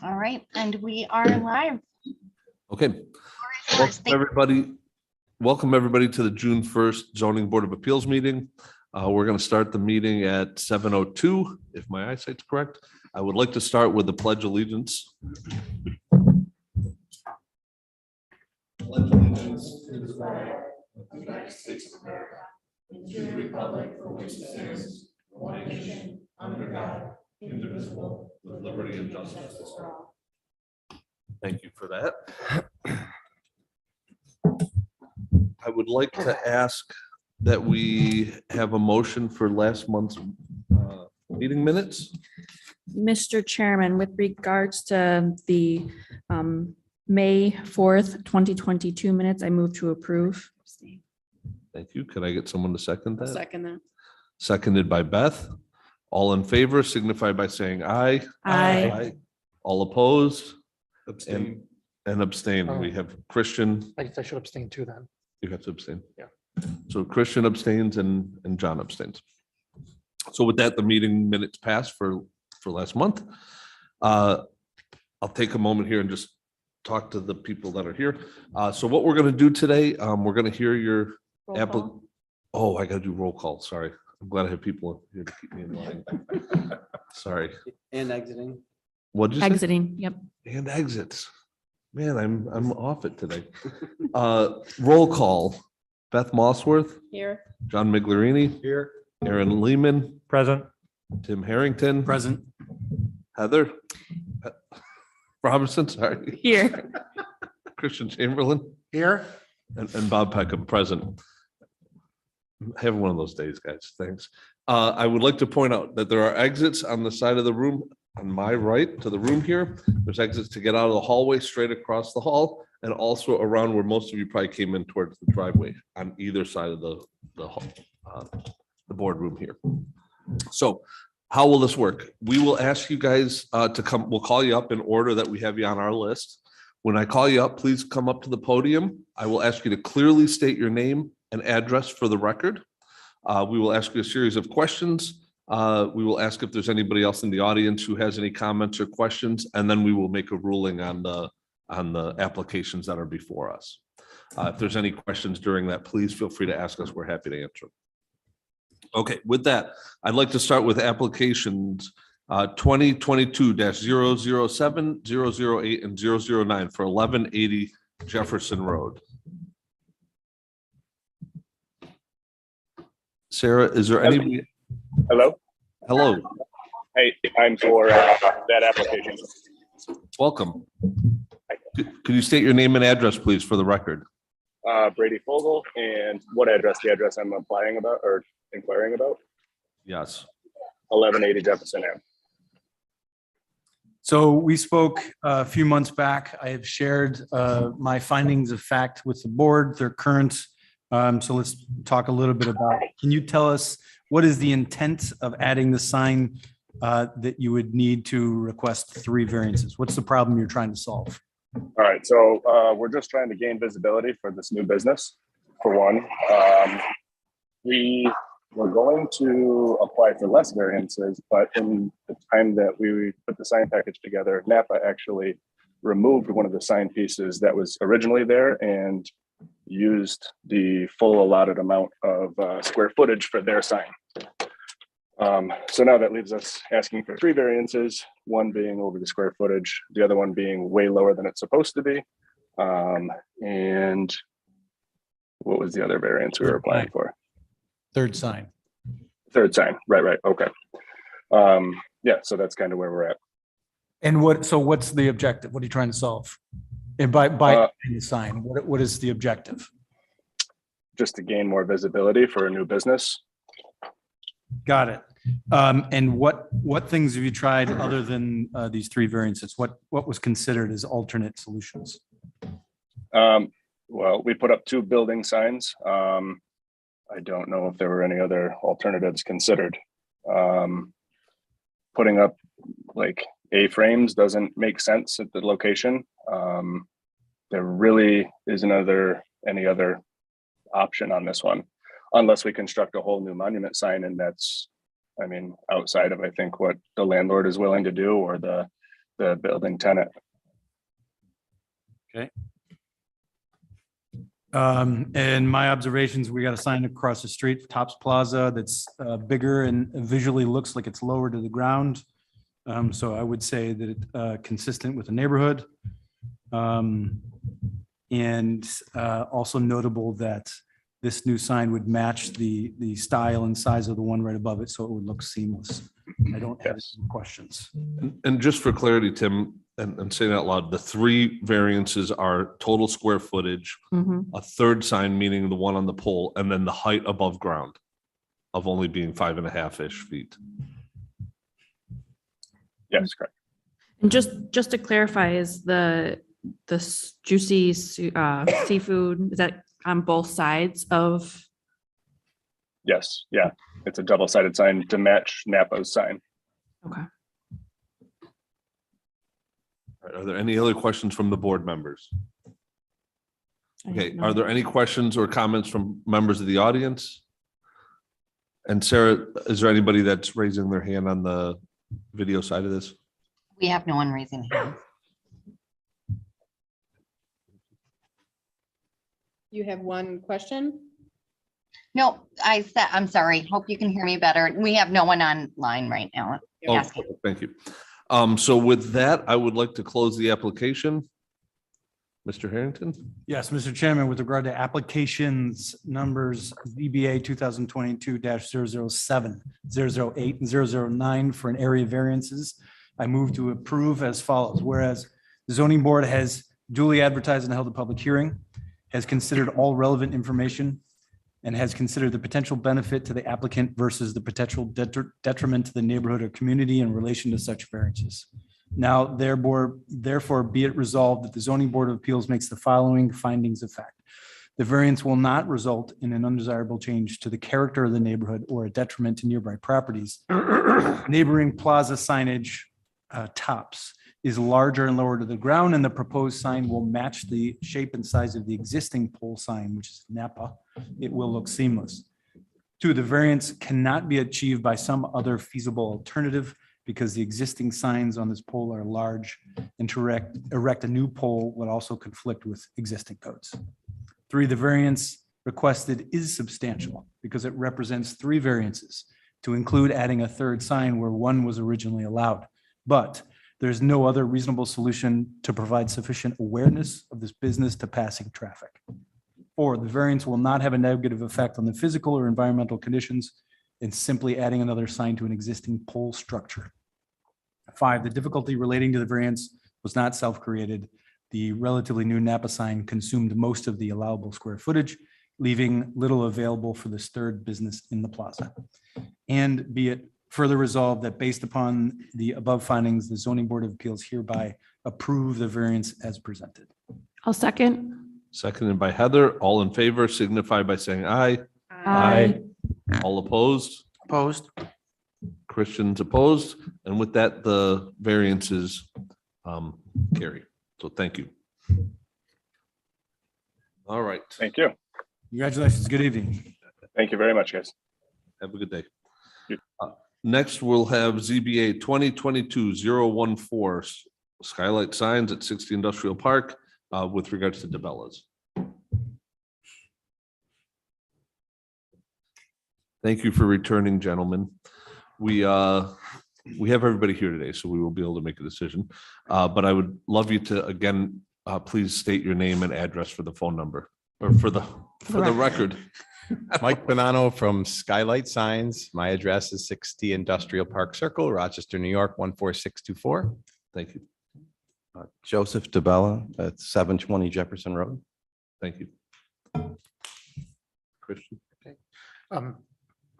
All right, and we are live. Okay. Welcome everybody to the June 1st Zoning Board of Appeals meeting. We're going to start the meeting at 7:02, if my eyesight's correct. I would like to start with the Pledge of Allegiance. Pledge allegiance to the flag of the United States of America, and to the republic for which it stands, one nation, under God, indivisible, with liberty and justice for all. Thank you for that. I would like to ask that we have a motion for last month's meeting minutes. Mr. Chairman, with regards to the May 4th, 2022 minutes, I move to approve. Thank you. Can I get someone to second that? Second that. Seconded by Beth. All in favor signify by saying aye. Aye. All opposed Abstain. and abstain. Oh. We have Christian. I should abstain too then. You have to abstain. Yeah. So Christian abstains and John abstains. So with that, the meeting minutes passed for last month. I'll take a moment here and just talk to the people that are here. So what we're going to do today, we're going to hear your apple. Oh, I got to do roll call. Sorry. I'm glad I have people here to keep me in line. Sorry. And exiting. What'd you say? Exiting, yep. And exits. Man, I'm off it today. Roll call. Beth Mossworth, Here. John Miglerini, Here. Aaron Lehman, Present. Tim Harrington, Present. Heather Robinson, sorry, Here. Christian Chamberlain, Here. and Bob Peckham present. I'm having one of those days, guys. Thanks. I would like to point out that there are exits on the side of the room on my right to the room here. There's exits to get out of the hallway straight across the hall, and also around where most of you probably came in towards the driveway on either side of the boardroom here. So how will this work? We will ask you guys to come. We'll call you up in order that we have you on our list. When I call you up, please come up to the podium. I will ask you to clearly state your name and address for the record. We will ask you a series of questions. We will ask if there's anybody else in the audience who has any comments or questions, and then we will make a ruling on the applications that are before us. If there's any questions during that, please feel free to ask us. We're happy to answer. Okay, with that, I'd like to start with applications 2022-007, 008, and 009 for 1180 Jefferson Road. Sarah, is there any? Hello. Hello, Hey, I'm for that application. welcome. Could you state your name and address, please, for the record? Brady Fogel, and what address? The address I'm applying about or inquiring about? Yes. 1180 Jefferson Ave. So we spoke a few months back. I have shared my findings of fact with the board, their current. So let's talk a little bit about, can you tell us what is the intent of adding the sign that you would need to request 3 variances? What's the problem you're trying to solve? All right, so we're just trying to gain visibility for this new business, for one. We were going to apply for less variances, but in the time that we put the sign package together, Napa actually removed one of the sign pieces that was originally there and used the full allotted amount of square footage for their sign. So now that leaves us asking for 3 variances, one being over the square footage, the other one being way lower than it's supposed to be. And what was the other variance we were applying for? Third sign. Third sign, right, okay. Yeah, so that's kind of where we're at. And what's the objective? What are you trying to solve? And by the sign, what is the objective? Just to gain more visibility for a new business. Got it. And what things have you tried other than these 3 variances? What was considered as alternate solutions? Well, we put up 2 building signs. I don't know if there were any other alternatives considered. Putting up like A-frames doesn't make sense at the location. There really isn't any other option on this one, unless we construct a whole new monument sign, and that's, I mean, outside of, I think, what the landlord is willing to do or the the building tenant. And my observations, we got a sign across the street, Tops Plaza, that's bigger and visually looks like it's lower to the ground. So I would say that it's consistent with the neighborhood. And also notable that this new sign would match the style and size of the one right above it, so it would look seamless. I don't have any questions. And just for clarity, Tim, and saying out loud, the three variances are total square footage, Mhm. a third sign, meaning the one on the pole, and then the height above ground of only being 5.5-ish feet. Yes, correct. And just to clarify, is the juicy seafood, is that on both sides of? Yes, yeah. It's a double-sided sign to match Napa's sign. Okay. All right, are there any other questions from the board members? Okay, are there any questions or comments from members of the audience? And Sarah, is there anybody that's raising their hand on the video side of this? We have no one raising hands. You have one question? No, I said, I'm sorry. Hope you can hear me better. We have no one online right now. Oh, asking. thank you. So with that, I would like to close the application. Mr. Harrington? Yes, Mr. Chairman, with regard to applications numbers ZBA 2022-007, 008, and 009 for an area variances, I move to approve as follows. Whereas the zoning board has duly advertised and held a public hearing, has considered all relevant information, and has considered the potential benefit to the applicant versus the potential detriment to the neighborhood or community in relation to such variances. Now, therefore, be it resolved that the zoning board of appeals makes the following findings of fact. The variance will not result in an undesirable change to the character of the neighborhood or a detriment to nearby properties. Neighboring plaza signage tops is larger and lower to the ground, and the proposed sign will match the shape and size of the existing pole sign, which is Napa. It will look seamless. Two, the variance cannot be achieved by some other feasible alternative because the existing signs on this pole are large, and to erect a new pole would also conflict with existing codes. Three, the variance requested is substantial because it represents three variances to include adding a third sign where one was originally allowed. But there's no other reasonable solution to provide sufficient awareness of this business to passing traffic. Four, the variance will not have a negative effect on the physical or environmental conditions in simply adding another sign to an existing pole structure. Five, the difficulty relating to the variance was not self-created. The relatively new Napa sign consumed most of the allowable square footage, leaving little available for this third business in the plaza. And be it further resolved that based upon the above findings, the zoning board of appeals hereby approve the variance as presented. I'll second. Seconded by Heather. All in favor signify by saying aye. All opposed? Opposed? Christians opposed. And with that, the variances carry. So thank you. All right. Thank you. Congratulations. Good evening. Thank you very much, guys. Have a good day. You- Next, we'll have ZBA 2022-014 skylight signs at 60 Industrial Park with regards to DeBellas. Thank you for returning, gentlemen. We have everybody here today, so we will be able to make a decision. But I would love you to, again, please state your name and address for the phone number or for the record. Mike Bonanno from Skylight Signs. My address is 60 Industrial Park Circle, Rochester, New York, 14624. Thank you. Joseph DeBella at 720 Jefferson Road. Thank you. Christian.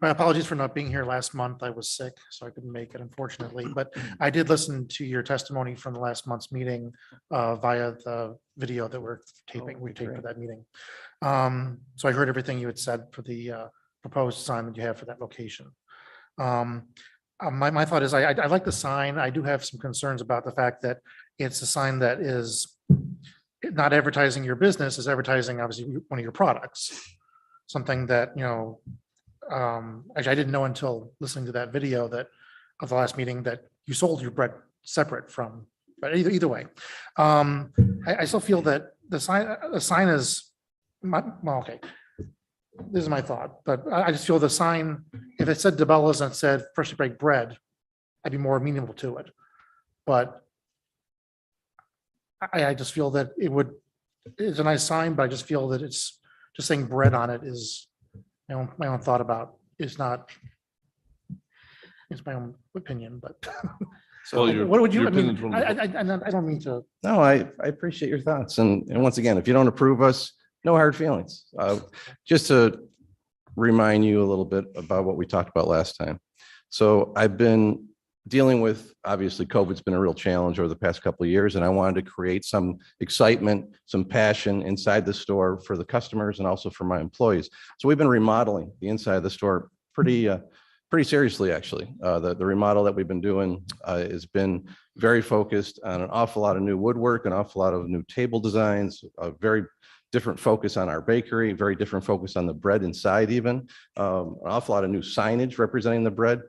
My apologies for not being here last month. I was sick, so I couldn't make it, unfortunately. But I did listen to your testimony from the last month's meeting via the video that we taped for that meeting. So I heard everything you had said for the proposed sign that you have for that location. My thought is I like the sign. I do have some concerns about the fact that it's a sign that is not advertising your business, is advertising obviously one of your products. Something that, actually I didn't know until listening to that video that of the last meeting that you sold your bread separate from but either way, I still feel that the sign is, well, okay. This is my thought, but I just feel the sign, if it said DeBella's and it said freshly baked bread, I'd be more amenable to it. But I just feel that it's a nice sign, but I just feel that it's just saying bread on it is my own thought about, it's not, it's my own opinion, but. So Well, your- what would you, your I mean, opinion's I don't mean to, No, I appreciate your thoughts. And once again, if you don't approve us, no hard feelings. Just to remind you a little bit about what we talked about last time. So I've been dealing with, obviously, COVID's been a real challenge over the past couple of years, and I wanted to create some excitement, some passion inside the store for the customers and also for my employees. So we've been remodeling the inside of the store pretty seriously, actually. The remodel that we've been doing has been very focused on an awful lot of new woodwork, an awful lot of new table designs, a very different focus on our bakery, very different focus on the bread inside even, an awful lot of new signage representing the bread,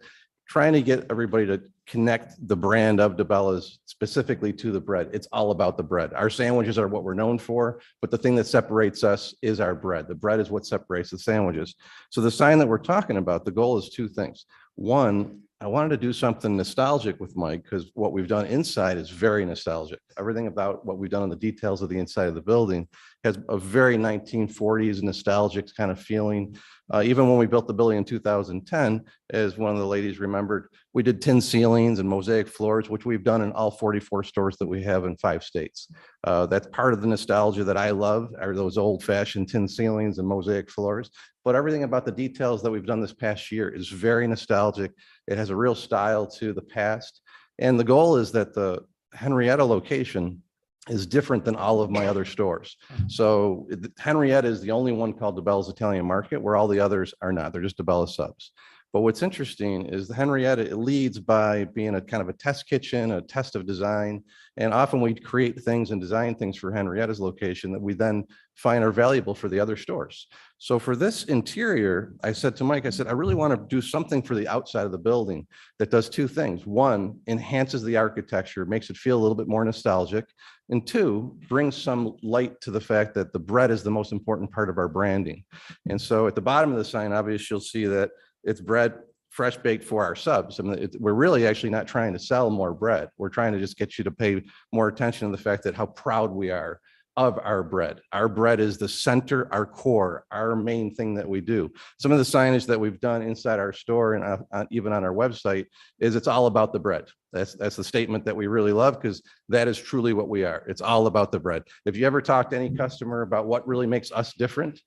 trying to get everybody to connect the brand of DeBella's specifically to the bread. It's all about the bread. Our sandwiches are what we're known for, but the thing that separates us is our bread. The bread is what separates the sandwiches. So the sign that we're talking about, the goal is two things. One, I wanted to do something nostalgic with Mike because what we've done inside is very nostalgic. Everything about what we've done on the details of the inside of the building has a very 1940s nostalgic kind of feeling. Even when we built the building in 2010, as one of the ladies remembered, we did tin ceilings and mosaic floors, which we've done in all 44 stores that we have in 5 states. That's part of the nostalgia that I love, are those old fashioned tin ceilings and mosaic floors. But everything about the details that we've done this past year is very nostalgic. It has a real style to the past. And the goal is that the Henrietta location is different than all of my other stores. So Henrietta is the only one called DeBella's Italian Market, where all the others are not. They're just DeBella's subs. But what's interesting is the Henrietta, it leads by being a kind of a test kitchen, a test of design. And often we create things and design things for Henrietta's location that we then find are valuable for the other stores. So for this interior, I said to Mike, I said, I really want to do something for the outside of the building that does two things. One, enhances the architecture, makes it feel a little bit more nostalgic. And two, brings some light to the fact that the bread is the most important part of our branding. And so at the bottom of the sign, obviously, you'll see that it's bread fresh baked for our subs. I mean, we're really actually not trying to sell more bread. We're trying to just get you to pay more attention to the fact that how proud we are of our bread. Our bread is the center, our core, our main thing that we do. Some of the signage that we've done inside our store and even on our website is it's all about the bread. That's the statement that we really love because that is truly what we are. It's all about the bread. If you ever talk to any customer about what really makes us different,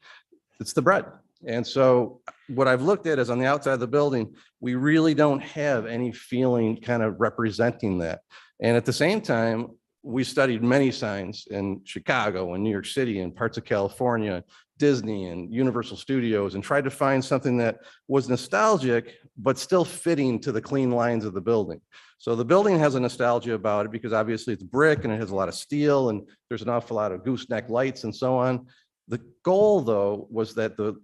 it's the bread. And so what I've looked at is on the outside of the building, we really don't have any feeling kind of representing that. And at the same time, we studied many signs in Chicago and New York City and parts of California, Disney and Universal Studios, and tried to find something that was nostalgic, but still fitting to the clean lines of the building. So the building has a nostalgia about it because obviously it's brick and it has a lot of steel and there's an awful lot of gooseneck lights and so on. The goal, though, was that the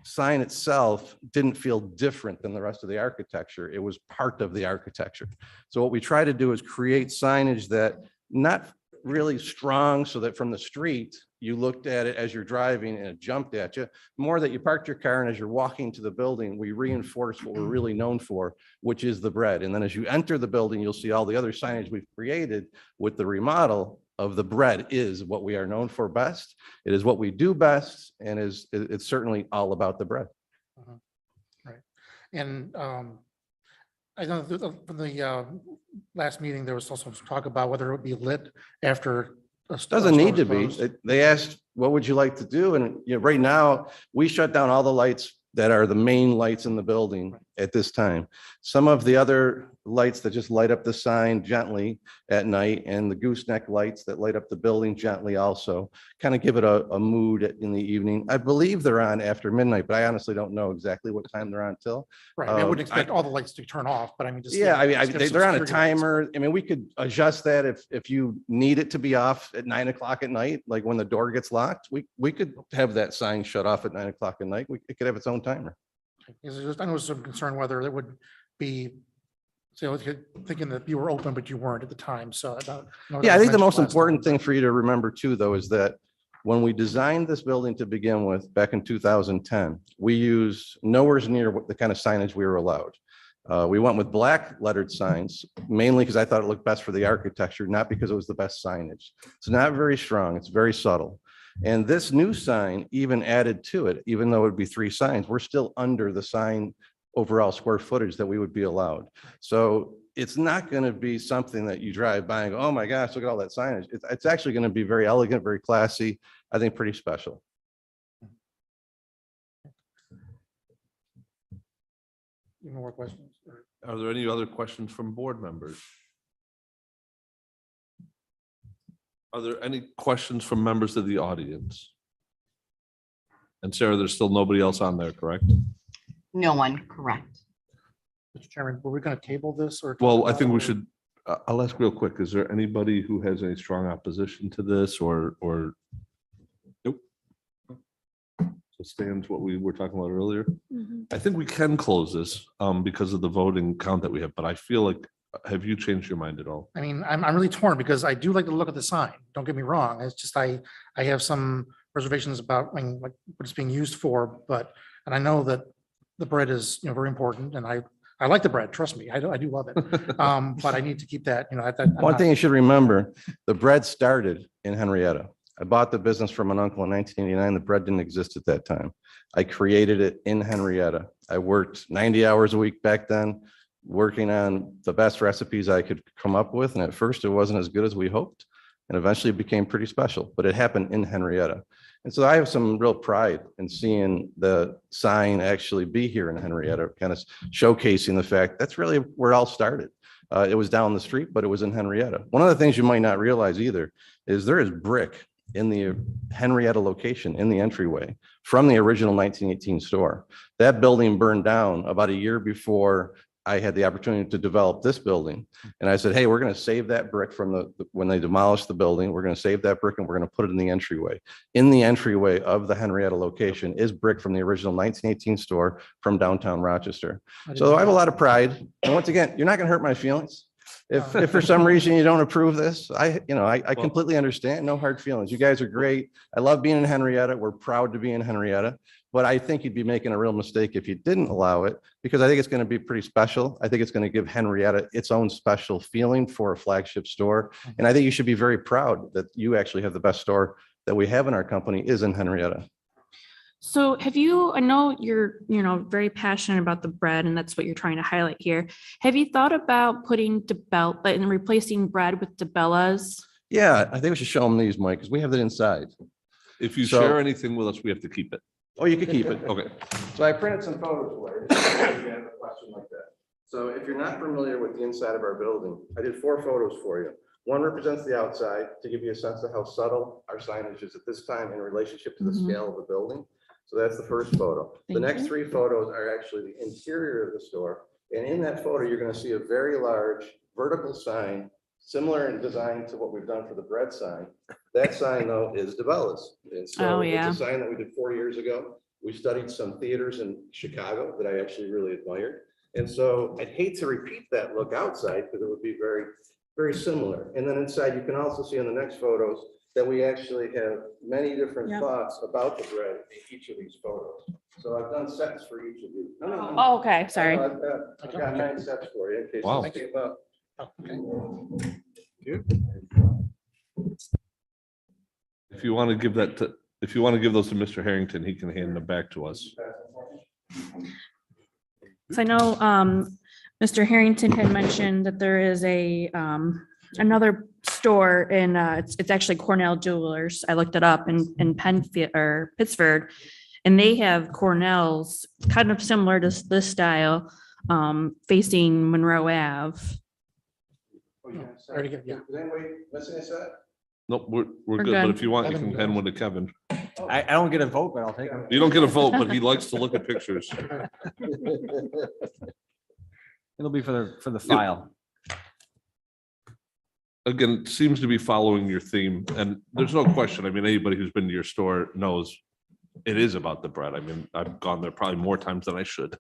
sign itself didn't feel different than the rest of the architecture. It was part of the architecture. So what we try to do is create signage that not really strong so that from the street, you looked at it as you're driving and it jumped at you, more that you parked your car and as you're walking to the building, we reinforce what we're really known for, which is the bread. And then as you enter the building, you'll see all the other signage we've created with the remodel of the bread is what we are known for best. It is what we do best, and it's certainly all about the bread. right. And I know from the last meeting, there was also some talk about whether it would be lit after. Doesn't need to be. They asked, what would you like to do? And right now, we shut down all the lights that are the main lights in the building at this time. Some of the other lights that just light up the sign gently at night and the gooseneck lights that light up the building gently also kind of give it a mood in the evening. I believe they're on after midnight, but I honestly don't know exactly what time they're on till. Right. I wouldn't expect all the lights to turn off, but I mean, just. Yeah, I mean, just give some they're on a security timer. I mean, we could adjust that if you need it to be off at 9 o'clock at night, like when the door gets locked, we could have that sign shut off at 9 o'clock at night. It could have its own timer. lights. I know there's some concern whether it would be So I was thinking that you were open, but you weren't at the time, so. Yeah, I think the most important thing for you to remember too, though, is that when we designed this building to begin with, back in 2010, we used nowhere near what the kind of signage we were allowed. We went with black lettered signs, mainly because I thought it looked best for the architecture, not because it was the best signage. It's not very strong, it's very subtle. And this new sign even added to it, even though it would be 3 signs, we're still under the sign overall square footage that we would be allowed. So it's not going to be something that you drive by and go, oh my gosh, look at all that signage. It's actually going to be very elegant, very classy, I think pretty special. Any more questions? Are there any other questions from board members? Are there any questions from members of the audience? And Sarah, there's still nobody else on there, correct? No one, correct. Mr. Chairman, were we going to table this or? Well, I think we should, I'll ask real quick, is there anybody who has any strong opposition to this or? Nope. So stands what we were talking about earlier. I think we can close this because of the voting count that we have, but I feel like, have you changed your mind at all? I mean, I'm really torn because I do like to look at the sign. Don't get me wrong. It's just, I have some reservations about, I mean, like what it's being used for, and I know that the bread is, very important and I like the bread, trust me, I do love it. But I need to keep that, One thing you should remember, the bread started in Henrietta. I bought the business from an uncle in 1989. The bread didn't exist at that time. I created it in Henrietta. I worked 90 hours a week back then, working on the best recipes I could come up with. And at first it wasn't as good as we hoped. And eventually it became pretty special, but it happened in Henrietta. And so I have some real pride in seeing the sign actually be here in Henrietta, kind of showcasing the fact that's really where it all started. It was down the street, but it was in Henrietta. One of the things you might not realize either is there is brick in the Henrietta location in the entryway from the original 1918 store. That building burned down about a year before I had the opportunity to develop this building. And I said, hey, we're going to save that brick from when they demolished the building, we're going to save that brick and we're going to put it in the entryway. In the entryway of the Henrietta location is brick from the original 1918 store from downtown Rochester. So I have a lot of pride. And once again, you're not going to hurt my feelings. If for some reason you don't approve this, I completely understand. No hard feelings. You guys are great. I love being in Henrietta. We're proud to be in Henrietta. But I think you'd be making a real mistake if you didn't allow it, because I think it's going to be pretty special. I think it's going to give Henrietta its own special feeling for a flagship store. And I think you should be very proud that you actually have the best store that we have in our company is in Henrietta. So I know you're, very passionate about the bread and that's what you're trying to highlight here. Have you thought about putting and replacing bread with DeBellas? Yeah, I think we should show them these, Mike, because we have that inside. If you share anything with us, we have to keep it. Oh, you can keep it. Okay. So I printed some photos for you. If you have a question like that. So if you're not familiar with the inside of our building, I did 4 photos for you. One represents the outside to give you a sense of how subtle our signage is at this time in relationship to the scale of the building. So that's the first photo. The next 3 photos are actually the interior of the store. And in that photo, you're going to see a very large vertical sign, similar in design to what we've done for the bread sign. That sign, though, is DeBellas. And so it's a sign that we did 4 years ago. We studied some theaters in Chicago that I actually really admired. And so I'd hate to repeat that look outside because it would be very, very similar. And then inside, you can also see in the next photos that we actually have many different thoughts about the bread in each of these photos. So I've done sets for each of you. Oh, okay, sorry. I've got 9 sets for you in case Wow. this came up. If you want to give that to, if you want to give those to Mr. Harrington, he can hand them back to us. So I know Mr. Harrington had mentioned that there is another store in it's actually Cornell Jewelers. I looked it up in Penfield or Pittsford, and they have Cornell's kind of similar to this style, facing Monroe Ave. Already good, yeah. Is anybody missing a set? Nope, we're good, good. but if you want, you can hand one to Kevin. I don't get a vote, but I'll take them. You don't get a vote, but he likes to look at pictures. It'll be for the file. Again, it seems to be following your theme, and there's no question. I mean, anybody who's been to your store knows it is about the bread. I mean, I've gone there probably more times than I should.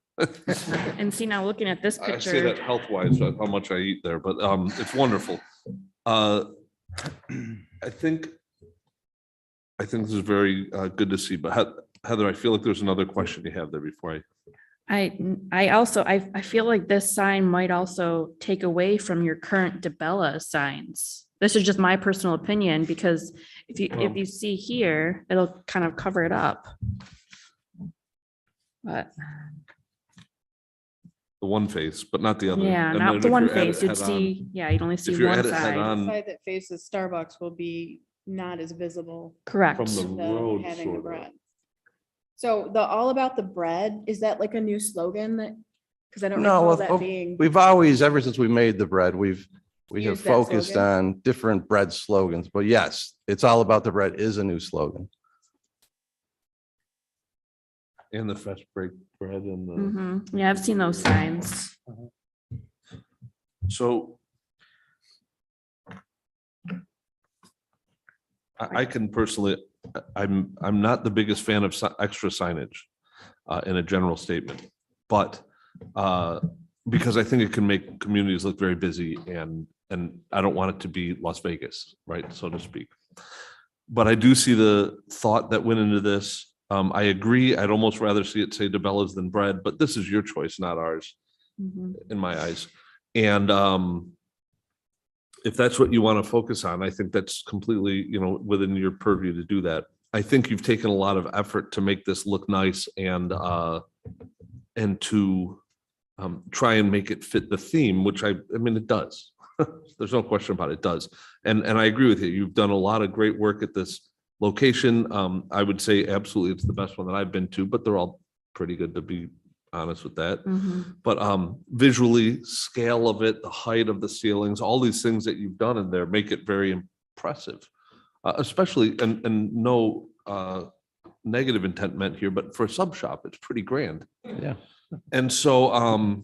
And see, now looking at this I say that picture, health-wise, how much I eat there, but it's wonderful. I think this is very good to see, but Heather, I feel like there's another question you have there before I also, I feel like this sign might also take away from your current DeBella signs. This is just my personal opinion, because if you see here, it'll kind of cover it up. But the one face, but not the other. yeah, And not then the if one you're at face, it you'd head on- see, yeah, you'd only see you're one at it head side. on- The side that faces Starbucks will be not as visible. Correct. From the road, Having the sort of. bread. So the all about the bread, is that like a new slogan that, because I don't No, recall that being. we've always, ever since we made the bread, we have Used that focused slogan? on different bread slogans. But yes, it's all about the bread is a new slogan. And the fresh break bread and the, Mhm. Yeah, I've seen those signs. so. I can personally, I'm not the biggest fan of extra signage in a general statement, but because I think it can make communities look very busy and I don't want it to be Las Vegas, right, so to speak. But I do see the thought that went into this. I agree. I'd almost rather see it say DeBella's than bread, but this is your choice, not ours, Mhm. in my eyes. And if that's what you want to focus on, I think that's completely, within your purview to do that. I think you've taken a lot of effort to make this look nice and to try and make it fit the theme, which I mean, it does. There's no question about it, it does. And I agree with you. You've done a lot of great work at this location. I would say absolutely it's the best one that I've been to, but they're all pretty good, to be honest with that. Mhm. But visually, scale of it, the height of the ceilings, all these things that you've done in there make it very impressive. Especially, and no negative intent meant here, but for a sub shop, it's pretty grand. Yeah. And so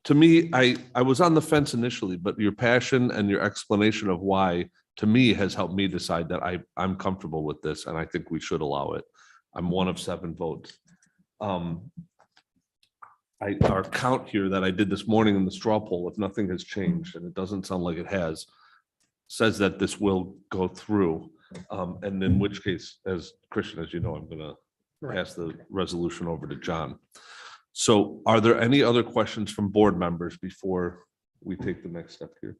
to me, I was on the fence initially, but your passion and your explanation of why, to me, has helped me decide that I'm comfortable with this and I think we should allow it. I'm one of 7 votes. Our count here that I did this morning in the straw poll, if nothing has changed, and it doesn't sound like it has, says that this will go through. And in which case, as Christian, as you know, I'm gonna pass the resolution over to John. So are there any other questions from board members before we take the next step here?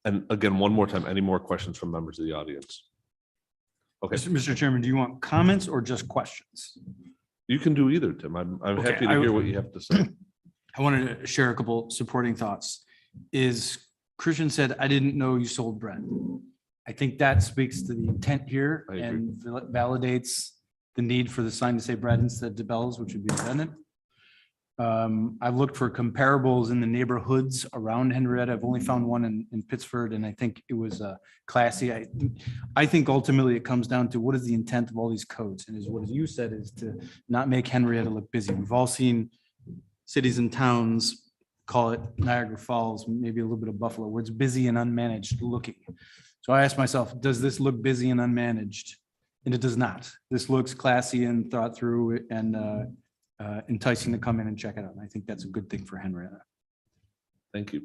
And again, one more time, any more questions from members of the audience? Okay, Mr. Chairman, do you want comments or just questions? you can do either, Tim. I'm Okay, happy to hear what you have to say. I wanted to share a couple supporting thoughts. Christian said, I didn't know you sold bread. I think that speaks to the intent here I agree. and validates the need for the sign to say bread instead of DeBella's, which would be redundant. I've looked for comparables in the neighborhoods around Henrietta. I've only found one in Pittsford, and I think it was classy. I think ultimately it comes down to what is the intent of all these codes, and is what you said is to not make Henrietta look busy. We've all seen cities and towns, call it Niagara Falls, maybe a little bit of Buffalo, where it's busy and unmanaged looking. So I asked myself, does this look busy and unmanaged? And it does not. This looks classy and thought through and enticing to come in and check it out. And I think that's a good thing for Henrietta. Thank you.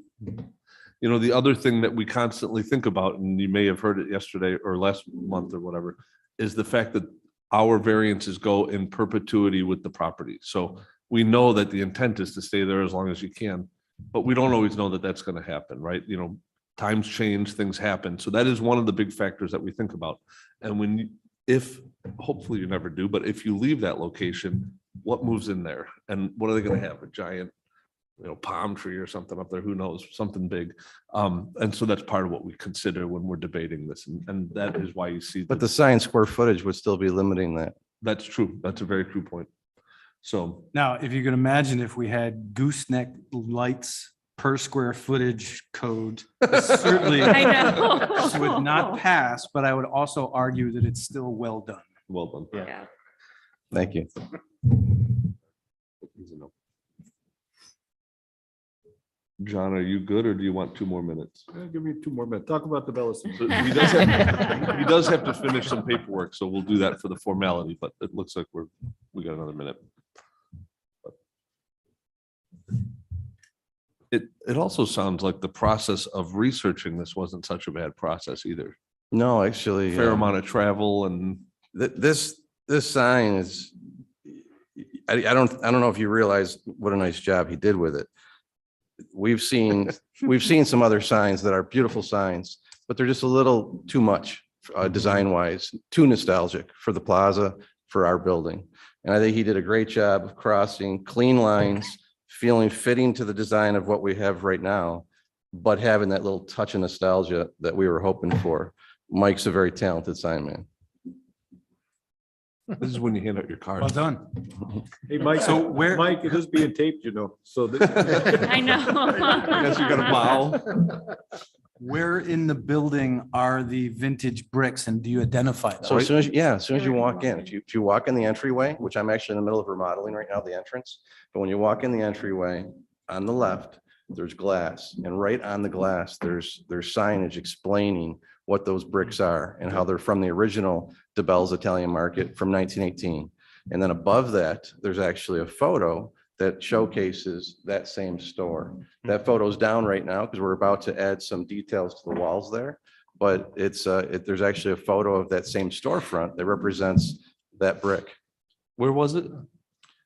The other thing that we constantly think about, and you may have heard it yesterday or last month or whatever, is the fact that our variances go in perpetuity with the property. So we know that the intent is to stay there as long as you can, but we don't always know that that's going to happen, right? Times change, things happen. So that is one of the big factors that we think about. And if hopefully you never do, but if you leave that location, what moves in there? And what are they going to have? A giant, palm tree or something up there? Who knows? Something big. And so that's part of what we consider when we're debating this. And that is why you see. But the sign square footage would still be limiting that. That's true. That's a very true point. So Now, if you could imagine if we had gooseneck lights per square footage code, certainly I know. this would not pass, but I would also argue that it's still well done. well done. Yeah. Thank you. John, are you good or do you want 2 more minutes? Give me 2 more minutes. Talk about the Bellas. So he does have to finish some paperwork, so we'll do that for the formality, but it looks like we got another minute. It also sounds like the process of researching this wasn't such a bad process either. No, actually. Fair amount of travel and This sign is, I don't know if you realize what a nice job he did with it. We've seen some other signs that are beautiful signs, but they're just a little too much design wise, too nostalgic for the plaza, for our building. And I think he did a great job of crossing clean lines, feeling fitting to the design of what we have right now, but having that little touch of nostalgia that we were hoping for. Mike's a very talented sign man. this is when you hand out your Well cards. done. Hey, Mike, So where- Mike, it is being taped, so. I know. Guess you gotta bow. Where in the building are the vintage bricks and do you identify them? So as soon as you walk in, if you walk in the entryway, which I'm actually in the middle of remodeling right now, the entrance, but when you walk in the entryway, on the left, there's glass, and right on the glass, there's signage explaining what those bricks are and how they're from the original DeBell's Italian Market from 1918. And then above that, there's actually a photo that showcases that same store. That photo's down right now because we're about to add some details to the walls there. But there's actually a photo of that same storefront that represents that brick. Where was it?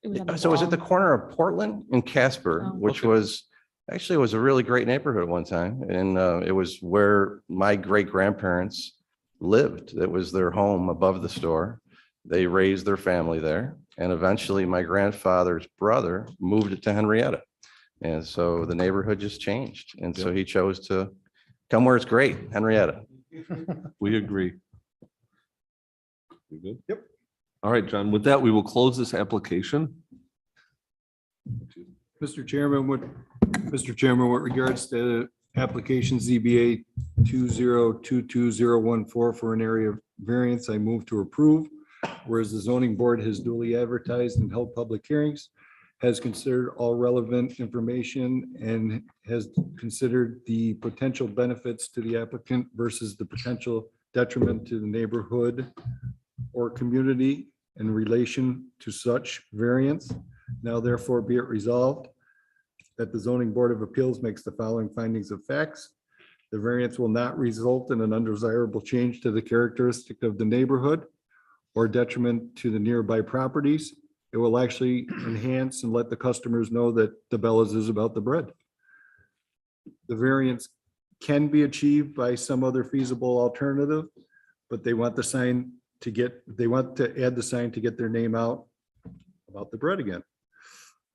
So it was at the corner of Portland and Casper, Oh. which Okay. was a really great neighborhood at one time. And it was where my great grandparents lived. It was their home above the store. They raised their family there. And eventually my grandfather's brother moved it to Henrietta. And so the neighborhood just changed. And so he chose to come where it's great, Henrietta. We agree. You good? Yep. All right, John, with that, we will close this application. Mr. Chairman, with regards to application ZBA 2022014 for an area variance, I move to approve. Whereas the zoning board has duly advertised and held public hearings, has considered all relevant information and has considered the potential benefits to the applicant versus the potential detriment to the neighborhood or community in relation to such variance. Now therefore be it resolved that the zoning board of appeals makes the following findings of facts. The variance will not result in an undesirable change to the characteristic of the neighborhood or detriment to the nearby properties. It will actually enhance and let the customers know that DeBell's is about the bread. The variance can be achieved by some other feasible alternative, but they want to add the sign to get their name out about the bread again.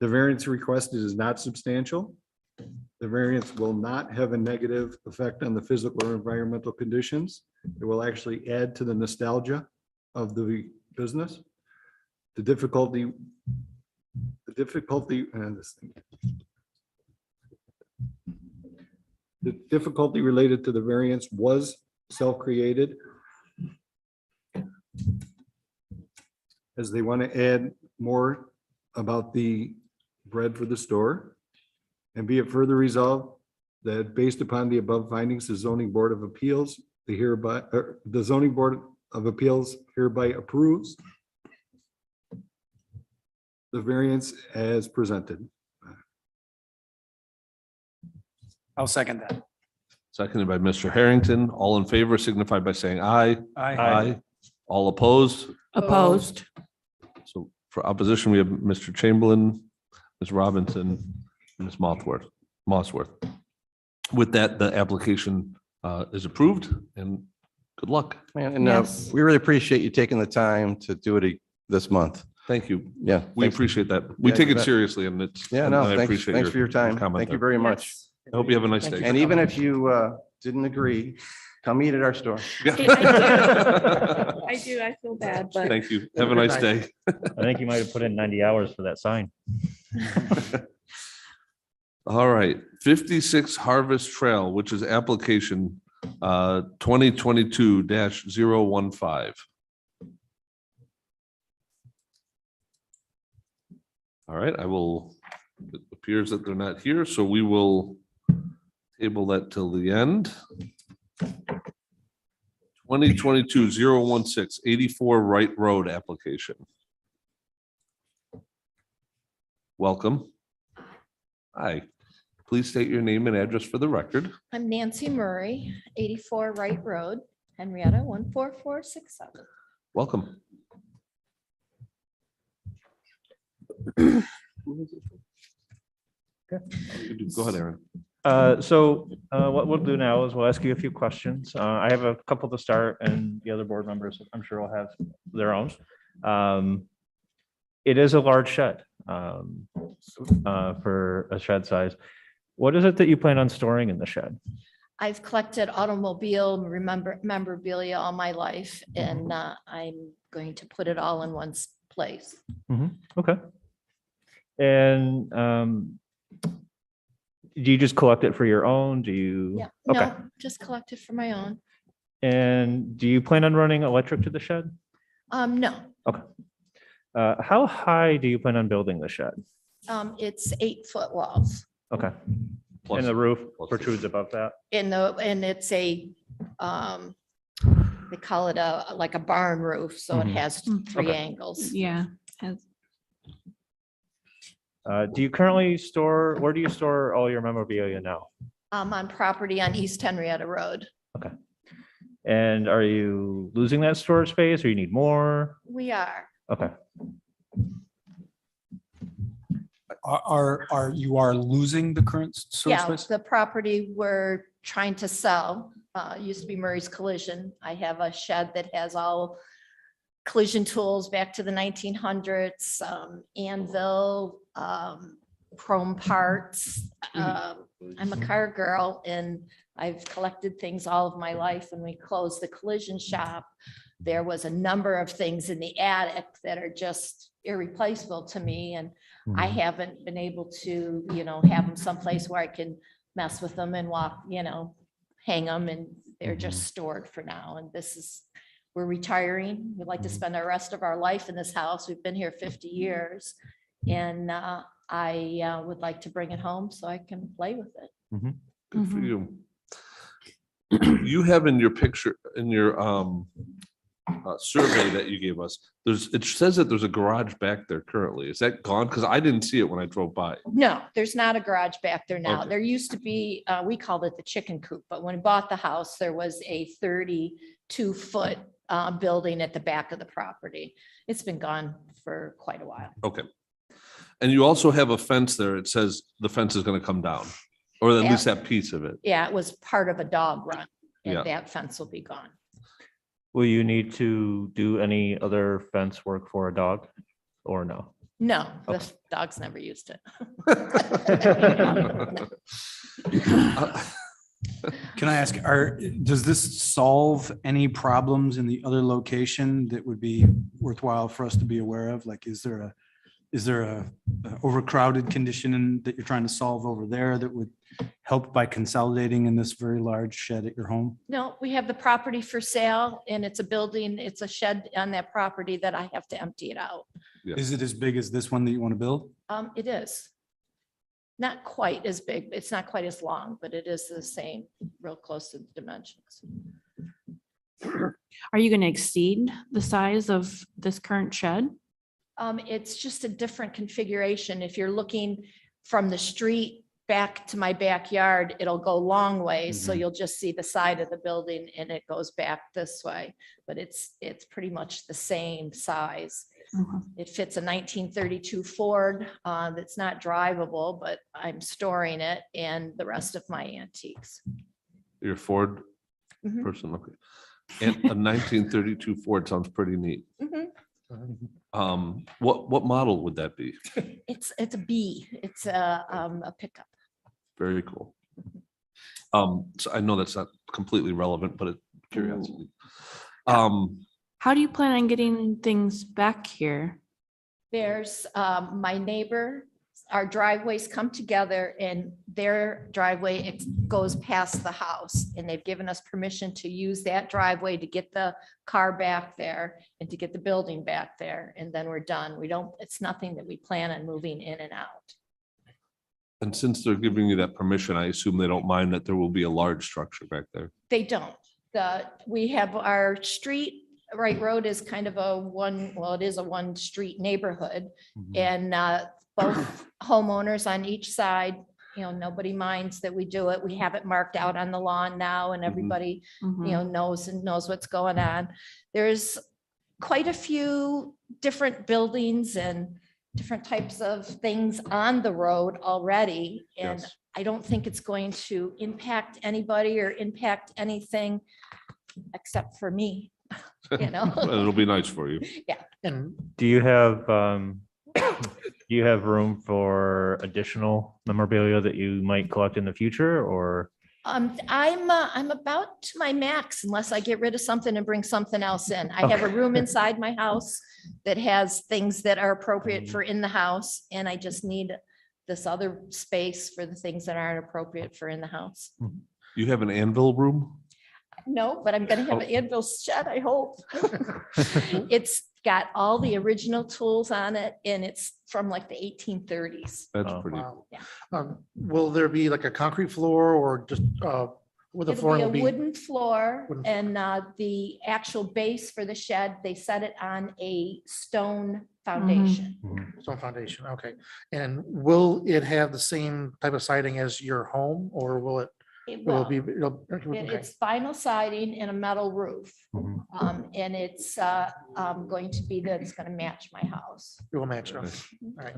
The variance requested is not substantial. The variance will not have a negative effect on the physical or environmental conditions. It will actually add to the nostalgia of the business. The difficulty related to the variance was self-created, as they want to add more about the bread for the store. And be it further resolved that based upon the above findings, the zoning board of appeals, the zoning board of appeals hereby approves the variance as presented. I'll second that. Seconded by Mr. Harrington. All in favor signify by saying aye. Aye. All opposed? Opposed. So for opposition, we have Mr. Chamberlain, Ms. Robinson, and Ms. Mossworth. With that, the application is approved and good luck. Man, and Yes. we really appreciate you taking the time to do it this month. Thank you. Yeah. We thanks. appreciate that. We Yeah, take you it bet. seriously and it's. Yeah, and no, I thanks appreciate for your time. comment Thank you there. very much. I hope you have a nice Thank day. And even if you didn't agree, come eat at our store. Yeah. I do. I feel bad, but Thank you. Have a nice day. I think you might have put in 90 hours for that sign. All right, 56 Harvest Trail, which is application 2022-015. All right, it appears that they're not here, so we will Table that till the end. 2022-016, 84 Wright Road application. Welcome. Hi, please state your name and address for the record. I'm Nancy Murray, 84 Wright Road, Henrietta, 14467. Welcome. Go ahead, Aaron. What we'll do now is we'll ask you a few questions. I have a couple to start and the other board members, I'm sure will have their own. It is a large shed for a shed size. What is it that you plan on storing in the shed? I've collected automobile memorabilia all my life, and I'm going to put it all in one place. Okay. And do you just collect it for your own? Do you? Yeah, Okay. no, just collect it for my own. And do you plan on running electric to the shed? No, Okay. How high do you plan on building the shed? it's 8-foot walls Okay. Plus- And the roof plus- protrudes above that? and it's they call it like a barn roof, so it Mhm. has 3 Okay. angles. Yeah. has- Do you currently store, where do you store all your memorabilia now? On property on East Henrietta Road. And are you losing that storage space or you need more? We are. Okay. You are losing the current storage Yeah, space? the property we're trying to sell, used to be Murray's Collision. I have a shed that has all collision tools back to the 1900s, anvil, chrome parts. I'm a car girl and I've collected things all of my life. When we closed the collision shop, there was a number of things in the attic that are just irreplaceable to me. And I haven't been able to, have them someplace where I can mess with them and walk, hang them, and they're just stored for now. And we're retiring. We'd like to spend the rest of our life in this house. We've been here 50 years. And I would like to bring it home so I can play with it. Good for you. You have in your picture, in your survey that you gave us, it says that there's a garage back there currently. Is that gone? Because I didn't see it when I drove by. No, there's not a garage back there now. Okay. There used to be, we called it the chicken coop, but when we bought the house, there was a 32-foot building at the back of the property. It's been gone for quite a while. Okay. And you also have a fence there. It says the fence is going to come down, or at Yeah. least that piece of it. Yeah, it was part of a dog run, Yeah. and that fence will be gone. Will you need to do any other fence work for a dog or no? No, the Okay. dog's never used it. Can I ask, does this solve any problems in the other location that would be worthwhile for us to be aware of? Like, is there a overcrowded condition that you're trying to solve over there that would help by consolidating in this very large shed at your home? No, we have the property for sale, and it's a building, it's a shed on that property that I have to empty it out. Yeah. Is it as big as this one that you want to build? It is. Not quite as big, it's not quite as long, but it is the same, real close to the dimensions. Are you going to exceed the size of this current shed? It's just a different configuration. If you're looking from the street back to my backyard, it'll go long ways. So you'll just see the side of the building and it goes back this way, but it's pretty much the same size. It fits a 1932 Ford that's not drivable, but I'm storing it and the rest of my antiques. You're a Ford Mhm. person, okay. And a 1932 Ford sounds pretty neat. Mhm. What model would that be? It's a B. It's a pickup. Very cool. So I know that's not completely relevant, but it's curiosity. How do you plan on getting things back here? There's my neighbor, our driveways come together and their driveway goes past the house. And they've given us permission to use that driveway to get the car back there and to get the building back there. And then we're done. It's nothing that we plan on moving in and out. And since they're giving you that permission, I assume they don't mind that there will be a large structure back there. They don't. We have our street, Wright Road is kind of it is a one street neighborhood. And both homeowners on each side, nobody minds that we do it. We have it marked out on the lawn now and everybody, knows what's going on. There's quite a few different buildings and different types of things on the road already. And Yes. I don't think it's going to impact anybody or impact anything except for me, It'll be nice for you. And Do you have, room for additional memorabilia that you might collect in the future or? I'm about to my max unless I get rid of something and bring something else in. I have a room inside my house that has things that are appropriate for in the house, and I just need this other space for the things that aren't appropriate for in the house. You have an anvil room? No, but I'm gonna have an anvil shed, I hope. It's got all the original tools on it, and it's from like the 1830s. That's Oh. pretty. wow. Will there be like a concrete floor or just with the It'll floor? be a will be wooden floor, Wooden and the actual base for the shed, they set it on a stone foundation. Stone foundation, okay. And will it have the same type of siding as your home, or will it? It Will will. it be? Okay. It's vinyl siding and a metal roof. And it's going to be that it's going to match my house. It will match. Okay. All right.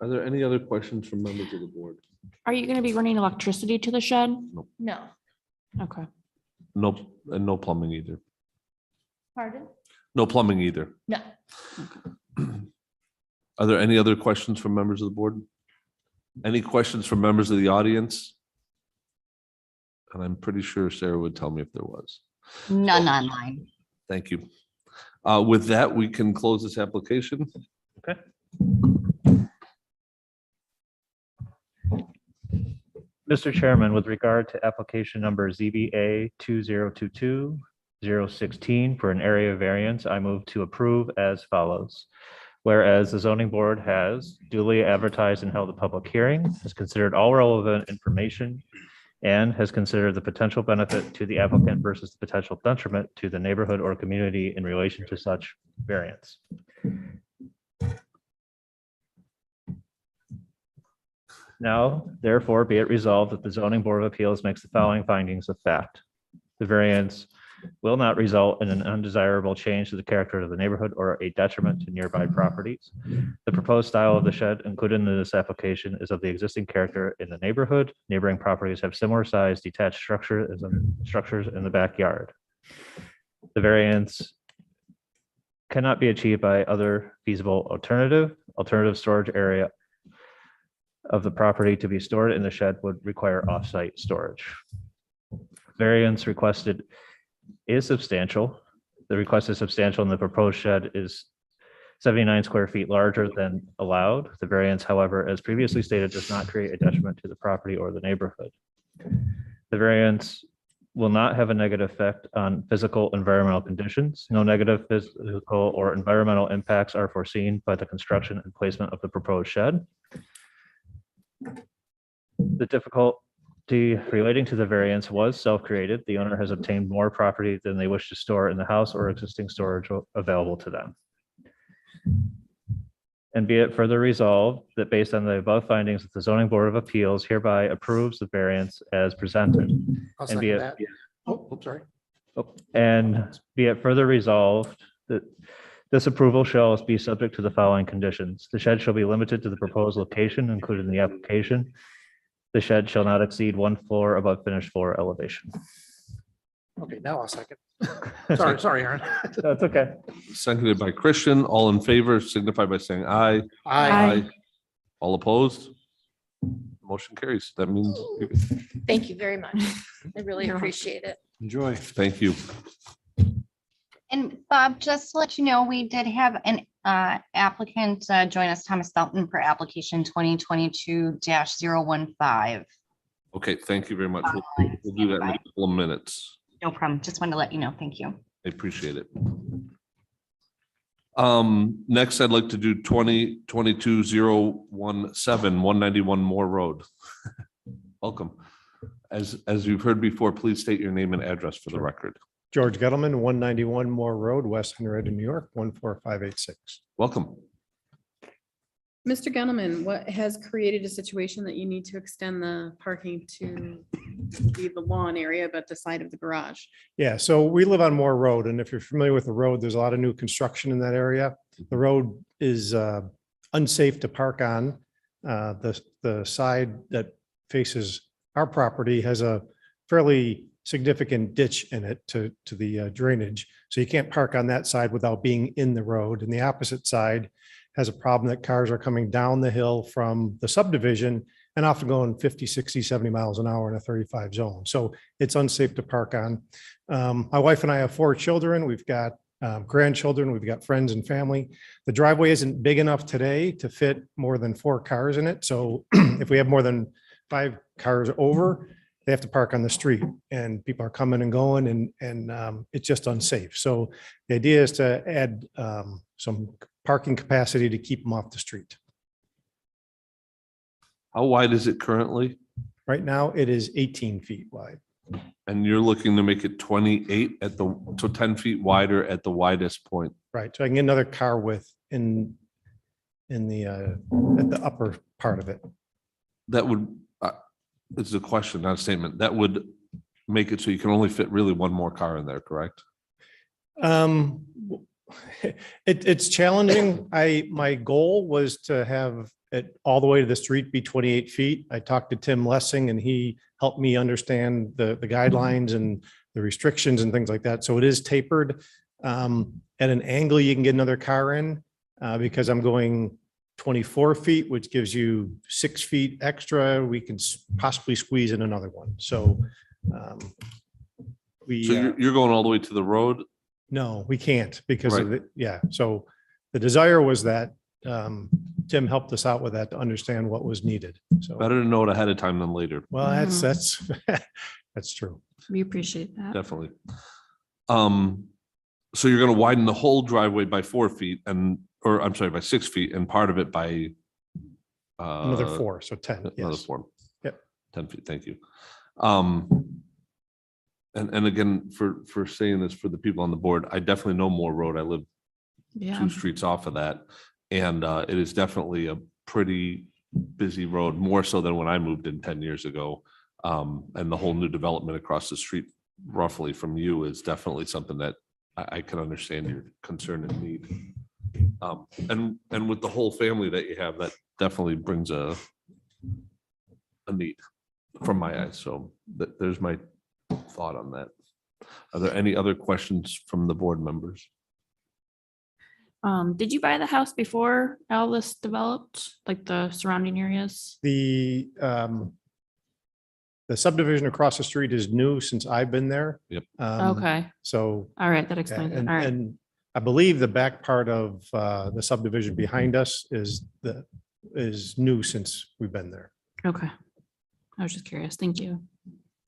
Are there any other questions from members of the board? Are you going to be running electricity to the shed? No, Okay. No, and no plumbing either. pardon? No plumbing either. No. Are there any other questions from members of the board? Any questions from members of the audience? And I'm pretty sure Sarah would tell me if there was. None online. Thank you. With that, we can close this application. Okay. Mr. Chairman, with regard to application number ZBA 2022-016 for an area variance, I move to approve as follows. Whereas the zoning board has duly advertised and held a public hearing, has considered all relevant information, and has considered the potential benefit to the applicant versus the potential detriment to the neighborhood or community in relation to such variance. Now, therefore, be it resolved that the zoning board of appeals makes the following findings of fact. The variance will not result in an undesirable change to the character of the neighborhood or a detriment to nearby properties. The proposed style of the shed included in this application is of the existing character in the neighborhood. Neighboring properties have similar size detached structures in the backyard. The variance cannot be achieved by other feasible alternative storage area of the property to be stored in the shed would require off-site storage. Variance requested is substantial. The request is substantial and the proposed shed is 79 square feet larger than allowed. The variance, however, as previously stated, does not create a detriment to the property or the neighborhood. The variance will not have a negative effect on physical environmental conditions. No negative physical or environmental impacts are foreseen by the construction and placement of the proposed shed. The difficulty relating to the variance was self-created. The owner has obtained more property than they wish to store in the house or existing storage available to them. And be it further resolved that based on the above findings, that the zoning board of appeals hereby approves the variance as presented. I'll And be second it, that. Oh, sorry. and be it further resolved that this approval shall be subject to the following conditions. The shed shall be limited to the proposed location included in the application. The shed shall not exceed 1 floor above finished floor elevation. Okay, now I'll second. Sorry, Aaron. That's okay. Seconded by Christian. All in favor signify by saying aye. Aye. All opposed? Motion carries. That means, Thank you very much. I really You're welcome. appreciate it. Enjoy. thank you. And Bob, just to let you know, we did have an applicant join us, Thomas Felton, for application 2022-015. Okay, thank you very much. We'll do that in a couple of minutes. No problem. Just wanted to let you know. Thank you. I appreciate it. Next, I'd like to do 2022-017, 191 Moore Road. Welcome. As you've heard before, please state your name and address for the record. George Gettleman, 191 Moore Road, West Henrietta, New York, 14586. Welcome. Mr. Gettleman, what has created a situation that you need to extend the parking to the lawn area, but the side of the garage? Yeah, so we live on Moore Road, and if you're familiar with the road, there's a lot of new construction in that area. The road is unsafe to park on. The side that faces our property has a fairly significant ditch in it to the drainage. So you can't park on that side without being in the road. And the opposite side has a problem that cars are coming down the hill from the subdivision and often going 50, 60, 70 miles an hour in a 35 zone. So it's unsafe to park on. My wife and I have 4 children. We've got grandchildren. We've got friends and family. The driveway isn't big enough today to fit more than 4 cars in it. So if we have more than 5 cars over, they have to park on the street, and people are coming and going, and it's just unsafe. So the idea is to add some parking capacity to keep them off the street. How wide is it currently? Right now, it is 18 feet wide. And you're looking to make it 28 so 10 feet wider at the widest point. Right, so I can get another car width in the at the upper part of it. That would, this is a question, not a statement, that would make it so you can only fit really one more car in there, correct? It's challenging. My goal was to have it all the way to the street be 28 feet. I talked to Tim Lessing and he helped me understand the guidelines and the restrictions and things like that. So it is tapered. At an angle, you can get another car in because I'm going 24 feet, which gives you 6 feet extra. We can possibly squeeze in another one. So you're going all the way to the road? No, we can't because of it. Yeah. So the desire was that Tim helped us out with that to understand what was needed. So better to know it ahead of time than later. Well, that's true. We appreciate that. Definitely. So you're going to widen the whole driveway by 4 feet by 6 feet, and part of it by another 4, so 10. Another Yes. 4. Yep. 10 feet. Thank you. And again, for saying this for the people on the board, I definitely know Moore Road. I live 2 streets off of that. And it is definitely a pretty busy road, more so than when I moved in 10 years ago. And the whole new development across the street roughly from you is definitely something that I can understand your concern and need. And with the whole family that you have, that definitely brings a need from my eyes. So there's my thought on that. Are there any other questions from the board members? Did you buy the house before all this developed, like the surrounding areas? The subdivision across the street is new since I've been there. Yep. Okay. So. All right, that explains it. And, All right. and I believe the back part of the subdivision behind us is new since we've been there. Okay. I was just curious. Thank you.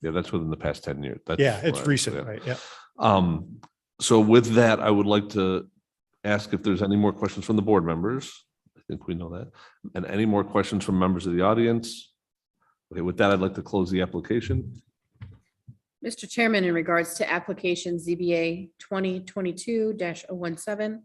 Yeah, that's within the past 10 years. Yeah, it's what recent, yeah. right? Yeah. So with that, I would like to ask if there's any more questions from the board members. I think we know that. And any more questions from members of the audience? Okay, with that, I'd like to close the application. Mr. Chairman, in regards to application ZBA 2022-017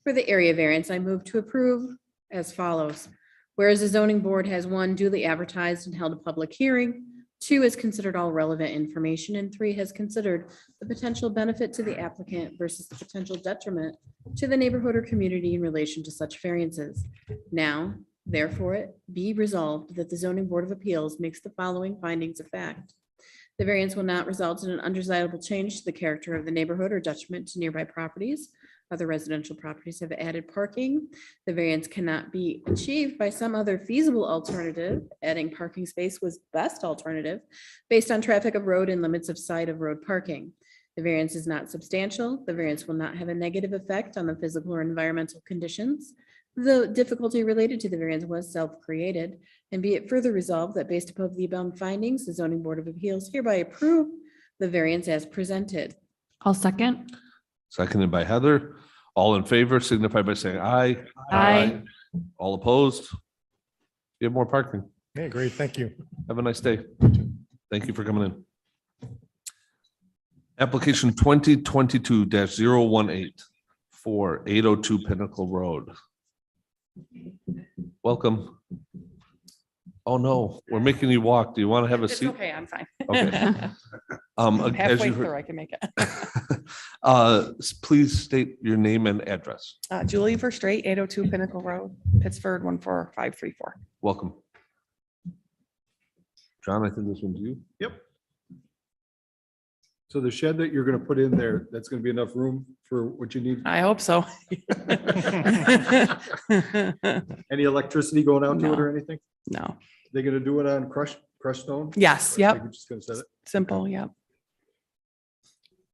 for the area variance, I move to approve as follows. Whereas the zoning board has 1, duly advertised and held a public hearing, 2, has considered all relevant information, and 3, has considered the potential benefit to the applicant versus the potential detriment to the neighborhood or community in relation to such variances. Now, therefore, it be resolved that the zoning board of appeals makes the following findings of fact. The variance will not result in an undesirable change to the character of the neighborhood or detriment to nearby properties. Other residential properties have added parking. The variance cannot be achieved by some other feasible alternative. Adding parking space was best alternative based on traffic of road and limits of side of road parking. The variance is not substantial. The variance will not have a negative effect on the physical or environmental conditions. The difficulty related to the variance was self-created, and be it further resolved that based upon the above findings, the zoning board of appeals hereby approve the variance as presented. I'll second. Seconded by Heather. All in favor signify by saying aye. Aye. All opposed? You have more parking. Okay, great. Thank you. Have a nice day. Thank you for coming in. Application 2022-018 for 802 Pinnacle Road. Welcome. Oh, no, we're making you walk. Do you want to have a seat? Okay, I'm fine. Okay. As Halfway you through, heard, I can make it. please state your name and address. Julie Verstrate, 802 Pinnacle Road, Pittsford, 14534. Welcome. John, I think this one's you. So the shed that you're gonna put in there, that's gonna be enough room for what you need? I hope so. Any electricity going out to it No. or anything? No. They gonna do it on crushed stone? Yes, Or yep. you're just gonna set it? Simple, yep. Are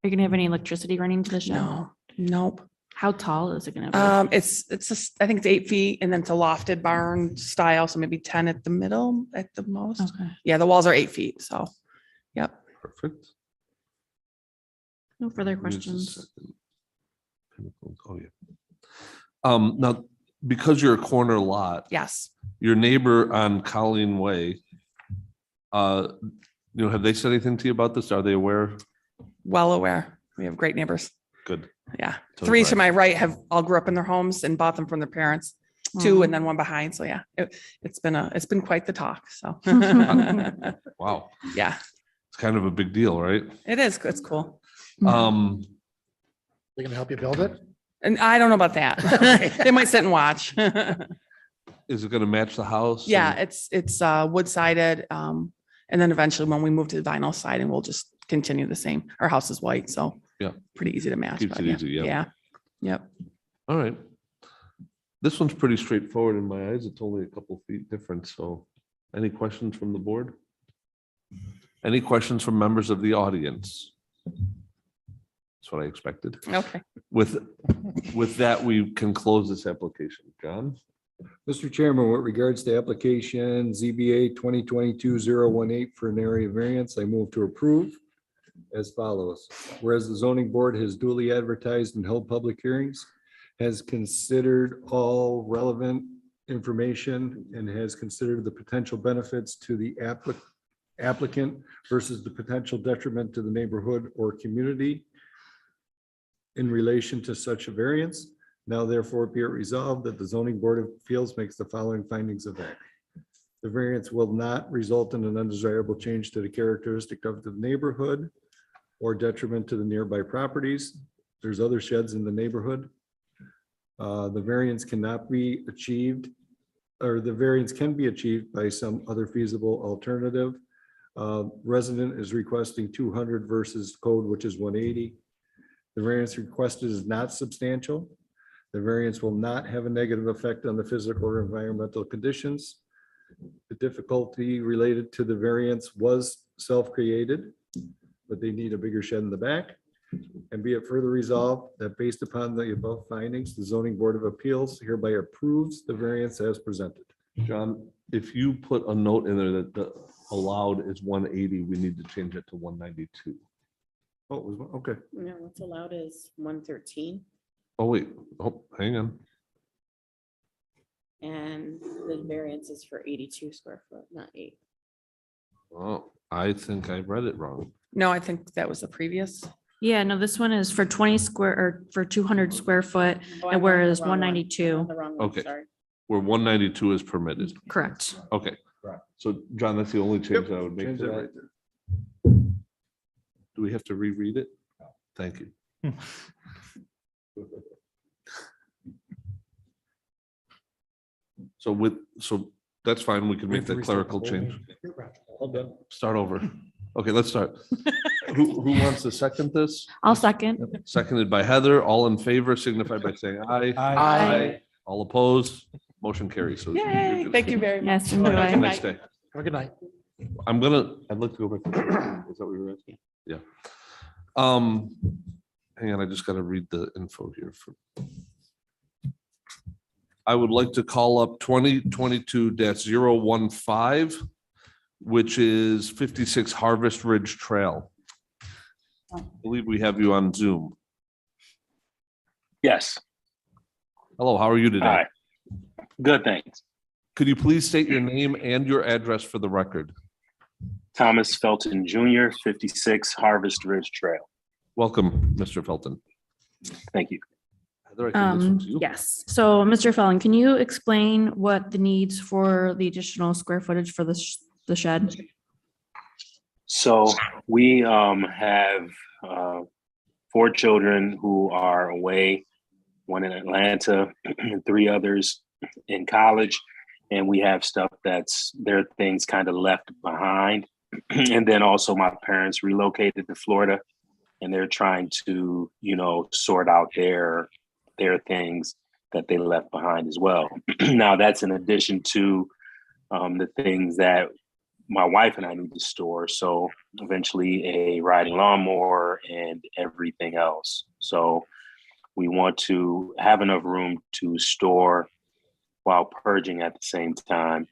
you gonna have any electricity running to the shed? No, nope. How tall is it gonna be? It's just, I think it's 8 feet and then it's a lofted barn style, so maybe 10 at the middle at the most. Okay. Yeah, the walls are 8 feet, so, yep. Perfect. No further Here's the questions. second. Pinnacle. Oh, yeah. Now, because you're a corner lot, Yes. your neighbor on Colleen Way, have they said anything to you about this? Are they aware? Well aware. We have great neighbors. Good. Yeah. So 3 it's to right. my right have all grew up in their homes and bought them from their parents. 2 and then 1 behind. So yeah, it's been quite the talk. So Wow. yeah, It's kind of a big deal, right? it is. It's cool. Um, They're gonna help you build it? And I don't know about that. They might sit and watch. is it gonna match the house? Yeah, And- it's wood sided. And then eventually when we move to the vinyl siding, we'll just continue the same. Our house is white, so Yeah. pretty easy to match. Keeps but it yeah, easy, yeah. Yeah. Yep. All right. This one's pretty straightforward in my eyes. It's only a couple feet different. So any questions from the board? Any questions from members of the audience? That's what I expected. Okay. With that, we can close this application. John? Mr. Chairman, with regards to application ZBA 2022-018 for an area variance, I move to approve as follows. Whereas the zoning board has duly advertised and held public hearings, has considered all relevant information and has considered the potential benefits to the applicant versus the potential detriment to the neighborhood or community in relation to such a variance. Now therefore be it resolved that the zoning board of appeals makes the following findings of fact. The variance will not result in an undesirable change to the characteristic of the neighborhood or detriment to the nearby properties. There's other sheds in the neighborhood. The variance cannot be achieved, or the variance can be achieved by some other feasible alternative. Resident is requesting 200 versus code, which is 180. The variance requested is not substantial. The variance will not have a negative effect on the physical or environmental conditions. The difficulty related to the variance was self-created, but they need a bigger shed in the back. And be it further resolved that based upon the above findings, the zoning board of appeals hereby approves the variance as presented. John, if you put a note in there that the allowed is 180, we need to change it to 192. Oh, it was okay. No, what's allowed is 113 Oh, wait. Oh, hang on. and the variance is for 82 square foot, not 8. Oh, I think I read it wrong. No, I think that was the previous. Yeah, no, this one is for 20 square or for 200 square foot, Oh, I'm and on the whereas wrong one. I'm on 192. the wrong one, Okay. sorry. Where 192 is permitted. Correct. Okay. So John, that's the only change that I would make Change to that that. right there. Do we have to reread it? Thank you. So that's fine. We can make that clerical change. Start over. Okay, let's start. Who wants to second this? I'll second. Seconded by Heather. All in favor signify by saying aye. Aye. All opposed, motion carries. So you're Yay, good. thank you very much. Yes, All right, enjoy. have a nice day. Have a good night. I'd like to go back. Is that what we were asking? Yeah. Hang on, I just gotta read the info here for. I would like to call up 2022-015, which is 56 Harvest Ridge Trail. I believe we have you on Zoom. Yes. Hello, how are you today? Hi. Good, thanks. Could you please state your name and your address for the record? Thomas Felton Jr., 56 Harvest Ridge Trail. Welcome, Mr. Felton. Thank you. Heather, I think this one's you. Yes. So, Mr. Fallon, can you explain what the needs for the additional square footage for the shed? So we have 4 children who are away, 1 in Atlanta, and 3 others in college. And we have stuff there are things kind of left behind. And then also my parents relocated to Florida, and they're trying to, sort out their things that they left behind as well. Now that's in addition to the things that my wife and I need to store. So eventually a riding lawnmower and everything else. So we want to have enough room to store while purging at the same time.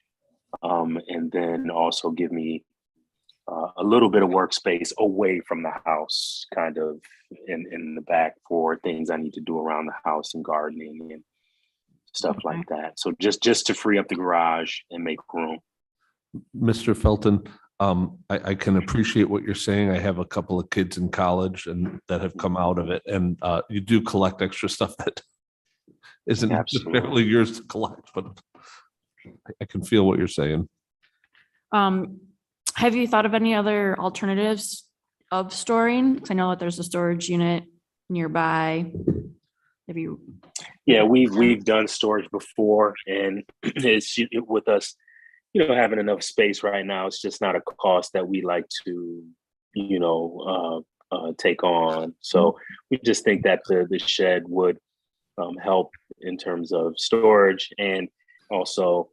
And then also give me a little bit of workspace away from the house, kind of in the back for things I need to do around the house and gardening and stuff like that. So just to free up the garage and make room. Mr. Felton, I can appreciate what you're saying. I have a couple of kids in college and that have come out of it, and you do collect extra stuff that isn't necessarily yours to collect, but I can feel what you're saying. Have you thought of any other alternatives of storing? 'Cause I know that there's a storage unit nearby. Have you? Yeah, we've done storage before, and with us, having enough space right now, it's just not a cost that we like to, take on. So we just think that the shed would help in terms of storage and also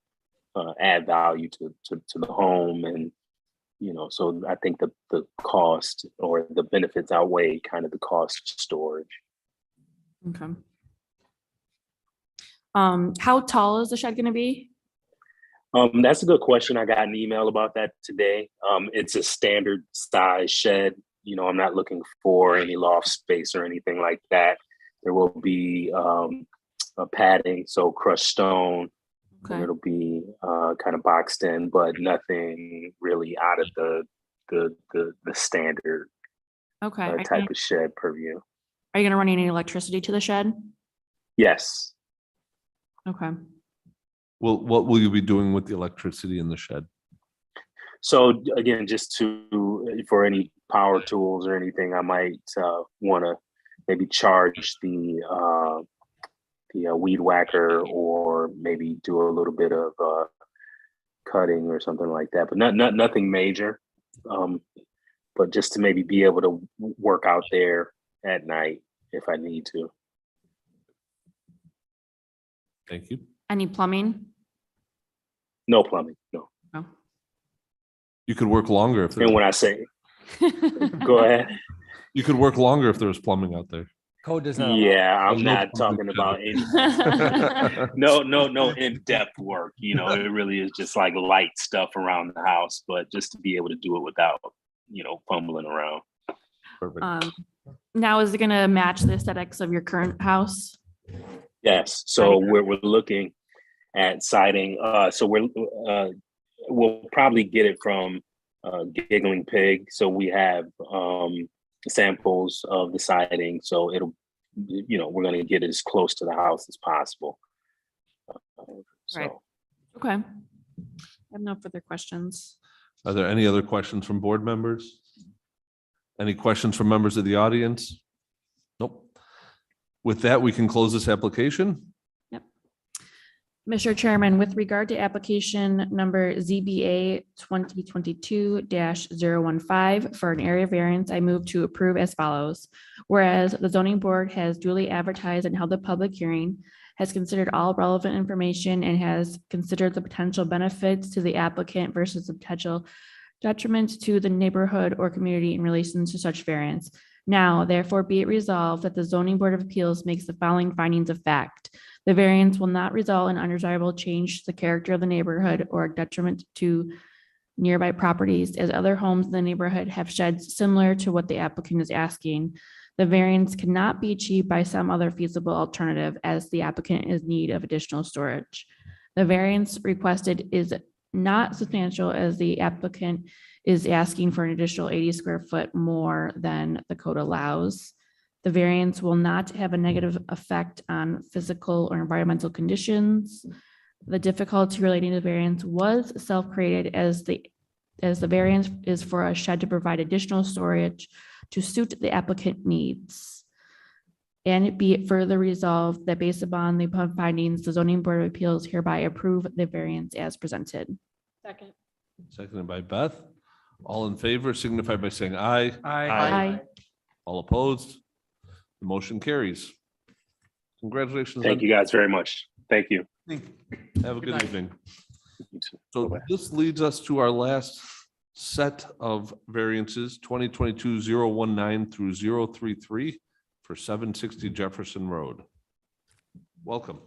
add value to the home. And, so I think the cost or the benefits outweigh kind of the cost of storage. Okay. How tall is the shed going to be? That's a good question. I got an email about that today. It's a standard size shed. I'm not looking for any loft space or anything like that. There will be a padding, so crushed stone. Okay. And it'll be kind of boxed in, but nothing really out of the standard type of shed purview. Are you going to run any electricity to the shed? Yes. Okay. Well, what will you be doing with the electricity in the shed? So again, just for any power tools or anything, I might want to maybe charge the weed whacker, or maybe do a little bit of cutting or something like that, but nothing major. But just to maybe be able to work out there at night if I need to. Thank you. Any plumbing? No plumbing, no. Oh. You could work longer if And when I say, go ahead. You could work longer if there was plumbing out there. Code does not. Yeah, I'm No not plumbing talking about any no in-depth work. It really is just like light stuff around the house, but just to be able to do it without, fumbling around. Perfect. Now, is it going to match the aesthetics of your current house? Yes. So we're looking at siding. So we'll probably get it from Giggling Pig. So we have samples of the siding. So it'll, we're going to get it as close to the house as possible. Right. Okay. I have no further questions. Are there any other questions from board members? Any questions from members of the audience? Nope. With that, we can close this application. Yep. Mr. Chairman, with regard to application number ZBA 2022-015 for an area variance, I move to approve as follows. Whereas the zoning board has duly advertised and held a public hearing, has considered all relevant information, and has considered the potential benefits to the applicant versus the potential detriment to the neighborhood or community in relation to such variance. Now, therefore, be it resolved that the zoning board of appeals makes the following findings of fact. The variance will not result in undesirable change to the character of the neighborhood or detriment to nearby properties, as other homes in the neighborhood have sheds similar to what the applicant is asking. The variance cannot be achieved by some other feasible alternative as the applicant is in need of additional storage. The variance requested is not substantial as the applicant is asking for an additional 80 square foot more than the code allows. The variance will not have a negative effect on physical or environmental conditions. The difficulty relating to the variance was self-created as the variance is for a shed to provide additional storage to suit the applicant needs. And be it further resolved that based upon the above findings, the zoning board of appeals hereby approve the variance as presented. Second. Seconded by Beth. All in favor signify by saying aye. Aye. All opposed? The motion carries. Congratulations. Thank you guys very much. Thank you. Have a good night. evening. So this leads us to our last set of variances, 2022-019 through 033 for 760 Jefferson Road. Welcome.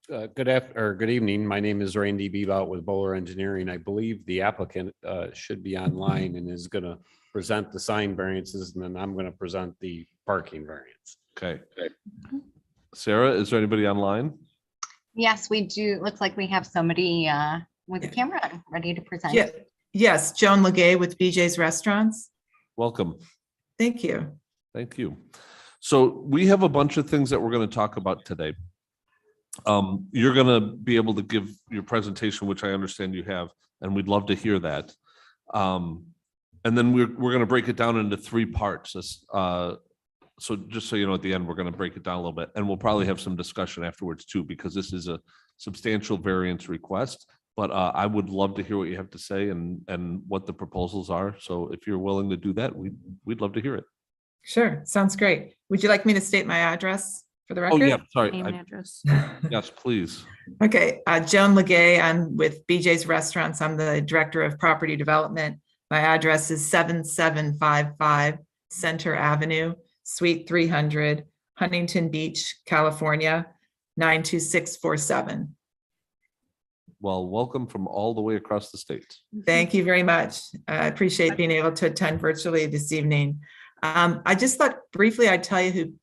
Good evening. My name is Randy Bebout with Bowler Engineering. I believe the applicant should be online and is going to present the sign variances, and then I'm going to present the parking variance. Okay. Sarah, is there anybody online? Yes, we do. Looks like we have somebody with a camera on, ready to present. Yeah. Yes, Joan Legay with BJ's Restaurants. Welcome. Thank you. Thank you. So we have a bunch of things that we're going to talk about today. You're going to be able to give your presentation, which I understand you have, and we'd love to hear that. And then we're going to break it down into three parts. So just so you know, at the end, we're going to break it down a little bit, and we'll probably have some discussion afterwards too, because this is a substantial variance request. But I would love to hear what you have to say and what the proposals are. So if you're willing to do that, we'd love to hear it. Sure, sounds great. Would you like me to state my address for the Oh, record? yeah, sorry. Name and address. Yes, please. Okay, Joan Legay, I'm with BJ's Restaurants. I'm the Director of Property Development. My address is 7755 Center Avenue, Suite 300, Huntington Beach, California, 92647. Well, welcome from all the way across the state. Thank you very much. I appreciate being able to attend virtually this evening. I just thought briefly I'd tell you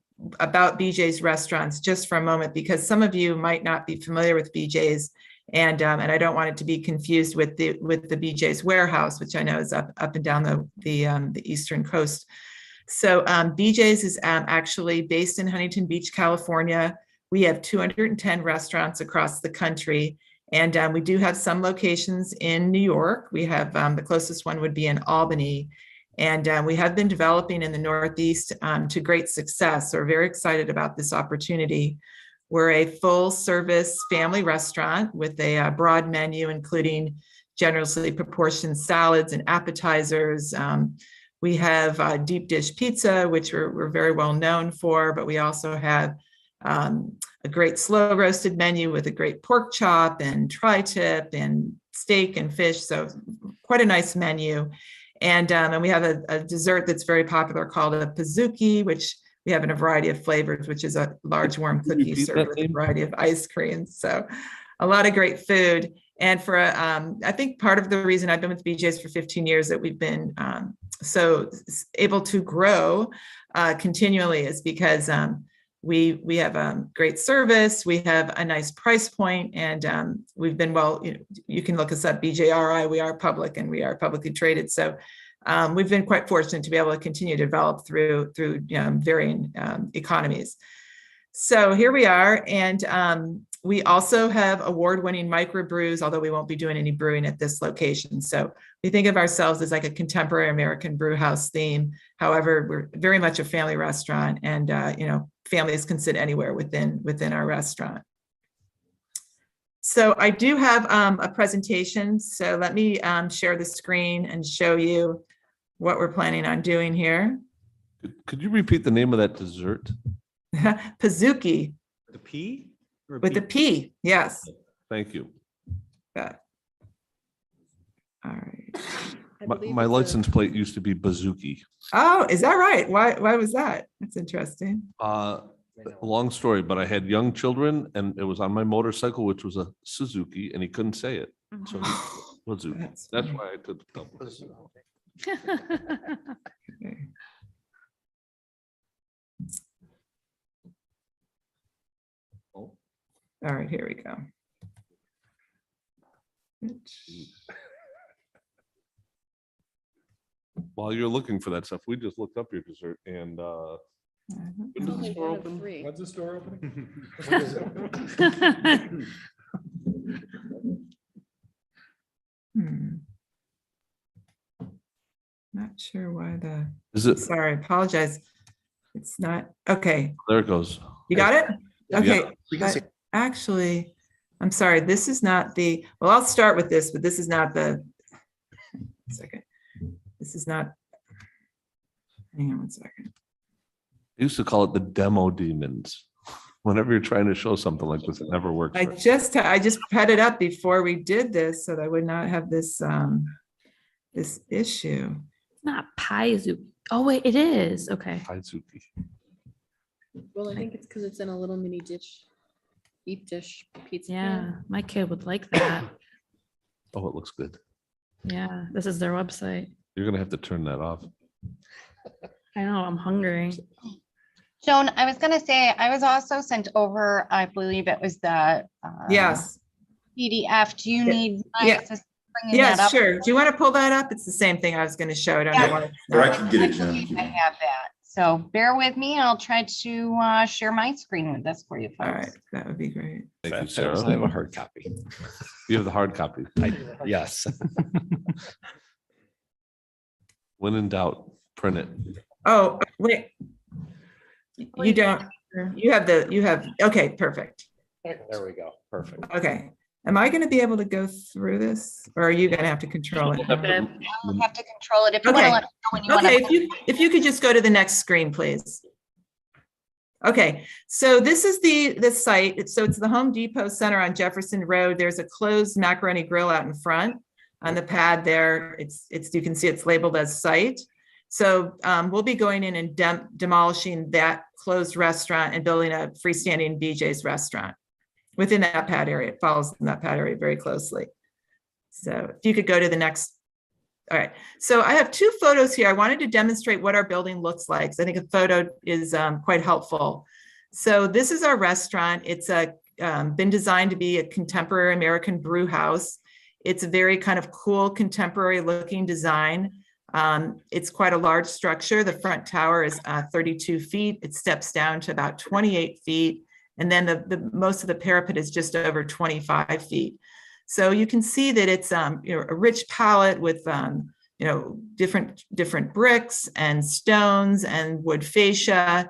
about BJ's Restaurants just for a moment, because some of you might not be familiar with BJ's, and I don't want it to be confused with the BJ's Warehouse, which I know is up and down the eastern coast. So BJ's is actually based in Huntington Beach, California. We have 210 restaurants across the country. And we do have some locations in New York. We have the closest one would be in Albany. And we have been developing in the Northeast to great success. So we're very excited about this opportunity. We're a full service family restaurant with a broad menu, including generously proportioned salads and appetizers. We have deep dish pizza, which we're very well known for, but we also have a great slow roasted menu with a great pork chop and tri-tip and steak and fish. So quite a nice menu. And we have a dessert that's very popular called a pizookie, which we have in a variety of flavors, which is a large warm cookie served with a variety of ice creams. So a lot of great food. And for, I think part of the reason I've been with BJ's for 15 years that we've been so able to grow continually is because we have great service, we have a nice price point, and we've been you can look us up, BJRI, we are public and we are publicly traded. So we've been quite fortunate to be able to continue to develop through varying economies. So here we are, and we also have award-winning microbrews, although we won't be doing any brewing at this location. So we think of ourselves as like a contemporary American brew house theme. However, we're very much a family restaurant, and families can sit anywhere within our restaurant. So I do have a presentation. So let me share the screen and show you what we're planning on doing here. Could you repeat the name of that dessert? Pizookie. The P? With the P, yes. Thank you. Yeah. All right. My license plate used to be Bazooki. Oh, is that right? Why was that? That's interesting. Long story, but I had young children and it was on my motorcycle, which was a Suzuki, and he couldn't say it. So Bazooki. That's why I took the double. All right, here we go. While you're looking for that stuff, we just looked up your dessert and when does the store open? When's the store opening? Not sure why the, Is it? sorry, I apologize. It's not, okay. There it goes. You got it? Yeah. Okay. We can see. Actually, I'm sorry, this is not the, well, I'll start with this, but this is not the, second. This is not, hang on one second. I used to call it the demo demons. Whenever you're trying to show something like this, it never works. I just had it up before we did this so that I would not have this, this issue. It's not paizuki. Oh, wait, it is. Okay. Paizuki. Well, I think it's because it's in a little mini dish, deep dish pizza. Yeah, pan. my kid would like that. Oh, it looks good. Yeah, this is their website. You're gonna have to turn that off. I know, I'm hungry. Joan, I was gonna say, I was also sent over, I believe it was the Yes. PDF. Do you Yeah. need my Yeah. assistance bringing that Yes, up? sure. Do you want to pull that up? It's the same thing I was going to show. I don't know Yeah. why. Or I can get it, I John. believe I have that. So bear with me and I'll try to share my screen with this for you All folks. right, that would be great. Thank you, I Sarah. have a hard copy. You have the hard copy. Yes. When in doubt, print it. Oh, wait. You don't, you have, okay, perfect. There we go. Perfect. Okay. Am I going to be able to go through this or are you going to have to control it? I'll have to control it if you want to Okay. let me know when you want Okay, to. if you could just go to the next screen, please. Okay, so this is the site. So it's the Home Depot Center on Jefferson Road. There's a closed macaroni grill out in front on the pad there. It's you can see it's labeled as site. So we'll be going in and demolishing that closed restaurant and building a freestanding BJ's restaurant within that pad area. It follows in that pad area very closely. So if you could go to the next. All right, so I have two photos here. I wanted to demonstrate what our building looks like. So I think a photo is quite helpful. So this is our restaurant. It's been designed to be a contemporary American brew house. It's a very kind of cool contemporary looking design. It's quite a large structure. The front tower is 32 feet. It steps down to about 28 feet. And then the most of the parapet is just over 25 feet. So you can see that it's a rich palette with different bricks and stones and wood fascia.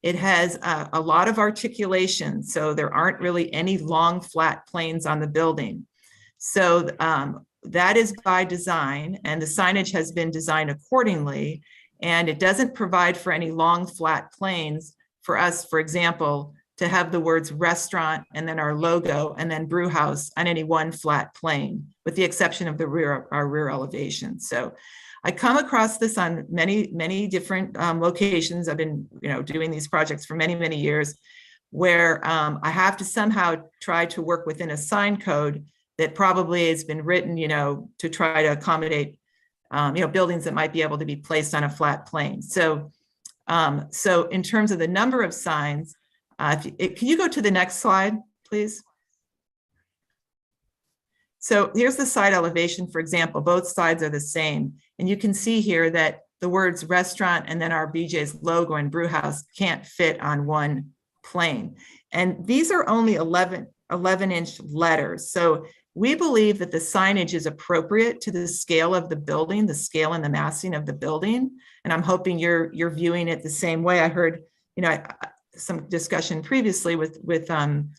It has a lot of articulation, so there aren't really any long flat planes on the building. So that is by design, and the signage has been designed accordingly, and it doesn't provide for any long flat planes for us, for example, to have the words restaurant and then our logo and then brew house on any one flat plane, with the exception of our rear elevation. So I come across this on many different locations. I've been doing these projects for many years, where I have to somehow try to work within a sign code that probably has been written to try to accommodate buildings that might be able to be placed on a flat plane. So in terms of the number of signs, can you go to the next slide, please? So here's the side elevation, for example. Both sides are the same. And you can see here that the words restaurant and then our BJ's logo and brew house can't fit on one plane. And these are only 11-inch letters. So we believe that the signage is appropriate to the scale of the building, the scale and the massing of the building. And I'm hoping you're viewing it the same way. I heard, some discussion previously with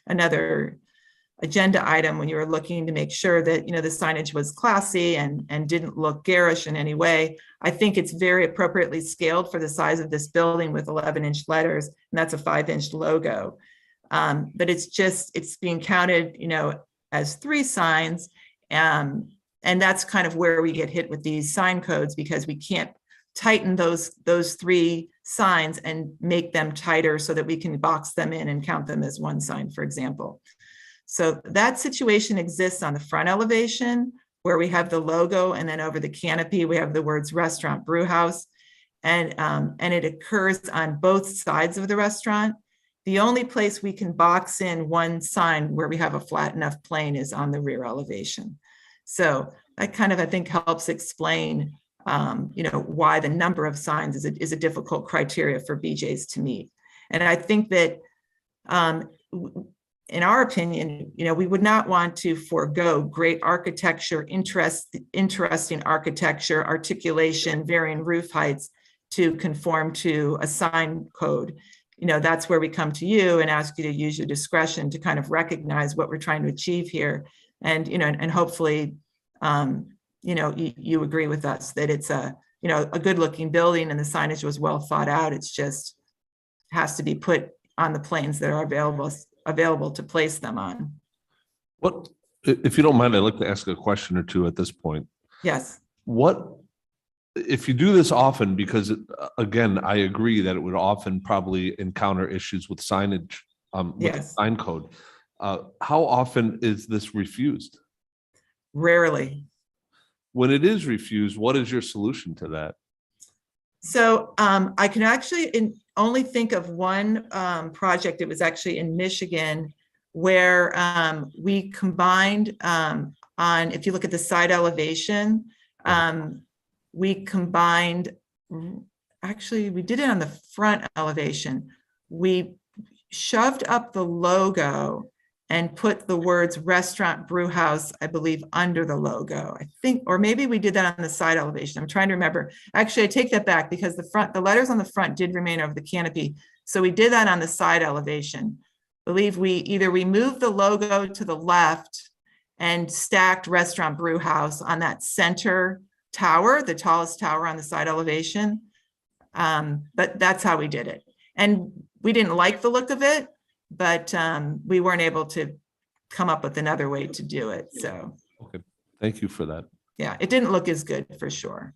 another agenda item when you were looking to make sure that the signage was classy and didn't look garish in any way. I think it's very appropriately scaled for the size of this building with 11-inch letters, and that's a 5-inch logo. But it's being counted as 3 signs, and that's kind of where we get hit with these sign codes, because we can't tighten those 3 signs and make them tighter so that we can box them in and count them as one sign, for example. So that situation exists on the front elevation, where we have the logo, and then over the canopy we have the words restaurant brew house, and it occurs on both sides of the restaurant. the only place we can box in one sign where we have a flat enough plane is on the rear elevation. So that kind of, I think, helps explain, why the number of signs is a difficult criteria for BJ's to meet. And I think that, in our opinion, we would not want to forego great architecture, interesting architecture, articulation, varying roof heights to conform to a sign code. That's where we come to you and ask you to use your discretion to kind of recognize what we're trying to achieve here. And, and hopefully, you agree with us that it's a good looking building and the signage was well thought out. It's just has to be put on the planes that are available to place them on. What, if you don't mind, I'd like to ask a question or two at this point. Yes. What, if you do this often, because again, I agree that it would often probably encounter issues with signage, with Yes. sign code. How often is this refused? Rarely. When it is refused, what is your solution to that? So I can actually only think of one project. It was actually in Michigan where we combined if you look at the side elevation, we combined, actually we did it on the front elevation. We shoved up the logo and put the words restaurant brew house, I believe, under the logo, I think, or maybe we did that on the side elevation. I'm trying to remember. Actually, I take that back because the letters on the front did remain over the canopy. So we did that on the side elevation. I believe we moved the logo to the left and stacked restaurant brew house on that center tower, the tallest tower on the side elevation. But that's how we did it. And we didn't like the look of it, but we weren't able to come up with another way to do it. So, okay, thank you for that. Yeah, it didn't look as good for sure.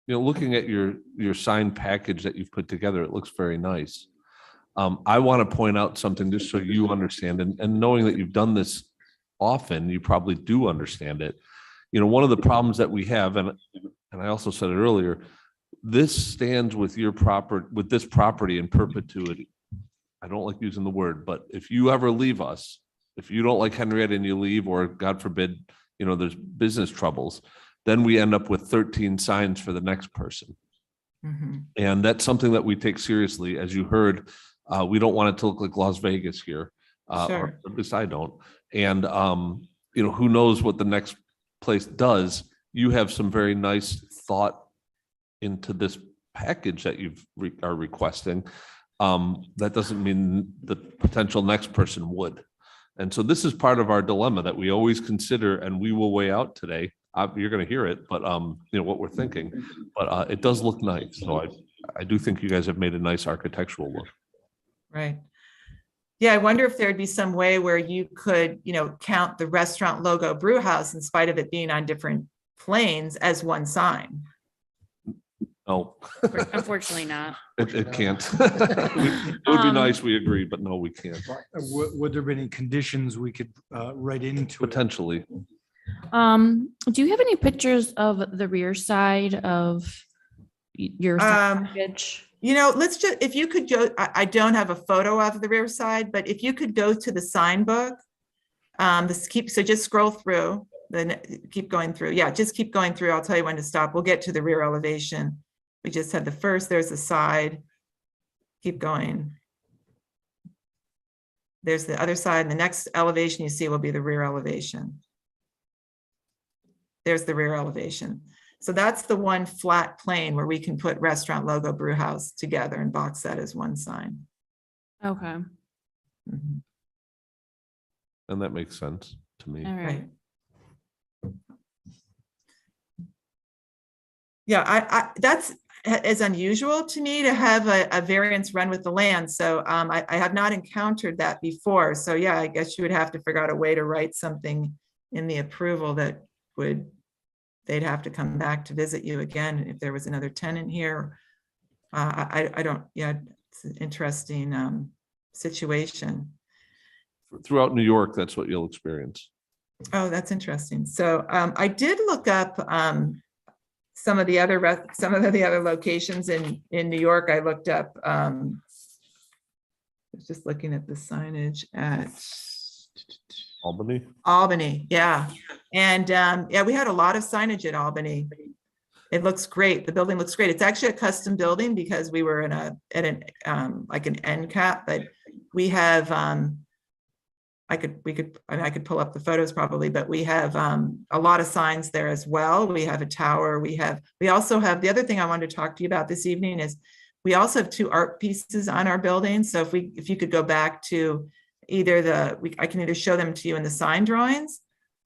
Looking at your sign package that you've put together, it looks very nice. I want to point out something just so you understand, and knowing that you've done this often, you probably do understand it. One of the problems that we have, and I also said it earlier, this stands with this property in perpetuity. I don't like using the word, but if you ever leave us, if you don't like Henrietta and you leave, or God forbid, there's business troubles, then we end up with 13 signs for the next person. Mm-hmm. And that's something that we take seriously. As you heard, we don't want it to look like Las Vegas here, Sure. or at least I don't. And, who knows what the next place does. You have some very nice thought into this package that you are requesting. That doesn't mean the potential next person would. And so this is part of our dilemma that we always consider, and we will weigh out today. You're going to hear it, but what we're thinking, but it does look nice. So I do think you guys have made a nice architectural look. Right. Yeah, I wonder if there'd be some way where you could, count the restaurant logo brew house in spite of it being on different planes as one sign. No, Unfortunately not. it can't. It would be nice, we agree, but no, we can't. Would there be any conditions we could write into it? Potentially. Do you have any pictures of the rear side of your package? Let's just, if you could go, I don't have a photo of the rear side, but if you could go to the sign book, so just scroll through, then keep going through. Yeah, just keep going through. I'll tell you when to stop. We'll get to the rear elevation. We just had the first, there's the side. Keep going. There's the other side, and the next elevation you see will be the rear elevation. There's the rear elevation. So that's the one flat plane where we can put restaurant logo brew house together and box that as one sign. Okay. Mm-hmm. And that makes sense to me. All right. Yeah, I that's as unusual to me to have a variance run with the land. So I have not encountered that before. So yeah, I guess you would have to figure out a way to write something in the approval that they'd have to come back to visit you again if there was another tenant here. I don't, yeah, it's an interesting situation. Throughout New York, that's what you'll experience. Oh, that's interesting. So I did look up some of the other locations in New York. I looked up was just looking at the signage at Albany. Yeah. And yeah, we had a lot of signage at Albany. It looks great. The building looks great. It's actually a custom building because we were at an like an end cap, but we have I could pull up the photos probably, but we have a lot of signs there as well. We have a tower. We also have, the other thing I wanted to talk to you about this evening is we also have 2 art pieces on our building. So if you could go back to either I can either show them to you in the sign drawings,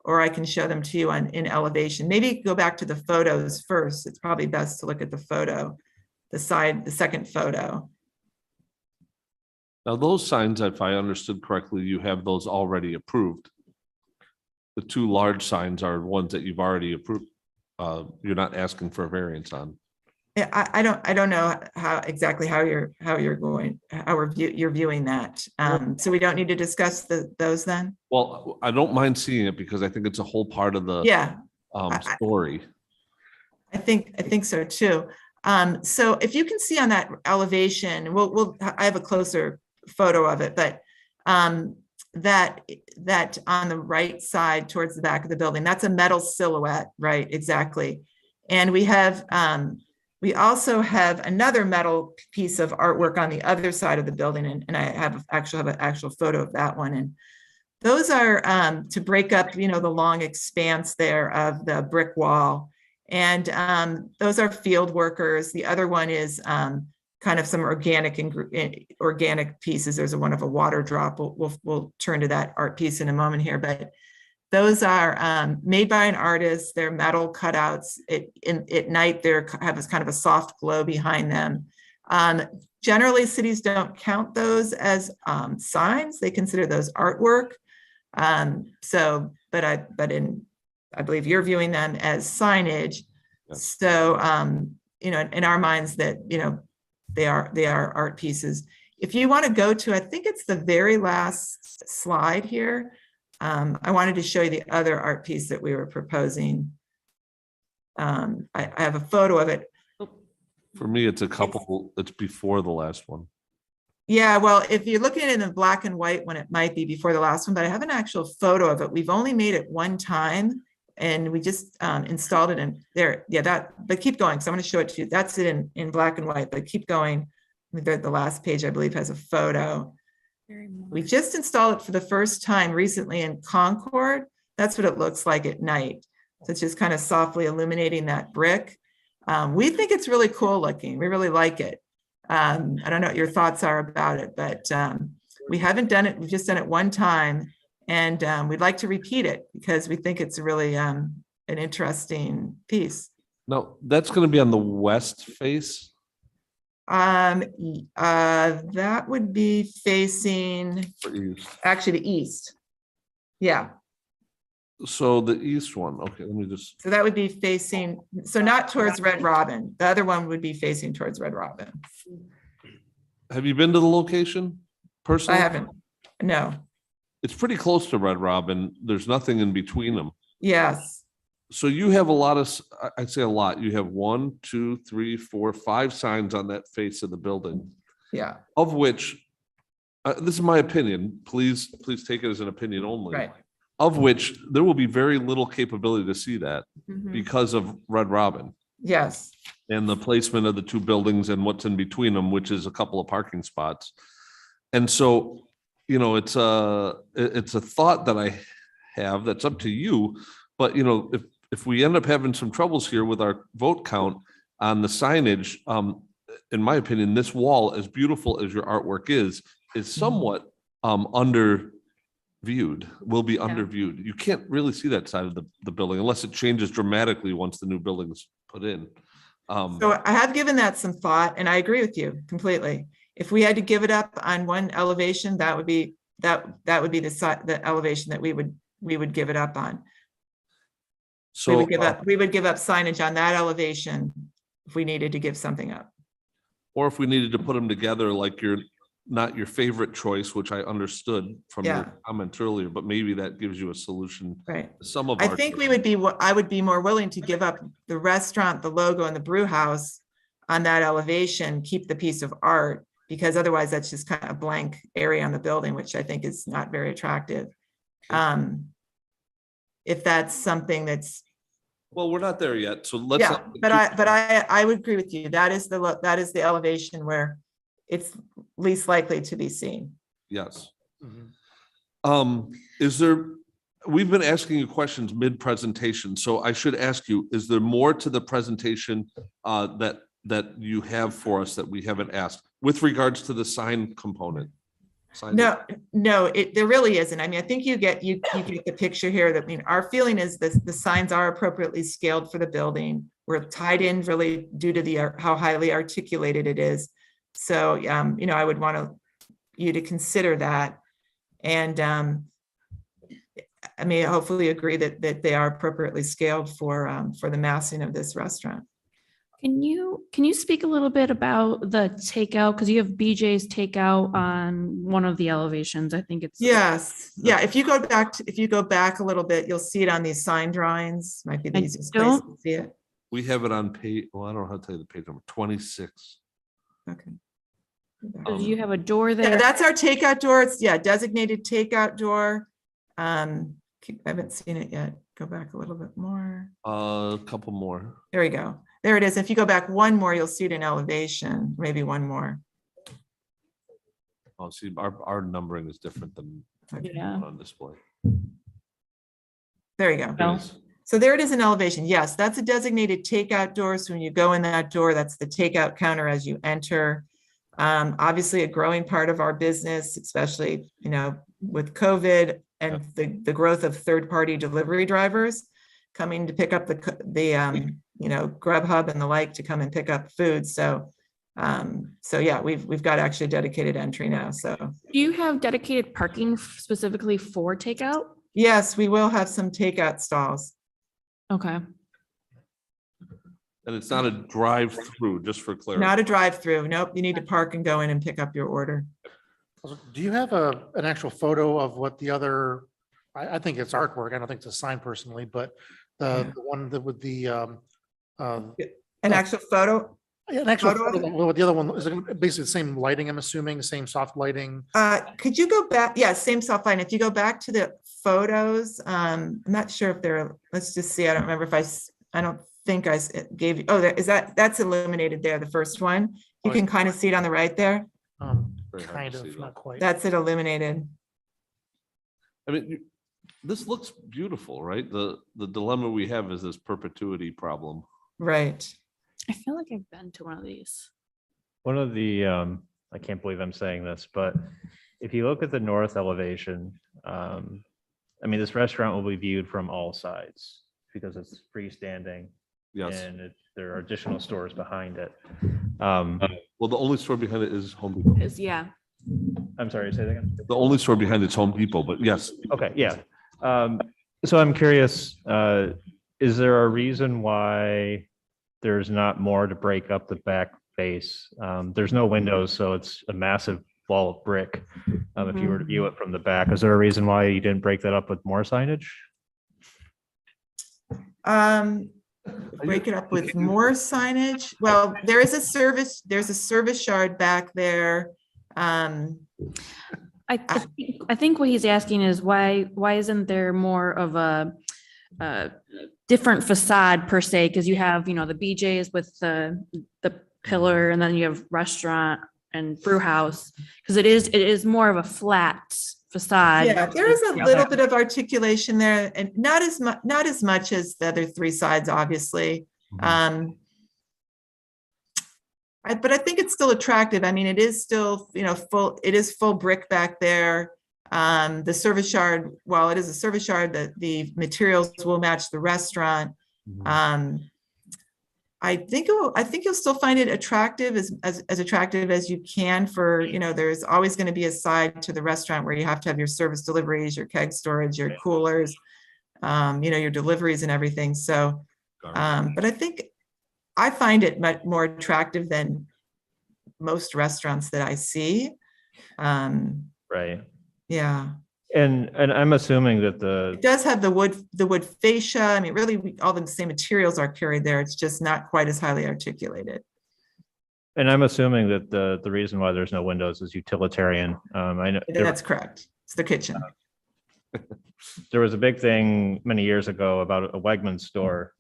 or I can show them to you in elevation. Maybe go back to the photos first. It's probably best to look at the photo, the second photo. Now, those signs, if I understood correctly, you have those already approved. The 2 large signs are ones that you've already approved. You're not asking for a variance on. Yeah, I don't know you're viewing that. So we don't need to discuss those then? Well, I don't mind seeing it because I think it's a whole part of the story. I think so too. So if you can see on that elevation, I have a closer photo of it, but that on the right side towards the back of the building, that's a metal silhouette, right? Exactly. And we also have another metal piece of artwork on the other side of the building, and I have an actual photo of that one. And those are to break up, the long expanse there of the brick wall. And those are field workers. The other one is kind of some organic pieces. There's one of a water drop. We'll turn to that art piece in a moment here, but those are made by an artist. They're metal cutouts. At night, they have kind of a soft glow behind them. Generally, cities don't count those as signs. They consider those artwork. But I believe you're viewing them as signage. Yes. So, in our minds that, they are art pieces. If you want to go to, I think it's the very last slide here. I wanted to show you the other art piece that we were proposing. I have a photo of it. For me, it's it's before the last one. Yeah, well, if you're looking at it in black and white one, it might be before the last one, but I have an actual photo of it. We've only made it one time and we just installed it in there. Yeah, but keep going. So I'm going to show it to you. That's it in black and white, but keep going. The last page, I believe, has a photo. We just installed it for the first time recently in Concord. That's what it looks like at night. So it's just kind of softly illuminating that brick. We think it's really cool looking. We really like it. I don't know what your thoughts are about it, but we haven't done it. We've just done it one time, and we'd like to repeat it because we think it's really an interesting piece. No, that's going to be on the west face. That would be facing actually the east. Yeah. So the east one. Okay, let me just. So that would be facing, so not towards Red Robin. The other one would be facing towards Red Robin. Have you been to the location personally? I haven't. No. It's pretty close to Red Robin. There's nothing in between them. Yes. So you have a lot of, I'd say a lot. You have 1, 2, 3, 4, 5 signs on that face of the building. Yeah. Of which, this is my opinion. Please take it as an opinion only. Right. Of which there will be very little capability to see that Mhm. because of Red Robin. Yes. And the placement of the 2 buildings and what's in between them, which is a couple of parking spots. And so, it's a thought that I have that's up to you. But, if we end up having some troubles here with our vote count on the signage, in my opinion, this wall, as beautiful as your artwork is somewhat underviewed, will be underviewed. You can't really see that side of the building unless it changes dramatically once the new building's put in. So I have given that some thought, and I agree with you completely. If we had to give it up on one elevation, that would be the elevation that we would give it up on. So we would give up signage on that elevation if we needed to give something up. Or if we needed to put them together, like not your favorite choice, which I understood from your comments earlier, but maybe that gives you a solution. Right. Some of I think I would be more willing to give up the restaurant, the logo, and the brew house on that elevation, keep the piece of art, because otherwise that's just kind of a blank area on the building, which I think is not very attractive. If that's something that's, Well, we're not there yet, so let's. yeah, but I would agree with you. That is the elevation where it's least likely to be seen. Yes. Is there, we've been asking you questions mid-presentation, so I should ask you, is there more to the presentation that you have for us that we haven't asked with regards to the sign component? No, there really isn't. I mean, I think you get the picture here. That, I mean, our feeling is that the signs are appropriately scaled for the building. We're tied in really due to how highly articulated it is. So, you know, I would want you to consider that. And I mean, hopefully agree that they are appropriately scaled for the massing of this restaurant. Can you speak a little bit about the takeout? Because you have BJ's takeout on one of the elevations. I think it's. Yes. Yeah. If you go back a little bit, you'll see it on these sign drawings. Might be the easiest place to see it. We have it on page, well, I don't know how to tell you the page number, 26. Okay. Do you have a door there? Yeah, that's our takeout door. It's designated takeout door. I haven't seen it yet. Go back a little bit more. A couple more. There we go. There it is. If you go back one more, you'll see it in elevation, maybe one more. Oh, see, our numbering is different than on display. There you go. So there it is in elevation. Yes, that's a designated takeout door. So when you go in that door, that's the takeout counter as you enter. Obviously a growing part of our business, especially, you know, with COVID and the growth of third-party delivery drivers coming to pick up the you know, Grubhub and the like to come and pick up food. So yeah, we've got actually a dedicated entry now. So do you have dedicated parking specifically for takeout? Yes, we will have some takeout stalls. Okay. And it's not a drive-through, just for clarity. Not a drive-through. Nope. You need to park and go in and pick up your order. Do you have an actual photo of what the other, I think it's artwork. I don't think it's a sign personally, but the one that with the an actual photo? Yeah, an actual photo. Well, the other one is basically the same lighting, I'm assuming, the same soft lighting. Could you go back? Yeah, same soft lighting. If you go back to the photos, I'm not sure if they're, let's just see. I don't remember if I don't think I gave you, oh, that's illuminated there, the first one. You can kind of see it on the right there. Kind of, not quite. That's it illuminated. I mean, this looks beautiful, right? The dilemma we have is this perpetuity problem. Right. I feel like I've been to one of these. One of the, I can't believe I'm saying this, but if you look at the north elevation, I mean, this restaurant will be viewed from all sides because it's freestanding. Yes. And there are additional stores behind it. Well, the only store behind it is Home Depot. Yeah. I'm sorry, say that again. The only store behind it's Home Depot, but yes. Okay, yeah. So I'm curious, is there a reason why there's not more to break up the back face? There's no windows, so it's a massive wall of brick. If you were to view it from the back, is there a reason why you didn't break that up with more signage? Break it up with more signage. Well, there's a service yard back there. I think what he's asking is why isn't there more of a different facade per se? Because you have, you know, the BJ's with the pillar, and then you have restaurant and brew house, because it is more of a flat facade. Yeah, there is a little bit of articulation there, and not as much as the other three sides, obviously. But I think it's still attractive. I mean, it is still, you know, full brick back there. The service yard, while it is a service yard, the materials will match the restaurant. I think you'll still find it attractive, as attractive as you can for, you know, there's always going to be a side to the restaurant where you have to have your service deliveries, your keg storage, your coolers, you know, your deliveries and everything. So, but I find it much more attractive than most restaurants that I see. Right. Yeah. And I'm assuming that it does have the wood fascia. I mean, really, all the same materials are carried there. It's just not quite as highly articulated. And I'm assuming that the reason why there's no windows is utilitarian. I know That's correct. It's the kitchen. there was a big thing many years ago about a Wegmans store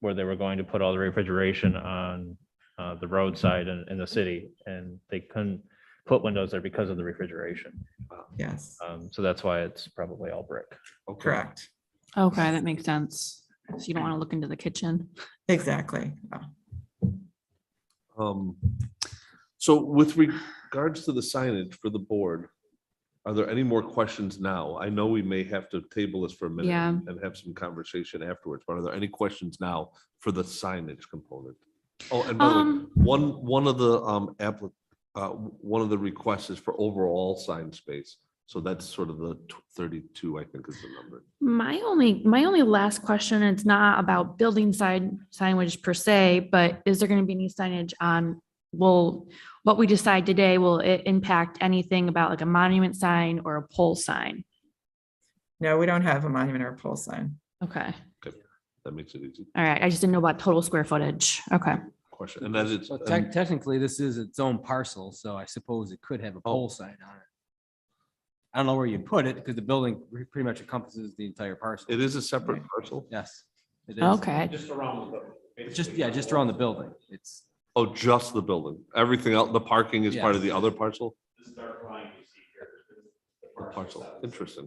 where they were going to put all the refrigeration on the roadside in the city, and they couldn't put windows there because of the refrigeration. Yes. So that's why it's probably all brick. Correct. Okay, that makes sense. So you don't want to look into the kitchen. Exactly. So with regards to the signage for the board, are there any more questions now? I know we may have to table this for a minute Yeah. and have some conversation afterwards, but are there any questions now for the signage component? Oh, and by the way, one of the one of the requests is for overall sign space. So that's sort of the 32, I think is the number. My only last question, it's not about building signage per se, but is there going to be any signage on, what we decide today, will it impact anything about like a monument sign or a pole sign? No, we don't have a monument or a pole sign. Okay. Okay, that makes it easy. All right. I just didn't know about total square footage. Okay. Question, and that is. Well, technically, this is its own parcel, so I suppose it could have a pole sign on it. I don't know where you put it because the building pretty much encompasses the entire parcel. It is a separate parcel? Yes. It is. Okay. Just around the building. Just around the building. It's. Oh, just the building. Everything else, the parking is part of the other parcel? Parcel, interesting.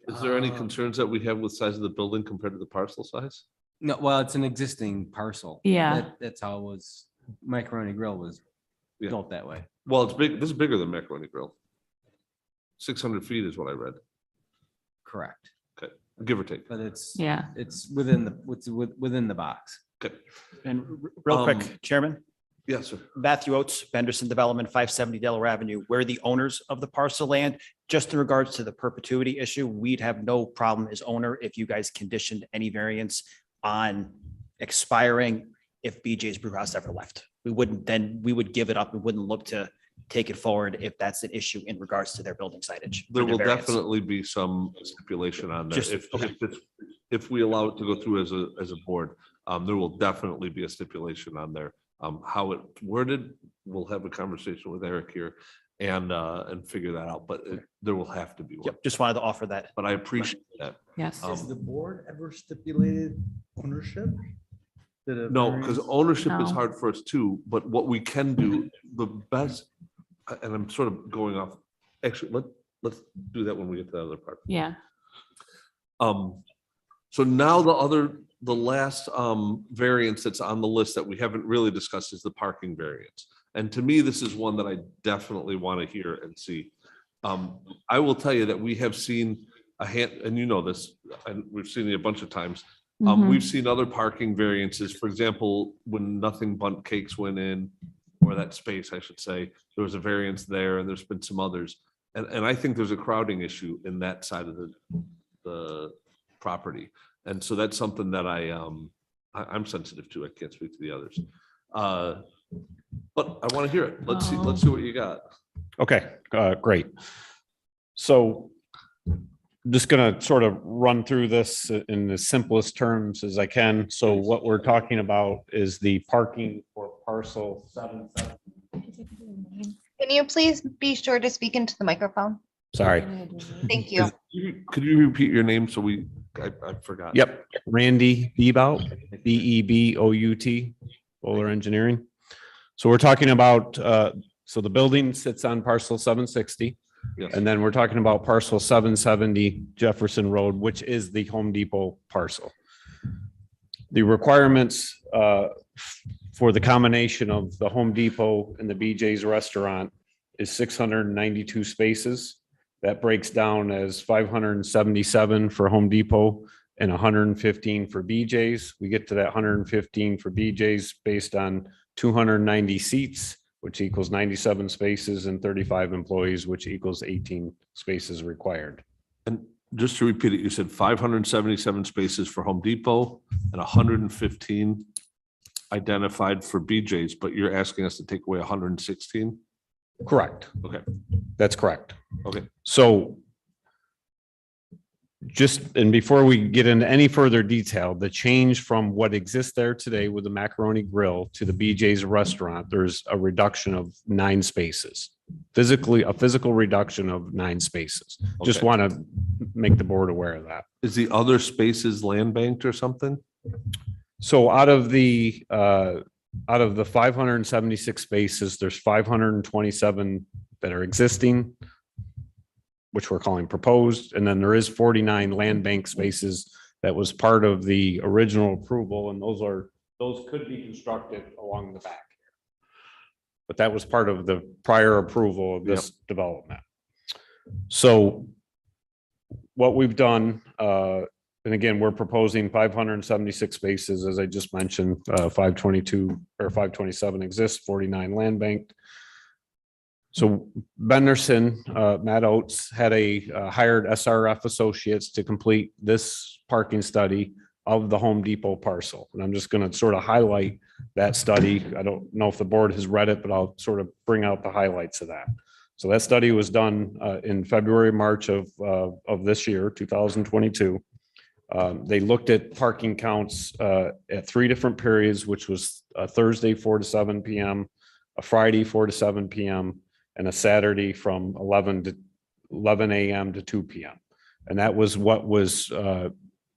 Is there any concerns that we have with size of the building compared to the parcel size? No, well, it's an existing parcel. Yeah. That's how it was, Macaroni Grill was built that way. Well, it's big, this is bigger than Macaroni Grill. 600 feet is what I read. Correct. Okay, give or take. But it's within the box. Okay. And real quick, Chairman. Yes, sir. Matthew Oates, Benderson Development, 570 Delaware Avenue. We're the owners of the parcel land. Just in regards to the perpetuity issue, we'd have no problem as owner if you guys conditioned any variance on expiring if BJ's Brewhouse ever left. We would give it up. We wouldn't look to take it forward if that's an issue in regards to their building signage. There will definitely be some stipulation on that. If we allow it to go through as a board, there will definitely be a stipulation on there. How it worded, we'll have a conversation with Eric here and figure that out, but there will have to be one. Yep, just wanted to offer that. But I appreciate that. Yes. Has the board ever stipulated ownership? No, because ownership is No. hard for us too, but what we can do, the best, and I'm sort of going off, actually, let's do that when we get to the other part. Yeah. So now the last variance that's on the list that we haven't really discussed is the parking variance. And to me, this is one that I definitely want to hear and see. I will tell you that we have seen and you know this, and we've seen it a bunch of times. We've seen other parking variances. For example, when Nothing Bundt Cakes went in, or that space, I should say, there was a variance there, and there's been some others. And I think there's a crowding issue in that side of the property. And so that's something that I'm sensitive to. I can't speak to the others. But I want to hear it. Let's see what you got. Okay, great. So just going to sort of run through this in the simplest terms as I can. So what we're talking about is the parking for parcel 770. Can you please be sure to speak into the microphone? Sorry. Thank you. Could you repeat your name so I forgot? Yep, Randy Bebout, Bebout, Bowler Engineering. So we're talking about, so the building sits on parcel 760. Yes. And then we're talking about parcel 770 Jefferson Road, which is the Home Depot parcel. The requirements for the combination of the Home Depot and the BJ's restaurant is 692 spaces. That breaks down as 577 for Home Depot and 115 for BJ's. We get to that 115 for BJ's based on 290 seats, which equals 97 spaces, and 35 employees, which equals 18 spaces required. And just to repeat it, you said 577 spaces for Home Depot and 115 identified for BJ's, but you're asking us to take away 116? Correct. Okay. That's correct. Okay. So and before we get into any further detail, the change from what exists there today with the Macaroni Grill to the BJ's restaurant, there's a reduction of 9 spaces. A physical reduction of 9 spaces. Just Okay. want to make the board aware of that. Is the other spaces land banked or something? So out of the 576 spaces, there's 527 that are existing, which we're calling proposed, and then there is 49 land bank spaces that was part of the original approval, and those could be constructed along the back. But that was part of the prior approval of this development. So what we've done, and again, we're proposing 576 spaces, as I just mentioned, 522 or 527 exists, 49 land banked. So Benderson, Matt Oates had hired SRF Associates to complete this parking study of the Home Depot parcel. And I'm just going to sort of highlight that study. I don't know if the board has read it, but I'll sort of bring out the highlights of that. So that study was done in February, March of this year, 2022. They looked at parking counts at 3 different periods, which was a Thursday, 4 to 7 p.m., a Friday, 4 to 7 p.m., and a Saturday from 11 a.m. to 2 p.m. And that was what was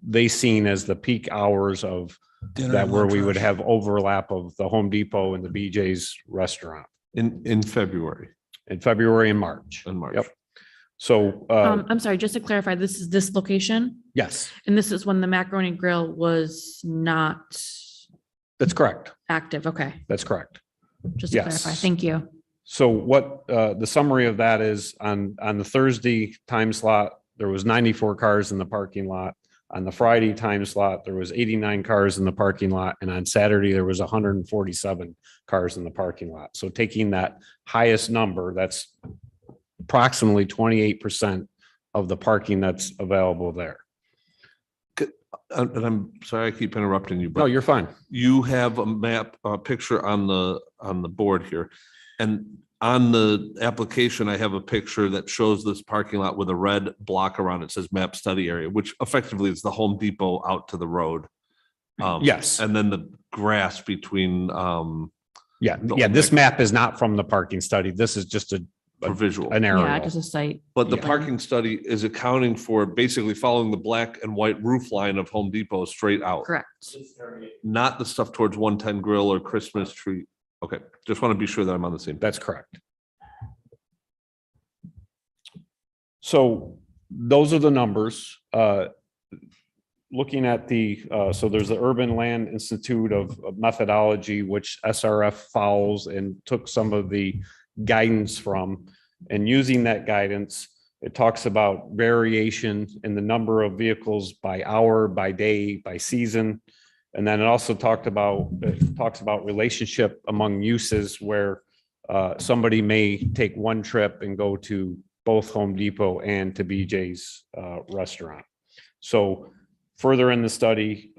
they seen as the peak hours of Dinner that and where lunch we would rush. have overlap of the Home Depot and the BJ's restaurant In February. in February and March. In March. Yep. So, I'm sorry, just to clarify, this is this location? yes, And this is when the Macaroni Grill was not that's correct. active. Okay, That's correct. just to clarify. Yes. Thank you. So what the summary of that is on the Thursday time slot, there was 94 cars in the parking lot. On the Friday time slot, there was 89 cars in the parking lot. And on Saturday, there was 147 cars in the parking lot. So taking that highest number, that's approximately 28% of the parking that's available there. And I'm sorry, I keep interrupting you, but No, you're fine. you have a map, a picture on the board here. And on the application, I have a picture that shows this parking lot with a red block around it, says map study area, which effectively is the Home Depot out to the road. Yes. And then the grass between This map is not from the parking study. This is just for visual. an Yeah, aerial. just a site. But the Yeah. parking study is accounting for basically following the black and white roof line of Home Depot straight out. Correct. Not the stuff towards 110 Grill or Christmas Tree. Okay, just want to be sure that I'm on the same. That's correct. So those are the numbers. Looking at so there's the Urban Land Institute of Methodology, which SRF follows and took some of the guidance from. And using that guidance, it talks about variation in the number of vehicles by hour, by day, by season. And then it also talks about relationship among uses where somebody may take one trip and go to both Home Depot and to BJ's restaurant. So further in the study,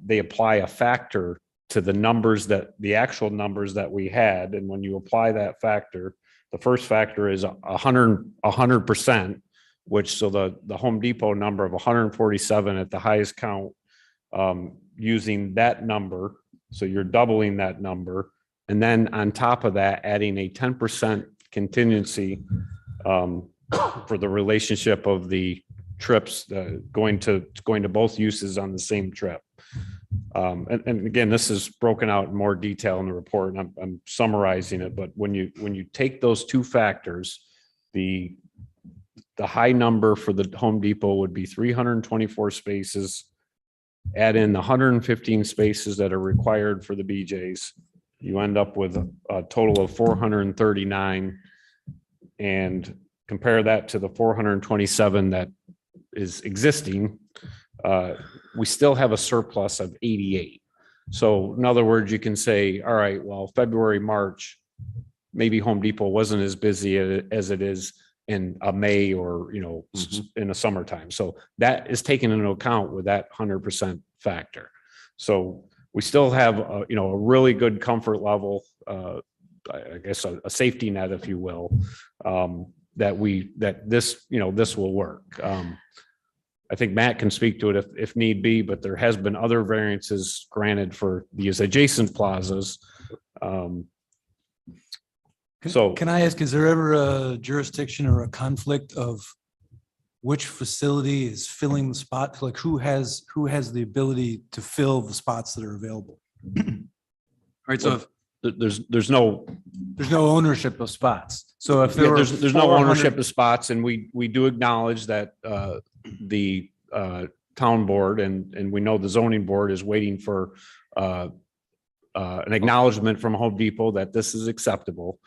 they apply a factor to the actual numbers that we had. And when you apply that factor, the first factor is 100%, which so the Home Depot number of 147 at the highest count, using that number. So you're doubling that number. And then on top of that, adding a 10% contingency for the relationship of the trips going to both uses on the same trip. And again, this is broken out in more detail in the report, and I'm summarizing it. But when you take those two factors, the high number for the Home Depot would be 324 spaces. Add in the 115 spaces that are required for the BJ's, you end up with a total of 439, and compare that to the 427 that is existing. We still have a surplus of 88. So in other words, you can say, all right, well, February, March, maybe Home Depot wasn't as busy as it is in a May or, in the summertime. So that is taken into account with that 100% factor. So we still have a really good comfort level, I guess a safety net, if you will, that this will work. I think Matt can speak to it if need be, but there has been other variances granted for these adjacent plazas. So Can I ask, is there ever a jurisdiction or a conflict of which facility is filling the spot? Like who has the ability to fill the spots that are available? Right, so if there's no ownership of spots. So if there were there's no 400 ownership of spots, and we do acknowledge that the town board and we know the zoning board is waiting for an acknowledgement from Home Depot that this is acceptable.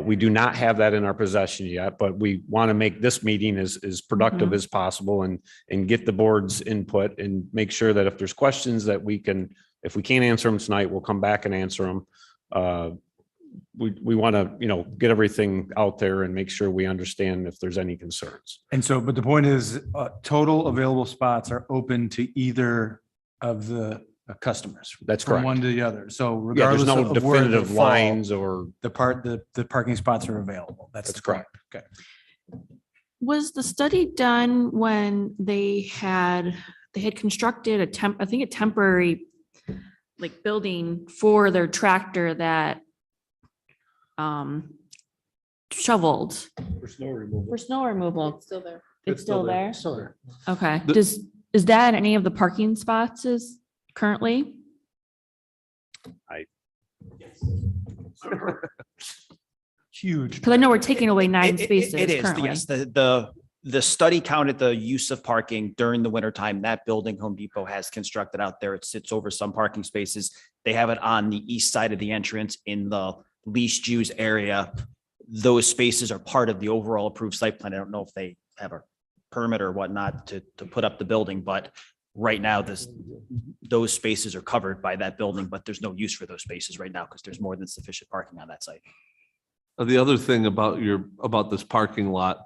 We do not have that in our possession yet, but we want to make this meeting as productive as possible and get the board's input and make sure that if there's questions that we can, if we can't answer them tonight, we'll come back and answer them. We want to, get everything out there and make sure we understand if there's any concerns. And so, but the point is, total available spots are open to either of the customers. That's from correct. one to the other. So Yeah, there's regardless no of where they definitive fall, lines or the parking spots are available. That's the point. correct. Okay. Was the study done when they had constructed a temporary like building for their tractor that shoveled For snow removal. for snow removal? It's still there. It's still there? Still there. Okay. Is that any of the parking spots is currently? Huge. Because I know we're taking away 9 spaces It is, currently. yes. The study counted the use of parking during the winter time. That building Home Depot has constructed out there. It sits over some parking spaces. They have it on the east side of the entrance in the least used area. Those spaces are part of the overall approved site plan. I don't know if they have a permit or whatnot to put up the building, but right now those spaces are covered by that building, but there's no use for those spaces right now because there's more than sufficient parking on that site. The other thing about this parking lot,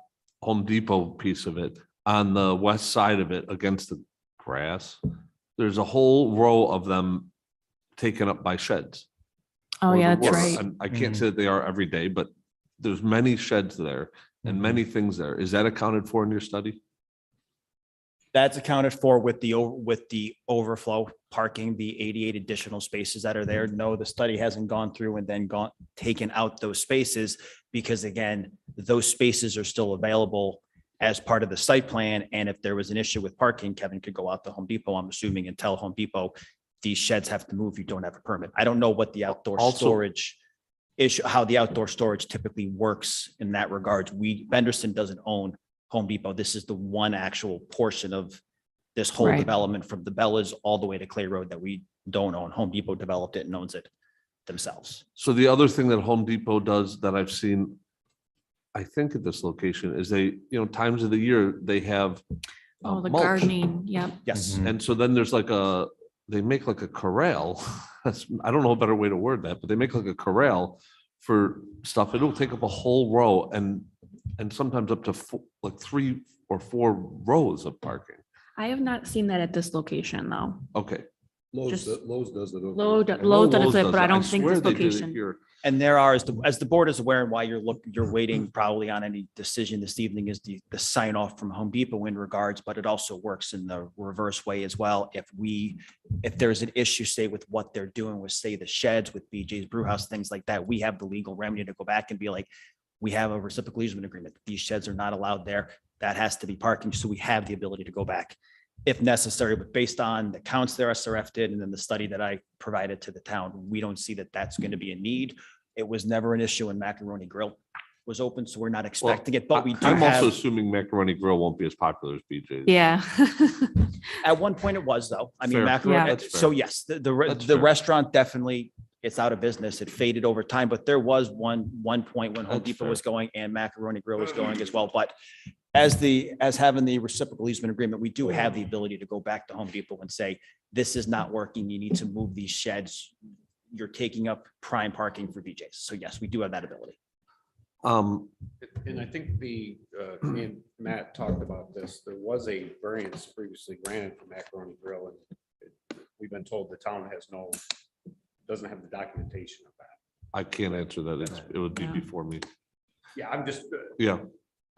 Home Depot piece of it, on the west side of it against the grass, there's a whole row of them taken up by sheds. Oh, yeah, that's Or- right. I can't say that they are every day, but there's many sheds there and many things there. Is that accounted for in your study? That's accounted for with the overflow parking, the 88 additional spaces that are there. No, the study hasn't gone through and then taken out those spaces because again, those spaces are still available as part of the site plan. And if there was an issue with parking, Kevin could go out to Home Depot, I'm assuming, and tell Home Depot, these sheds have to move. You don't have a permit. I don't know what the outdoor storage issue, how the outdoor storage typically works in that regard. Benderson doesn't own Home Depot. This is the one actual portion of this whole Right. development from the Bellas all the way to Clay Road that we don't own. Home Depot developed it and owns it themselves. So the other thing that Home Depot does that I've seen, I think at this location, is they, times of the year, they have Oh, the mulch. gardening, yep. Yes. And so then there's they make like a corral. I don't know a better way to word that, but they make like a corral for stuff. It'll take up a whole row and sometimes up to 3 or 4 rows of parking. I have not seen that at this location though. Okay. Lowe's does it. Lowe's does Lowe's it, does but I it. don't think swear this they did it location. here. And there are, as the board is aware, and why you're waiting probably on any decision this evening is the sign off from Home Depot in regards, but it also works in the reverse way as well. If there's an issue, say with what they're doing with, say, the sheds with BJ's Brewhouse, things like that, we have the legal remedy to go back and be like, we have a reciprocal easement agreement. These sheds are not allowed there. That has to be parking. So we have the ability to go back if necessary, but based on the counts their SRF did and then the study that I provided to the town, we don't see that that's going to be a need. It was never an issue when Macaroni Grill was open, so we're not expecting it, but we do I'm also have. assuming Macaroni Grill won't be as popular as BJ's. Yeah. At one point it was though. I mean, Fair. macaroni. Yeah. That's fair. So yes, That's the fair. restaurant definitely, it's out of business. It faded over time, but there was one point when Home That's Depot fair. was going and Macaroni Grill was going as well. But as having the reciprocal easement agreement, we do have the ability to go back to Home Depot and say, this is not working. You need to move these sheds. You're taking up prime parking for BJ's. So yes, we do have that ability. And I think me and Matt talked about this. There was a variance previously granted for Macaroni Grill, and we've been told the town doesn't have the documentation of that. I can't answer that. It would be before me. Yeah, I'm just. Yeah.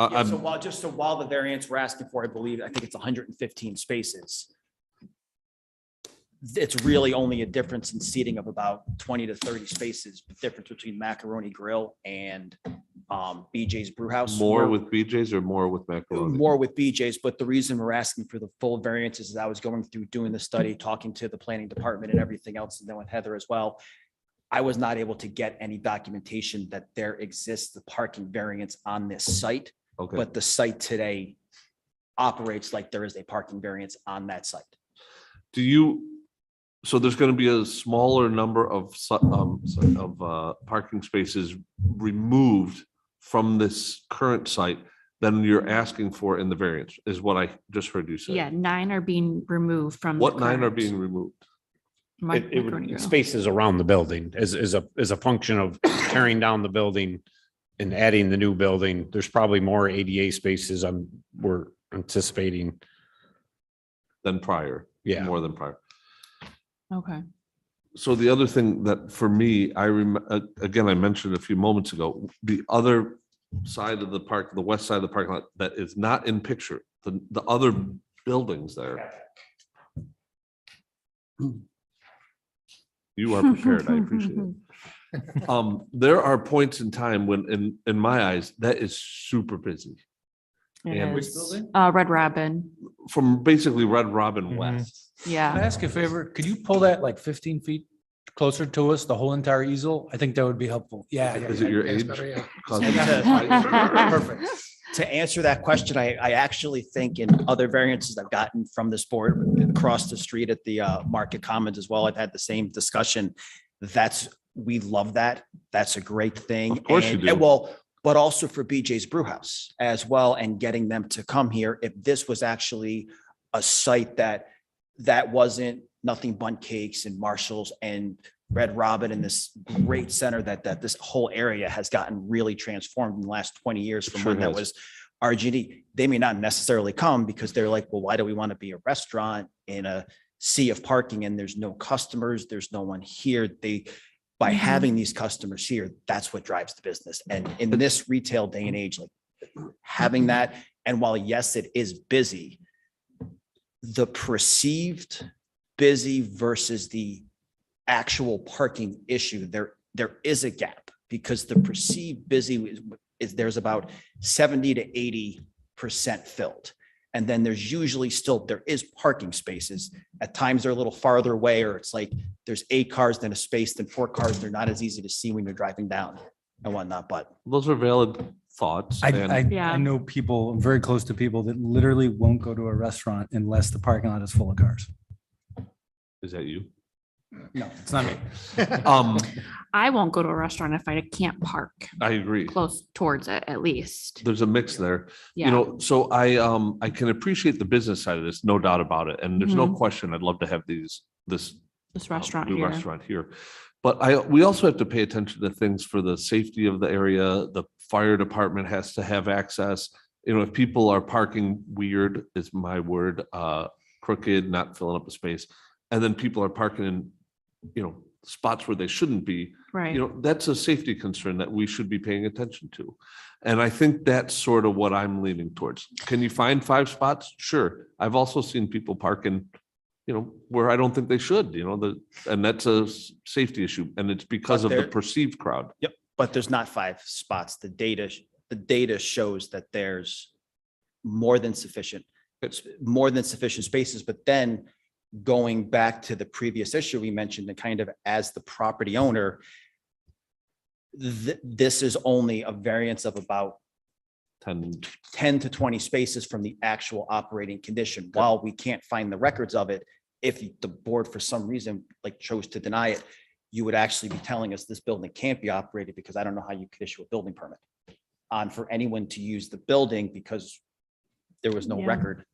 Yeah, so I'm, while the variance we're asking for, I think it's 115 spaces. It's really only a difference in seating of about 20 to 30 spaces, the difference between Macaroni Grill and BJ's Brewhouse. more We're- with BJ's or more with macaroni? More with BJ's, but the reason we're asking for the full variances is I was going through doing the study, talking to the planning department and everything else, and then with Heather as well. I was not able to get any documentation that there exists the parking variance on this site. Okay. But the site today operates like there is a parking variance on that site. Do you, so there's going to be a smaller number of parking spaces removed from this current site than you're asking for in the variance, is what I just heard you say. Yeah, 9 are being removed from. What 9 are being removed? Spaces around the building as a function of tearing down the building and adding the new building. There's probably more ADA spaces we're anticipating. Than prior. Yeah. More than prior. Okay. So the other thing that for me, again, I mentioned a few moments ago, the other side of the park, the west side of the parking lot that is not in picture, the other buildings there. You are prepared. I appreciate it. There are points in time when, in my eyes, that is super busy. And Which building? Red Robin. from basically Red Robin West. Can I Yeah. ask you a favor? Could you pull that like 15 feet closer to us, the whole entire easel? I think that would be helpful. Yeah. Is it your Yes, age? better, yeah. Perfect. To answer that question, I actually think in other variances I've gotten from this board across the street at the Market Commons as well, I've had the same discussion. We love that. That's a great thing. Of course you do. Well, but also for BJ's Brewhouse as well and getting them to come here. If this was actually a site that wasn't nothing but cakes and Marshalls and Red Robin and this great center that this whole area has gotten really transformed in the last 20 years from Sure when that has. was RGD. They may not necessarily come because they're like, well, why do we want to be a restaurant in a sea of parking and there's no customers, there's no one here. By having these customers here, that's what drives the business. And in this retail day and age, like having that, and while yes, it is busy, the perceived busy versus the actual parking issue, there is a gap because the perceived busy is there's about 70 to 80% filled. And then there's usually there is parking spaces. At times they're a little farther away, or it's like there's 8 cars than a space, than 4 cars. They're not as easy to see when you're driving down and whatnot, but. Those are valid thoughts. I know people, very close to people that literally won't go to a restaurant unless the parking lot is full of cars. Is that you? No, it's not me. I won't go to a restaurant if I can't park I agree. close towards it at least. There's a mix there. Yeah. You know, so I can appreciate the business side of this, no doubt about it. And there's no question, I'd love to have this restaurant new here. restaurant here. But we also have to pay attention to things for the safety of the area. The fire department has to have access. You know, if people are parking weird, is my word, crooked, not filling up the space. And then people are parking in, you know, spots where they shouldn't be. Right. You know, that's a safety concern that we should be paying attention to. And I think that's sort of what I'm leaning towards. Can you find 5 spots? Sure. I've also seen people parking, you know, where I don't think they should, you know, and that's a safety issue. And it's because But of the there- perceived crowd. Yep, but there's not 5 spots. The data shows that there's more than sufficient spaces, but then going back to the previous issue we mentioned, and kind of as the property owner, this is only a variance of about 10 to 20 spaces from the actual operating condition. While we can't find the records of it, if the board for some reason like chose to deny it, you would actually be telling us this building can't be operated because I don't know how you could issue a building permit for anyone to use the building because there was no Yeah. record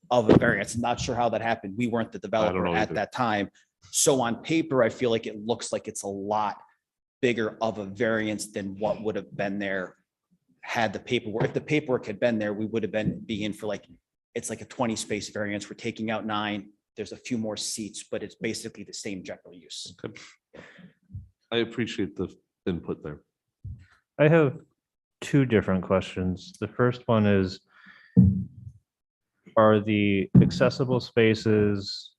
of a variance. Not sure how that happened. We weren't the developer know at either. that time. So on paper, I feel like it looks like it's a lot bigger of a variance than what would have been there had the paperwork. If the paperwork had been there, we would have been in for it's like a 20 space variance. We're taking out 9. There's a few more seats, but it's basically the same general use. I appreciate the input there. I have two different questions. The first one is, are the accessible spaces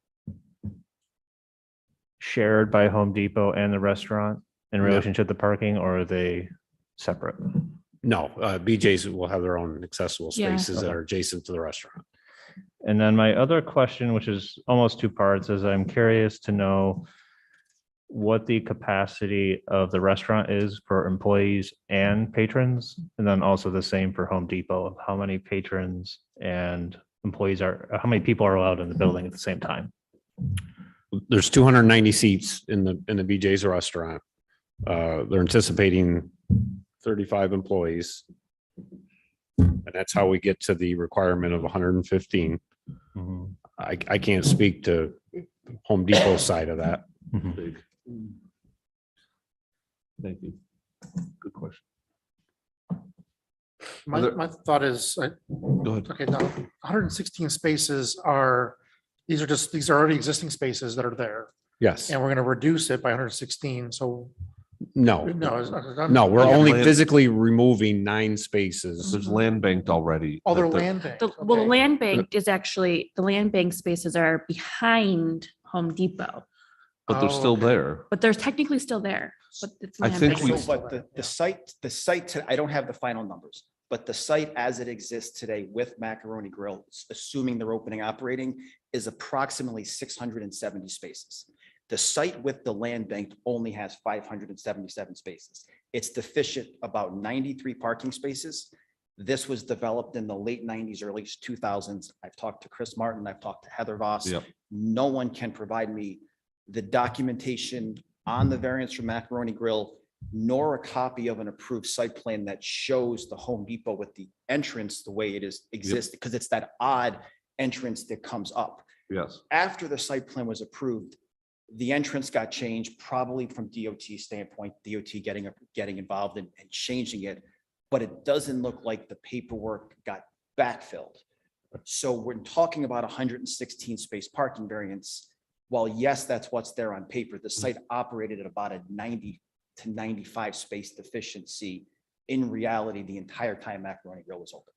shared by Home Depot and the restaurant in relationship to parking, or are they separate? No, BJ's will have their own accessible Yeah. spaces that are adjacent to the restaurant. And then my other question, which is almost two parts, is I'm curious to know what the capacity of the restaurant is for employees and patrons, and then also the same for Home Depot, of how many patrons and employees how many people are allowed in the building at the same time? There's 290 seats in the BJ's restaurant. They're anticipating 35 employees. And that's how we get to the requirement of 115. I can't speak to Home Depot's side of that. Big. Thank you. Good question. My thought is, Go ahead. okay, now 116 spaces these are already existing spaces that are there. Yes. And we're going to reduce it by 116. So No, no, no, we're Yeah, only land- physically removing 9 spaces. There's land banked already. Oh, they're that the- land bank. Well, the land bank is actually, the land bank spaces are behind Home Depot, But they're still okay. there. but they're technically still there. But it's I land think bank. we- So, but the site, I don't have the final numbers, but the site as it exists today with Macaroni Grill, assuming they're opening, operating, is approximately 670 spaces. The site with the land bank only has 577 spaces. It's deficient about 93 parking spaces. This was developed in the late 90s, early 2000s. I've talked to Chris Martin, I've talked to Heather Voss. Yep. No one can provide me the documentation on the variance from Macaroni Grill, nor a copy of an approved site plan that shows the Home Depot with the entrance the way it exists, because it's that odd entrance that comes up. Yes. After the site plan was approved, the entrance got changed, probably from DOT standpoint, DOT getting involved and changing it, but it doesn't look like the paperwork got backfilled. So we're talking about 116 space parking variance. While yes, that's what's there on paper, the site operated at about a 90 to 95 space deficiency. In reality, the entire time Macaroni Grill was open.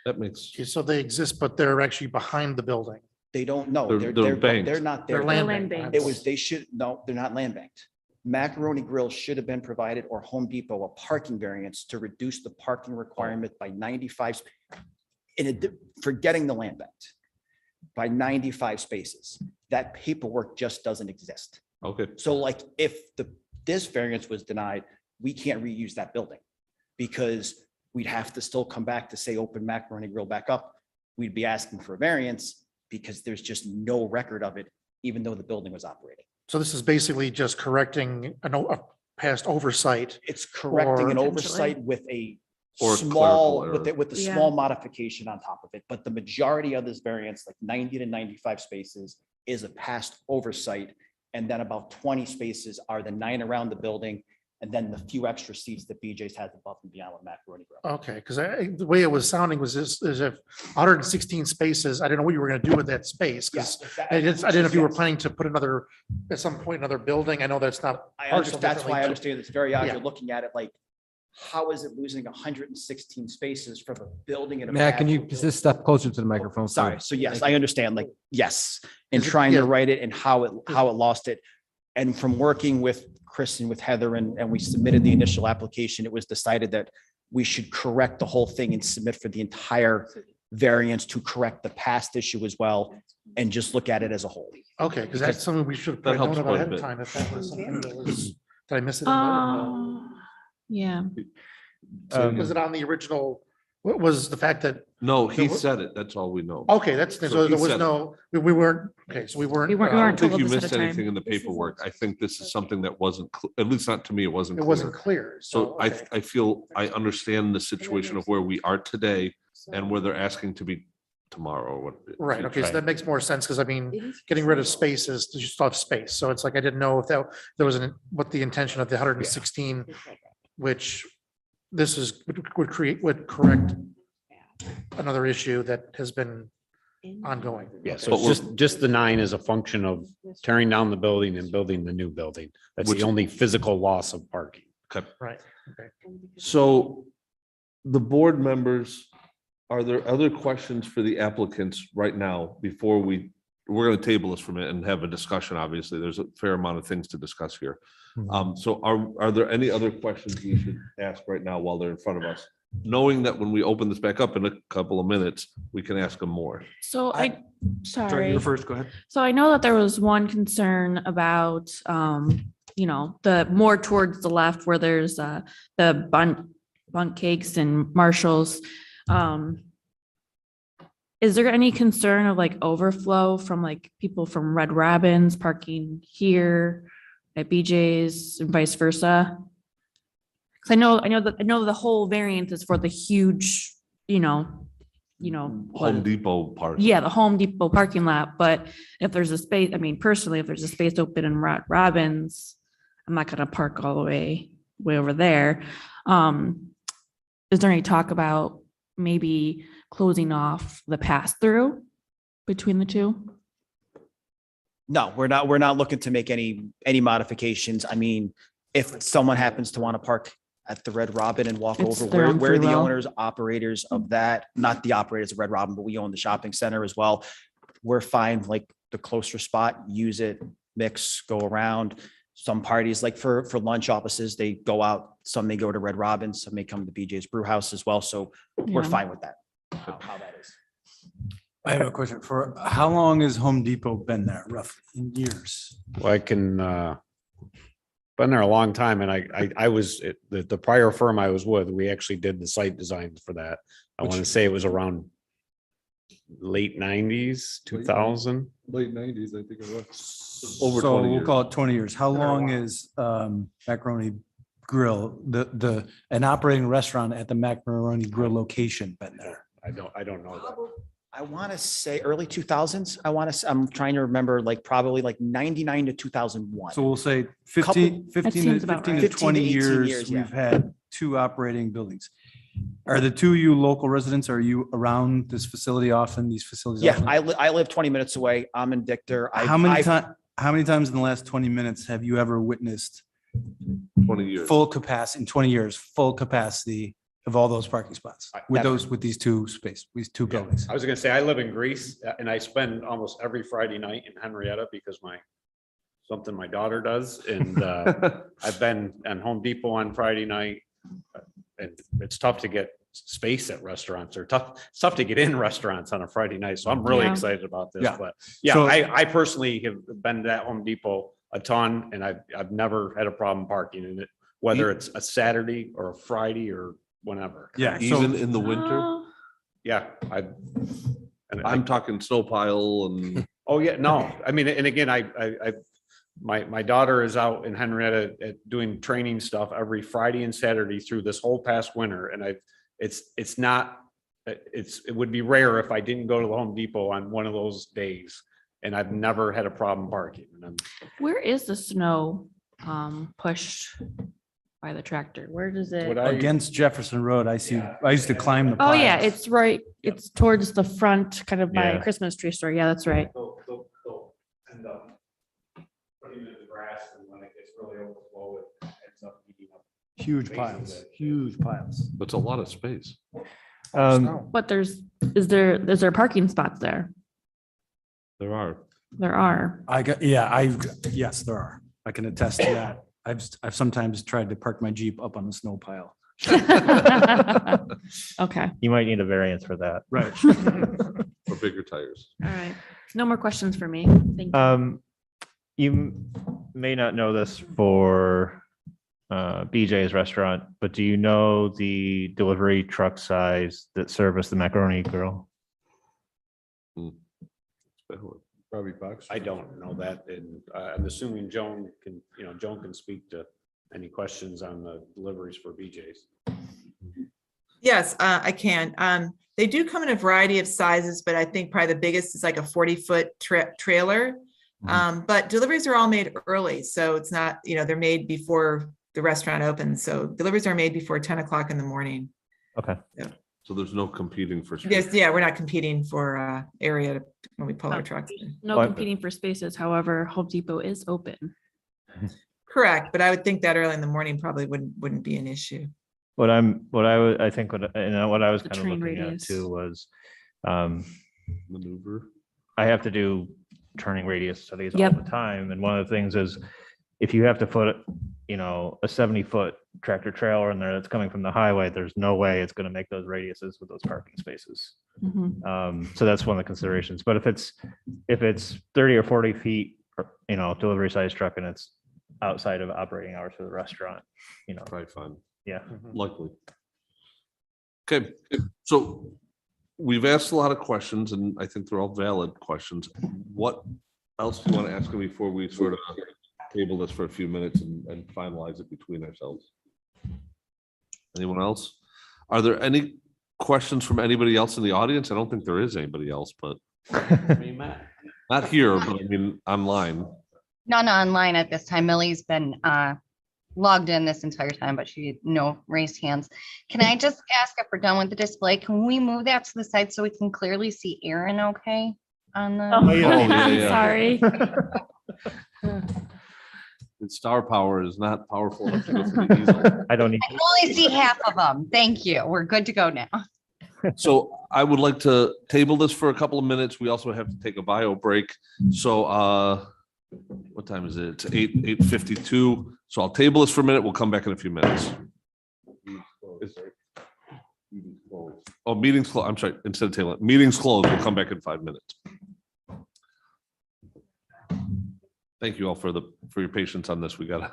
That makes, Okay, so they exist, but they're actually behind the building. They don't know. They're banked. They're not there. They're land land banked. banked. They're not land banked. Macaroni Grill should have been provided, or Home Depot, a parking variance to reduce the parking requirement by 95. Forgetting the land banked by 95 spaces. That paperwork just doesn't exist. okay. So like if this variance was denied, we can't reuse that building because we'd have to still come back to say open Macaroni Grill back up. We'd be asking for a variance because there's just no record of it, even though the building was operating. So this is basically just correcting a past oversight. It's correcting an Or- oversight with a Or small, clerical with a Yeah. small modification on top of it. But the majority of this variance, like 90 to 95 spaces, is a past oversight. And then about 20 spaces are the 9 around the building, and then the few extra seats that BJ's has above and beyond with Macaroni Grill. Okay, because the way it was sounding was this, as if 116 spaces, I didn't know what you were going to do with that space. Because I didn't know if you were planning to put at some point, another building. I know that's not. I parcel understand, that's why I differently, understand it's very odd. Yeah. You're looking at it like, how is it losing 116 spaces from a building? And Matt, can you just step closer to the microphone? Sorry. please? So yes, Thank I you. understand, like, yes, in Is it- trying yeah. to write it and how it lost it. And from working with Chris and with Heather and we submitted the initial application, it was decided that we should correct the whole thing and submit for the entire variance to correct the past issue as well and just look at it as a whole. Okay, because that's something we should have That put helps note quite a ahead of bit. time. If that was something that was, did I miss it? in the- Yeah. Was it on the original? What was the fact that? No, he There said it. That's all we know. Okay, so he there was said it. no, we weren't, okay, so we weren't. We weren't- I we don't weren't think told you this at missed a time. anything in the paperwork. I think this is something that wasn't, at least not to me, it wasn't. It wasn't clear. clear. So okay. I feel I understand the situation of where we are today and where they're asking to be tomorrow. or what. Right, okay, so that makes more sense, because I mean, getting rid of spaces, you still have space, so it's like, I didn't know if there was what the intention of the 116, which this is, would correct another issue that has been ongoing. Yeah, so it's just the 9 is a function of tearing down the building and building the new building. That's Which- the only physical loss of parking. Okay. Right, okay. So the board members, are there other questions for the applicants right now before we're going to table this from it and have a discussion? Obviously, there's a fair amount of things to discuss here. So are there any other questions we should ask right now while they're in front of us? Knowing that when we open this back up in a couple of minutes, we can ask them more. So Sorry, you're first, go ahead. So I know that there was one concern about, the more towards the left where there's the bunk cakes and Marshalls. Is there any concern of like overflow from like people from Red Robin's parking here at BJ's and vice versa? Because I know the whole variance is for the huge, Home Depot part. yeah, the Home Depot parking lot, but if there's a space, I mean, personally, if there's a space open in Robbins, I'm not gonna park all the way over there. Is there any talk about maybe closing off the pass-through between the two? No, we're not looking to make any modifications. I mean, if someone happens to want to park at the Red Robin and walk It's over, their own we're free the will. owners, operators of that, not the operators of Red Robin, but we own the shopping center as well. We're fine, like the closer spot, use it, mix, go around. Some parties, like for lunch offices, they go out, some may go to Red Robin, some may come to BJ's Brew House as well. So we're Yeah. fine with that. How that is. I have a question for, how long has Home Depot been there roughly in years? Well, I can, been there a long time, and I was, the prior firm I was with, we actually did the site design for that. I want to say it was around late 90s, 2000. Late 90s, I think it was. Over So 20 we'll years. call it 20 years. How long is Macaroni Grill, an operating restaurant at the Macaroni Grill location been there? I don't know that. I want to say early 2000s. I'm trying to remember, like probably like 99 to 2001. So we'll say Couple- 15 seems to about 15 right. to 15 to 20 18 years, years, yeah. we've had two operating buildings. Are the two of you local residents? Are you around this facility often, these facilities? Yeah, often? I live 20 minutes away. I'm in Victor. How many times in the last 20 minutes have you ever witnessed 20 years. full capacity, in 20 years, full capacity of all those parking spots with Never. these two buildings? I was gonna say, I live in Greece, and I spend almost every Friday night in Henrietta because something my daughter does, and I've been on Home Depot on Friday night. And it's tough to get space at restaurants, or it's tough to get in restaurants on a Friday night. So I'm really Yeah. excited about this. Yeah. But yeah, So- I personally have been to Home Depot a ton, and I've never had a problem parking in it, whether it's a Saturday or a Friday or whenever. Yeah. Even in the winter. Oh, Yeah, I'm talking snow pile and oh yeah, no, I mean, and again, my daughter is out in Henrietta doing training stuff every Friday and Saturday through this whole past winter, and it would be rare if I didn't go to the Home Depot on one of those days, and I've never had a problem parking. And where is the snow pushed by the tractor? Where does it? Against Jefferson Road, I used to climb the. Oh, yeah, piles. it's right. It's towards the front, kind of by Yeah. a Christmas tree store. Yeah, that's right. they'll end up putting it in the grass, and when it gets really overflow, it ends up eating up. Huge piles, huge piles. that's a lot of space. But is there parking spots there? There are. There are. Yes, there are. I can attest to that. I've sometimes tried to park my Jeep up on the snow pile. Okay, You might need a variance for that. Right. For bigger tires. all right. No more questions for me. Thank you. You may not know this for BJ's restaurant, but do you know the delivery truck size that service the Macaroni Grill? Probably box. I don't know that, and I'm assuming Joan can speak to any questions on the deliveries for BJ's. Yes, I can. They do come in a variety of sizes, but I think probably the biggest is like a 40-foot trailer. But deliveries are all made early, so it's not, they're made before the restaurant opens. So deliveries are made before 10 o'clock in the morning. Okay. Yeah. So there's no competing for space. Yes, yeah, we're not competing for area when we pull our trucks in. No competing for spaces. However, Home Depot is open. Correct, but I would think that early in the morning probably wouldn't be an issue. what I think, what I was The kind of train looking at radius. too was, Maneuver. I have to do turning radius studies all Yep. the time. And one of the things is if you have to put, a 70-foot tractor trailer in there that's coming from the highway, there's no way it's going to make those radiuses with those parking spaces. Mhm. So that's one of the considerations. But if it's 30 or 40 feet, delivery size truck and it's outside of operating hours for the restaurant, Probably fun. yeah. Likely. Okay, so we've asked a lot of questions and I think they're all valid questions. What else do you want to ask me before we sort of table this for a few minutes and finalize it between ourselves? Anyone else? Are there any questions from anybody else in the audience? I don't think there is anybody else, but not here, but I mean, online. None online at this time. Millie's been logged in this entire time, but she no raised hands. Can I just ask if we're done with the display? Can we move that to the side so we can clearly see Aaron okay on the? Oh, yeah. sorry. Its star power is not powerful enough to go through the easel. I don't need. I can only see half of them. Thank you. We're good to go now. So I would like to table this for a couple of minutes. We also have to take a bio break. So what time is it? It's 8:52. So I'll table this for a minute. We'll come back in a few minutes. Oh, meeting's closed. I'm sorry, instead of table it, meeting's closed. We'll come back in 5 minutes. Thank you all for your patience on this. We gotta.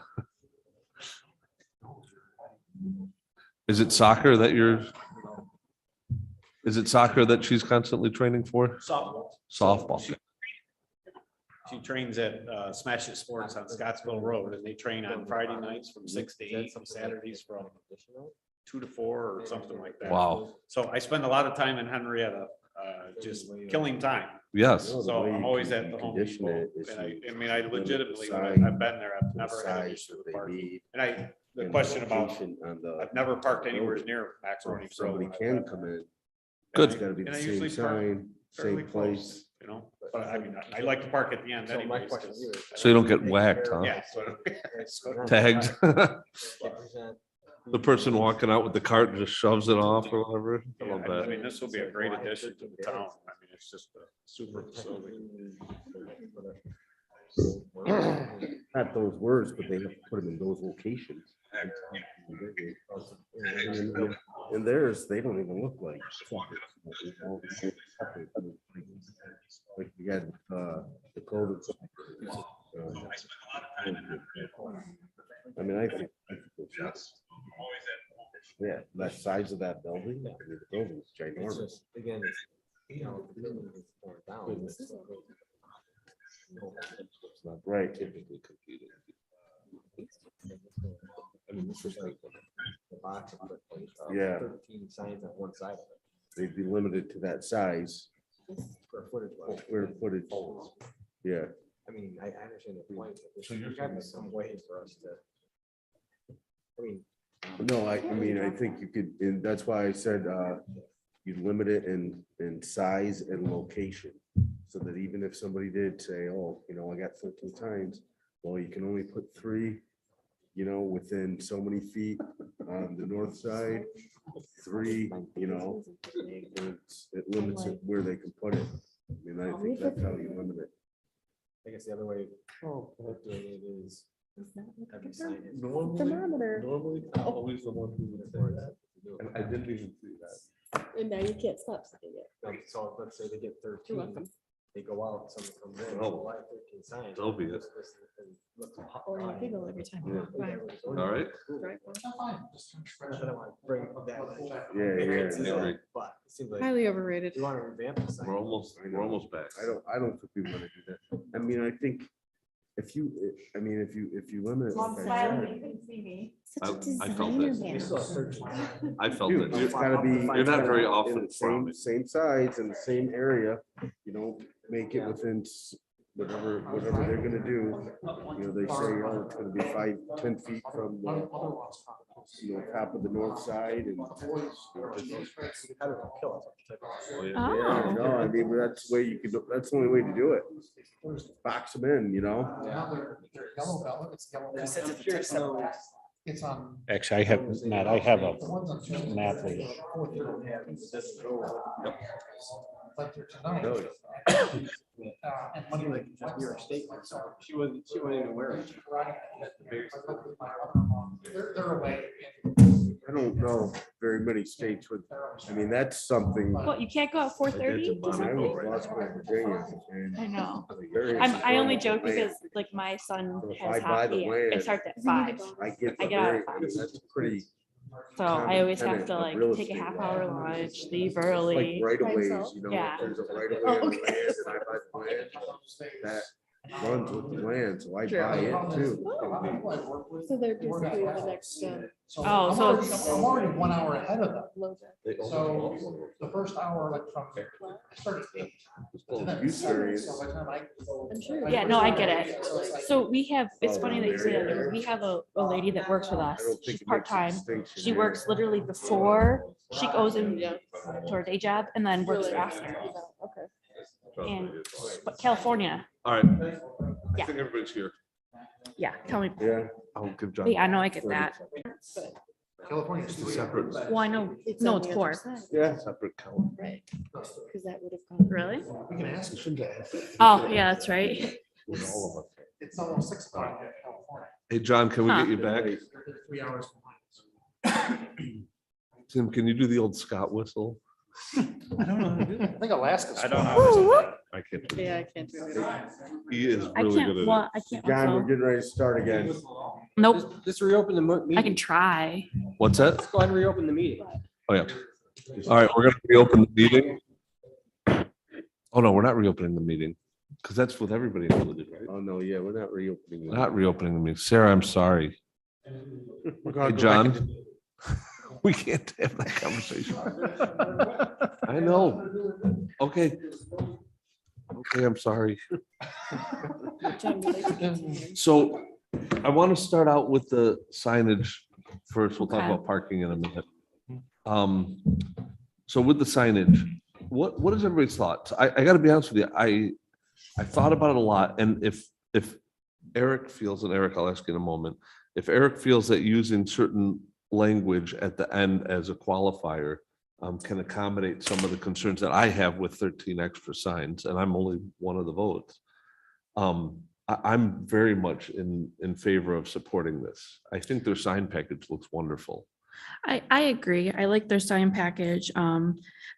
Is it soccer that she's constantly training for? Softball. Softball. She trains at Smash It Sports on Scottsville Road, and they train on Friday nights from 6 to 8, and Saturdays from 2 to 4 or something like that. Wow. So I spend a lot of time in Henrietta, just killing time. Yes. So I'm always at the Home Depot, and I mean, I legitimately, when I've been there, I've never had an issue with parking. And the question about, I've never parked anywhere near Max Running. Somebody can come in. Good. It's gotta be the And I same usually park sign, fairly same close, place. but I mean, I like to park at the end anyways. So you don't get whacked, huh? Yeah. Tagged. The person walking out with the cart just shoves it off or whatever. I love I that. mean, this will be a great addition to the town. I mean, it's just a super facility. Not those words, but they have to put them in those locations. And theirs, they don't even look like. Like you got the code. I mean, I think that's. Yeah, that size of that building, I mean, the building's ginormous. Again, It's not right. Typically competing. I mean, this is like the box of Yeah. 13 signs on one side of it. They'd be limited to that size. Square footage. wise. Square footage. Yeah. I mean, I understand the point, but there's gotta be some way for us to. I mean. No, I mean, I think you could, and that's why I said, you limit it in size and location. So that even if somebody did say, oh, I got 13 signs, well, you can only put 3, within so many feet on the north side, 3, it limits it where they can put it. I mean, I think that's how you limit it. I guess the other way of doing it is. Every sign is. Normally, I'm always the one who would say that. And I didn't even see that. And now you can't stop saying it. So let's say they get You're 13, welcome. they go out, someone comes in, Oh. well, I have 13 signs. So be it. Or you giggle every time. you walk by. All right. Drive by. Not that I want to bring that. Yeah, no. But it seems like. Highly overrated. You want to revamp the sign. We're almost back. I don't think we want to do that. I mean, I think if you limit it. like I said, couldn't see me. I felt it. I felt Dude, it. it's gotta be. You're not very in often the same, from it. same sides and the same area, make it within whatever they're gonna do. They say, oh, it's gonna be 5-10 feet from the, top of the north side and. Yeah, no, I mean, that's the way you could, that's the only way to do it. Box them in, He said it's a It's on. Actually, I have, Matt, I have a The ones on Tuesday. map. Like they're tonight. And Monday, like, New York State. She wasn't even aware of it. They're away. I don't know very many states with, I mean, that's something. Well, you can't go at 4:30 to When I was something? in West Virginia, and I know. the variance I is only on joke the because land. like my son So if has I buy the hockey. It land, starts at 5. I get I the get out at variance, 5. I mean, that's pretty. So I always have common to tenet like of real take a estate half-hour law. lunch, leave Like early. right of ways, you know, Yeah. if there's a right of way on the land and I buy the land, that runs with the land, so I buy it too. So they're basically the next step. Oh, so I'm already 1 hour ahead of them. So the first hour, like from, I started at 8. Well, And then use variance. so by the time I'm sure. yeah, no, I get it. So it's like- So we have, it's Oh, funny that you say that because we have a lady that works with I us. don't think She's it makes a part-time. distinction She there. works literally before she goes in to her day job and then works after. Okay. And but California, All right. I Yeah. think everybody's here. yeah, tell me. Yeah. I'll give John. Yeah, I know, I get that. California. It's a separate, Well, I know, It's no, on it's the 4. other side. Yeah. separate count. Right. Because that would have gone. Really? We can ask. Oh, yeah, that's right. With all of us. It's almost 6 o'clock in California. Hey, John, can we Huh. get you back? They're 3 hours behind. Tim, can you do the old Scott whistle? I don't know how to do that. I think Alaska's. I don't know. I can't. do Yeah, it. I can't do it. He is I really can't, good at well, I can't. John, we're also- getting ready to start again. Nope, Just reopen the meeting. I can try. it. What's that? Let's go ahead and reopen the meeting. Oh, yeah. All right, we're gonna reopen the meeting. Oh, no, we're not reopening the meeting, because that's with everybody included, right? Oh, no, yeah, we're not reopening. We're not reopening the meeting. Sarah, I'm sorry. Hey, John, we can't have that conversation. I know. Okay. Okay, I'm sorry. John, would like to continue. So I want to start out with the signage first. We'll talk Okay. about parking in a minute. So with the signage, what is everybody's thoughts? I gotta be honest with you, I thought about it a lot, and if Eric feels, and Eric, I'll ask you in a moment, if Eric feels that using certain language at the end as a qualifier can accommodate some of the concerns that I have with 13 extra signs, and I'm only one of the votes. I'm very much in favor of supporting this. I think their sign package looks wonderful. I agree. I like their sign package.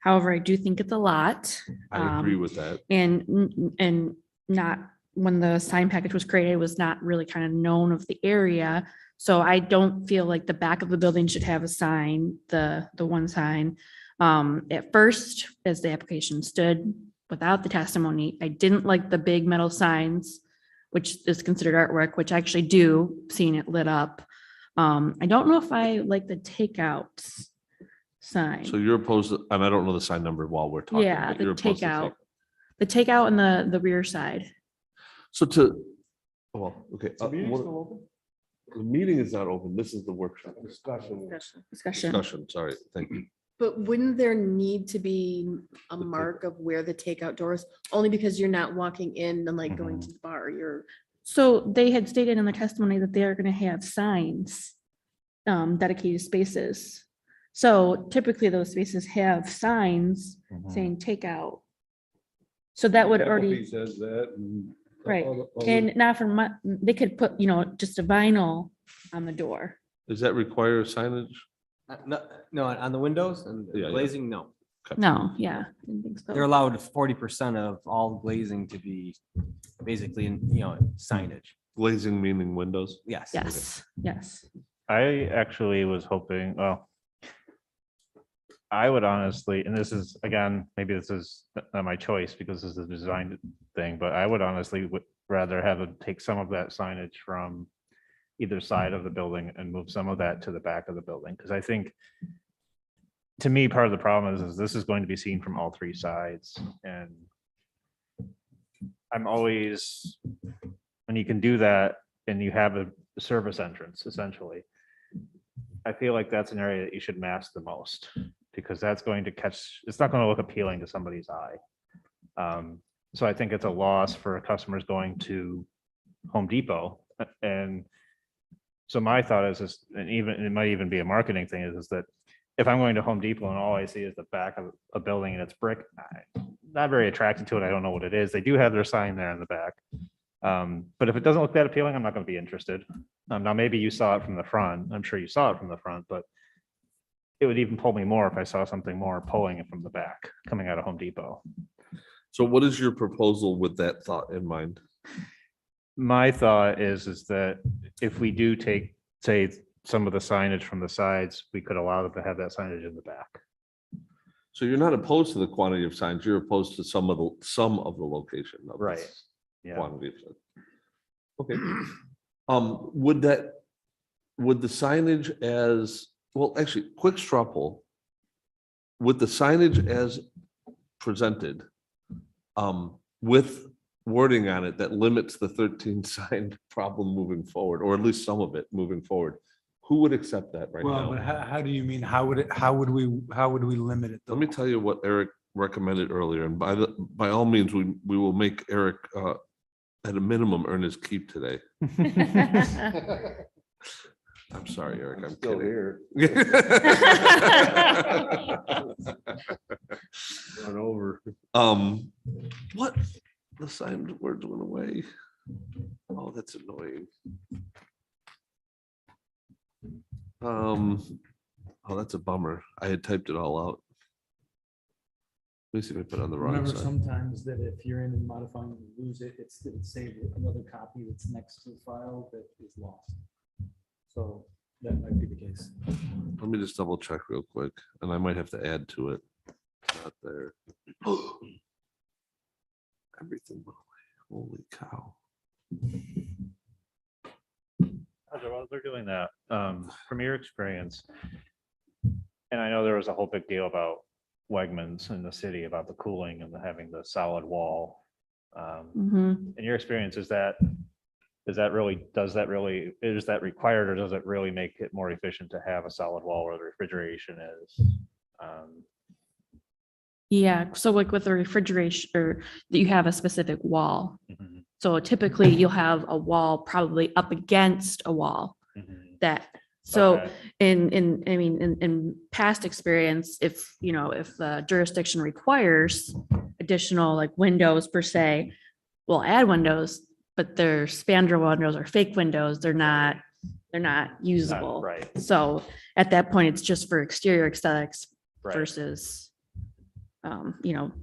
However, I do think it's a lot. I agree with that. And not, when the sign package was created, it was not really kind of known of the area. So I don't feel like the back of the building should have a sign, the one sign. At first, as the application stood without the testimony, I didn't like the big metal signs, which is considered artwork, which I actually do, seeing it lit up. I don't know if I like the takeout sign. So you're opposed, and I don't know the sign number while we're talking. Yeah, but the you're opposed to takeout. The takeout and the rear side. So well, okay. The meeting is not open. This is the workshop. Discussion. Discussion, sorry, thank you. But wouldn't there need to be a mark of where the takeout door is? Only because you're not walking in and like going to the bar, you're. So they had stated in their testimony that they are gonna have signs, dedicated spaces. So typically those spaces have signs saying takeout. So that would already, Applebee's says that. And right, all and not for my, they could put, just a vinyl on the door. Does that require signage? No, on the windows and Yeah, yeah. glazing, no. No, yeah. I didn't think so. They're allowed 40% of all glazing to be basically in, signage. Glazing meaning windows? Yes. Yes, yes. I actually was hoping, well, I would honestly, and this is, again, maybe this is not my choice because this is a design thing, but I would honestly would rather have them take some of that signage from either side of the building and move some of that to the back of the building. Because I think, to me, part of the problem is this is going to be seen from all 3 sides. And I'm always, when you can do that and you have a service entrance, essentially, I feel like that's an area that you should mask the most, because that's going to catch, it's not going to look appealing to somebody's eye. So I think it's a loss for customers going to Home Depot and So my thought is, and even, it might even be a marketing thing, is that if I'm going to Home Depot and all I see is the back of a building and it's brick, I'm not very attracted to it. I don't know what it is. They do have their sign there in the back. But if it doesn't look that appealing, I'm not going to be interested. Now, maybe you saw it from the front. I'm sure you saw it from the front, but it would even pull me more if I saw something more pulling it from the back coming out of Home Depot. So what is your proposal with that thought in mind? My thought is that if we do take, say, some of the signage from the sides, we could allow them to have that signage in the back. So you're not opposed to the quantity of signs, you're opposed to some of the location. Of Right. this Yeah. Quantity of signs. Okay. Would the signage as, well, actually, quick straw poll. With the signage as presented, with wording on it that limits the 13 sign problem moving forward, or at least some of it moving forward, who would accept that right Well, but now? how do you mean, how would we limit it? Let me tell you what Eric recommended earlier, and by all means, we will make Eric at a minimum earn his keep today. I'm sorry, Eric, I'm still kidding. here. Run over. What? The signed words went away. Oh, that's annoying. Oh, that's a bummer. I had typed it all out. Let me see if I put it on the wrong Remember side. sometimes that if you're in and modifying, you lose it, it's saved another copy that's next to the file that is lost. So that might be the case. Let me just double check real quick, and I might have to add to it. Not there. Everything went away. Holy cow. While they're doing that, from your experience, and I know there was a whole big deal about Wegmans in the city about the cooling and having the solid wall. In your experience, is that required, or does it really make it more efficient to have a solid wall where the refrigeration is? Yeah, so like with the refrigeration, or that you have a specific wall. So typically you'll have a wall probably up against a wall that, so in past experience, if the jurisdiction requires additional like windows per se, we'll add windows, but they're spandrel windows or fake windows. They're not usable. Right. So at that point, it's just for exterior aesthetics Right. versus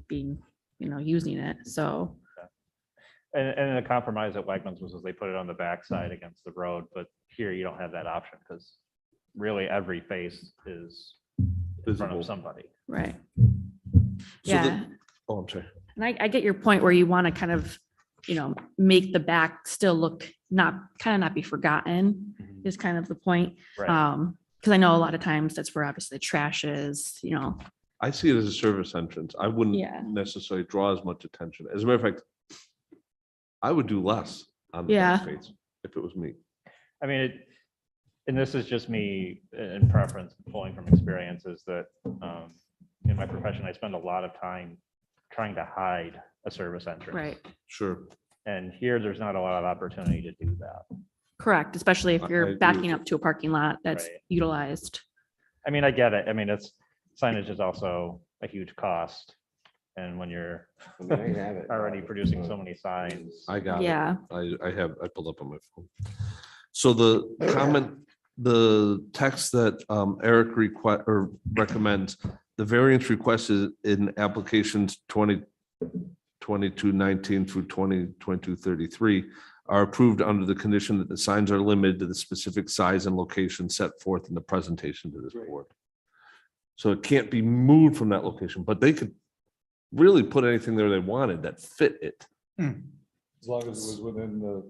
being, using it. So. And the compromise at Wegmans was they put it on the backside against the road, but here you don't have that option because really every face is in front of somebody. Right. So Yeah. Oh, I'm sorry. And I get your point where you want to kind of, make the back still look not be forgotten is kind of the point. Right. Because I know a lot of times that's where obviously the trash is, I see it as a service entrance. I wouldn't Yeah. necessarily draw as much attention. As a matter of fact, I would do less on the Yeah. back face if it was me. I mean, and this is just me in preference, pulling from experiences that in my profession, I spend a lot of time trying to hide a service entrance. Right. Sure. And here, there's not a lot of opportunity to do that. correct, especially if I you're agree backing with up to a parking lot that's Right. utilized. I mean, I get it. I mean, signage is also a huge cost. And when you're I have it. already producing so many signs. I got it. Yeah. I pulled up on my phone. So the text that Eric recommends, the variance requested in applications 2022-19 through 2022-33 are approved under the condition that the signs are limited to the specific size and location set forth in the presentation to this board. So it can't be moved from that location, but they could really put anything there they wanted that fit it. As long as it was within the.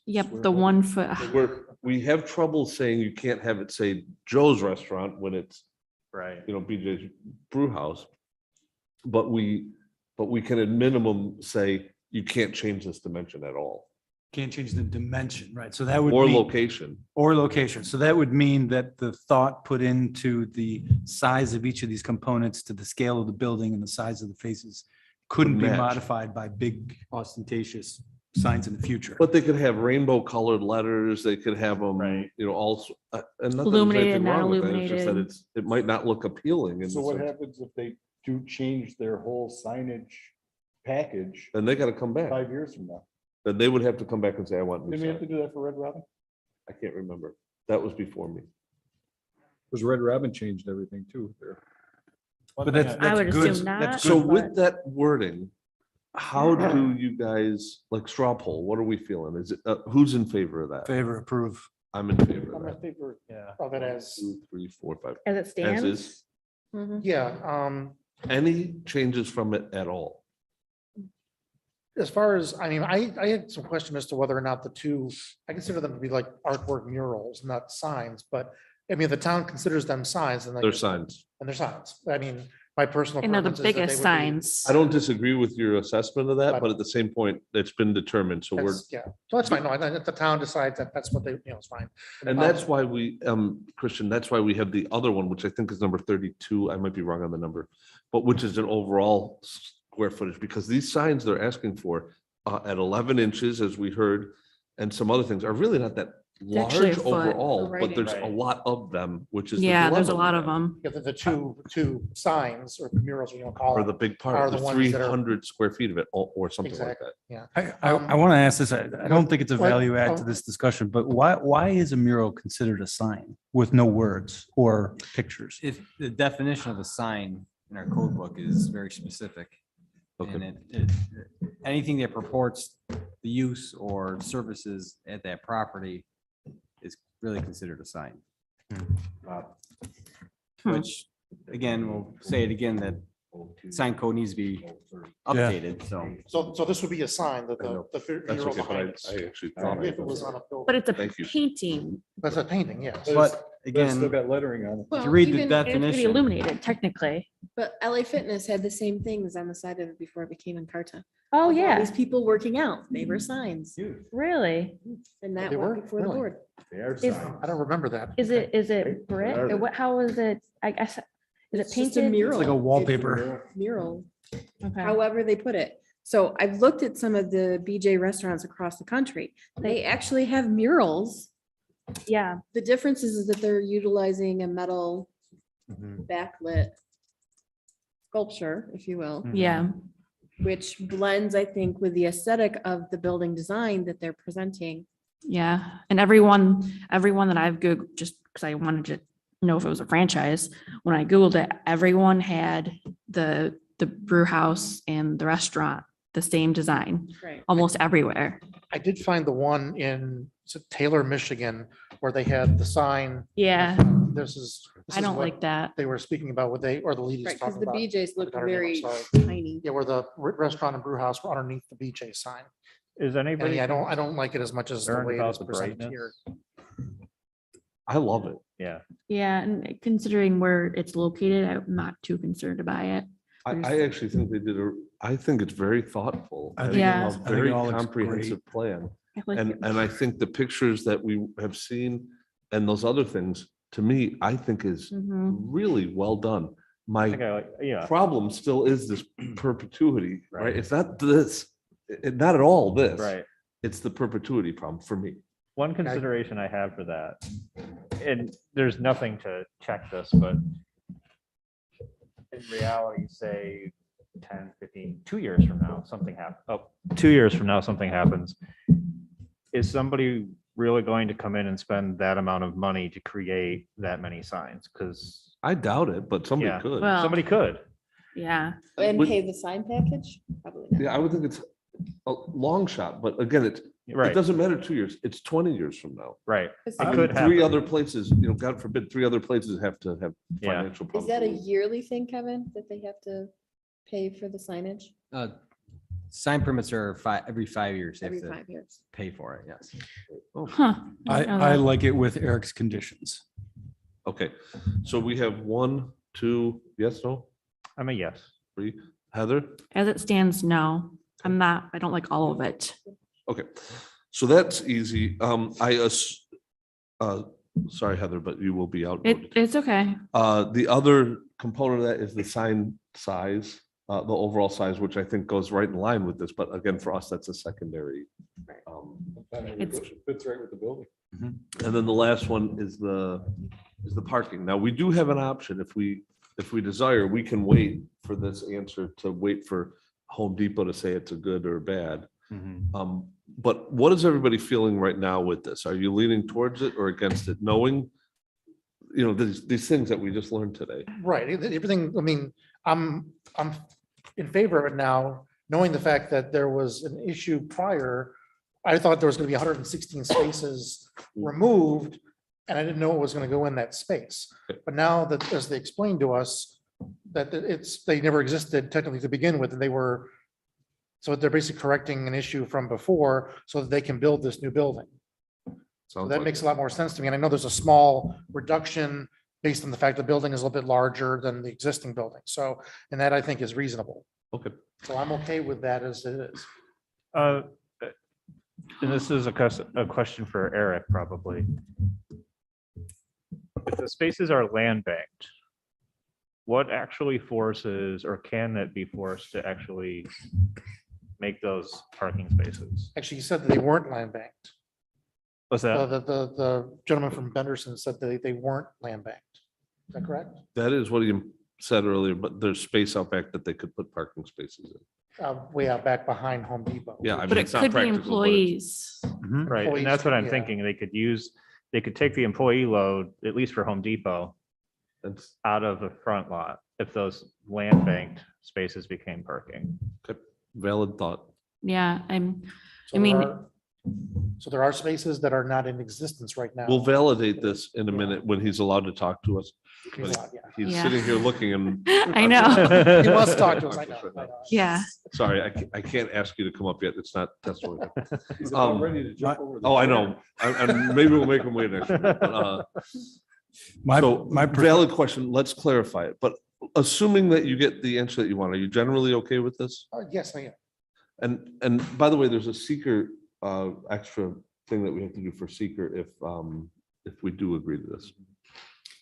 Yep, the 1 foot. We have trouble saying you can't have it say Joe's Restaurant when it's, Right. BJ's Brew House. But we can at minimum say you can't change this dimension at all. Can't change the dimension, right? So that would. Or mean- location. Or location. So that would mean that the thought put into the size of each of these components to the scale of the building and the size of the faces couldn't be match. modified by big ostentatious signs in the future. But they could have rainbow colored letters, they could have them, you know, all, and not that there's Illuminated, anything wrong with that, it's just that non-illuminated. it might not look appealing. in So the what sense. happens if they do change their whole signage package Then they gotta come back. 5 years from now? Then they would have to come back and say, I want new Didn't we have to signs. do that for Red Robin? I can't remember. That was before me. Because Red Robin changed everything too there. But that's, I would that's good. assume not. That's So good. with that wording, how do you guys, like straw poll, what are we feeling? Is it, who's in favor of that? Favor, approve. I'm in favor of I'm in that. favor Yeah. of it as, 2, 3, 4, 5. As it As stands. is. yeah, Any changes from it at all? as far as, I mean, I had some question as to whether or not the two, I consider them to be like artwork murals, not signs, but I mean, if the town considers them signs and They're signs. and they're signs. I mean, my personal. And they're the preference is that they biggest would be- signs. I don't disagree with your assessment of that, But- but at the same point, it's been determined, so we're, That's- Yeah, so that's fine. No, if the town decides that that's what they, it's fine. and that's why we, Christian, that's why we have the other one, which I think is number 32. I might be wrong on the number, but which is an overall square footage, because these signs they're asking for at 11 inches, as we heard, and some other things are really not that actually a large foot. overall, but Writing. there's a lot of them, which is. the Yeah, there's a dilemma lot we of have. them. Yeah, the two signs or murals, call Or it. the big are part, the the ones that are- 300 square feet of it, or something like Exactly, that. yeah. I want to ask this. I don't think it's a What- value add to this discussion, but why is a mural considered a sign with no words or pictures? If the definition of a sign in our code book is very specific. And anything that purports the use or services at that property is really considered a sign. Which, again, we'll say it again, that sign code needs to be updated, so. So this would be a sign that I know. the That's mural okay, but behind us. I actually thought. If it was on a building. But it's a Thank you. painting. That's a painting, yes. But But still again, got lettering on it. if Well, you read the even- It has to be definition, illuminated technically. But LA Fitness had the same things on the side of it before it became Encarta. Oh, Of all yeah, These people working out, they were signs, really? and that They went were? before the Really? board. They are Is- signs. I don't remember that. Is it brick or what, how is it? I guess, is it It's just a painted? mural. like a It's wallpaper. Mural, Okay. however they put it. So I've looked at some of the BJ restaurants across the country. They actually have murals. Yeah, The difference is that they're utilizing a metal backlit sculpture, if you will, yeah. which blends, I think, with the aesthetic of the building design that they're presenting. Yeah, and everyone that I've Googled, just because I wanted to know if it was a franchise, when I Googled it, everyone had the brew house and the restaurant, the same design, Right. almost everywhere. I did find the one in is it Taylor, Michigan, where they had the sign. Yeah, This is. this I is don't what like that. They were speaking about what they, or the ladies Right, because talking the about. BJ's look I forgot her name, very I'm sorry. tiny. Yeah, where the restaurant and brew house were underneath the BJ sign. Is And anybody? yeah, I don't like it as much as the concerned way it about is the presented brightness? here. I love it. Yeah. Yeah, and considering where it's located, I'm not too concerned by it. I actually think they did I think it's very thoughtful. I and think it a looks- I think it Very all looks comprehensive plan. I like it. And I think the pictures that we have seen and those other things, to me, I think is Mhm. really well done. My Yeah. problem still is this perpetuity, right? Right. It's not this, not at all this. Right. It's the perpetuity problem for me. One consideration I have for that, and there's nothing to check this, but in reality, say 10, 15, 2 years from now, something happens. Oh, 2 years from now, something happens. Is somebody really going to come in and spend that amount of money to create that many signs? Because I doubt it, but somebody Yeah. could. Well, somebody could. yeah, And Would- pay the sign package? Probably not. Yeah, I would think it's a long shot, but again, it Right. doesn't matter 2 years, it's 20 years from now. Right. Is It that- could Three happen. other places, God forbid, 3 other places have to have Yeah. financial Is that a problems. yearly thing, Kevin, that they have to pay for the signage sign permits are every 5 years. They have every to 5 years? pay for it, yes. huh. I didn't know that. like it with Eric's conditions. Okay, so we have 1, 2, yes, no, I'm a yes. 3. Heather? As it stands, no, I don't like all of it. Okay, so that's easy. Sorry, Heather, but you will be out. It's okay. The other component of that is the sign size. the overall size, which I think goes right in line with this, but again, for us, that's a secondary. Fits right with the building. And then the last one is the parking. Now, we do have an option if we desire, we can wait for this answer to wait for Home Depot to say it's a good or bad. But what is everybody feeling right now with this? Are you leaning towards it or against it, knowing, these things that we just learned today? Right, everything, I mean, I'm in favor of it now, knowing the fact that there was an issue prior. I thought there was gonna be 116 spaces removed, and I didn't know it was gonna go in that space. But now that, as they explained to us, that they never existed technically to begin with, and so they're basically correcting an issue from before so that they can build this new building. So that makes a lot more sense to me. And I know there's a small reduction based on the fact the building is a little bit larger than the existing building. So, and that I think is reasonable. Okay. So I'm okay with that as it is. And this is a question for Eric, probably. If the spaces are land banked, what actually forces, or can it be forced to actually make those parking spaces? Actually, you said that they weren't land banked. What's that? The gentleman from Benderson said that they weren't land banked. Is that correct? That is what he said earlier, but there's space out back that they could put parking spaces in. Way out back behind Home Depot. Yeah, I mean, But it it's not could be practical, but it's- employees. Right, Employees, and that's what I'm yeah. thinking. They could take the employee load, at least for Home Depot, That's out of the front lot if those land banked spaces became parking. valid thought. Yeah, So I mean, so there are spaces that are not in existence right now. We'll validate this in a minute when he's allowed to talk to us. He's allowed, yeah. He's Yeah. sitting here looking and. I know. He must talk to us, I know. Yeah. Sorry, I can't ask you to come up yet. It's not testimony. He's about ready to jump over the Oh, I know. And maybe we'll make him wait next week. But, My, So my, valid question. Let's clarify it. But assuming that you get the answer that you want, are you generally okay with this? Yes, I am. And by the way, there's a seeker extra thing that we have to do for seeker if we do agree to this.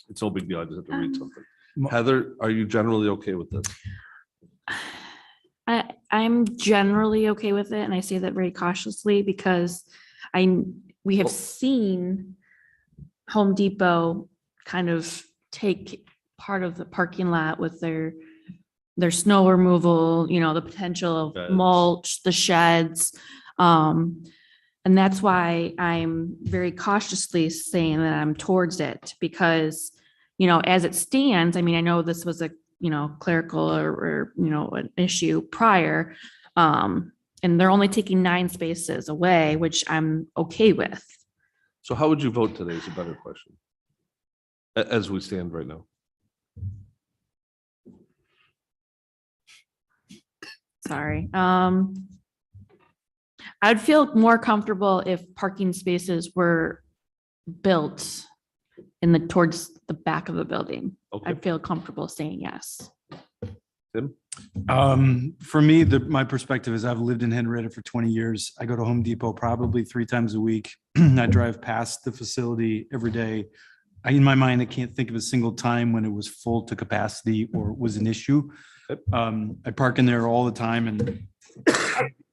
It's no big deal. I just have to read something. Heather, are you generally okay with this? I'm generally okay with it, and I say that very cautiously because we have seen Home Depot kind of take part of the parking lot with their snow removal, the potential of Sheds. mulch, the sheds. And that's why I'm very cautiously saying that I'm towards it because, as it stands, I mean, I know this was a, clerical or an issue prior. And they're only taking 9 spaces away, which I'm okay with. So how would you vote today is a better question. As we stand right now. Sorry. I'd feel more comfortable if parking spaces were built towards the back of the building. Okay. I'd feel comfortable saying yes. Tim? For me, my perspective is I've lived in Henrietta for 20 years. I go to Home Depot probably 3 times a week. I drive past the facility every day. In my mind, I can't think of a single time when it was full to capacity or was an issue. I park in there all the time and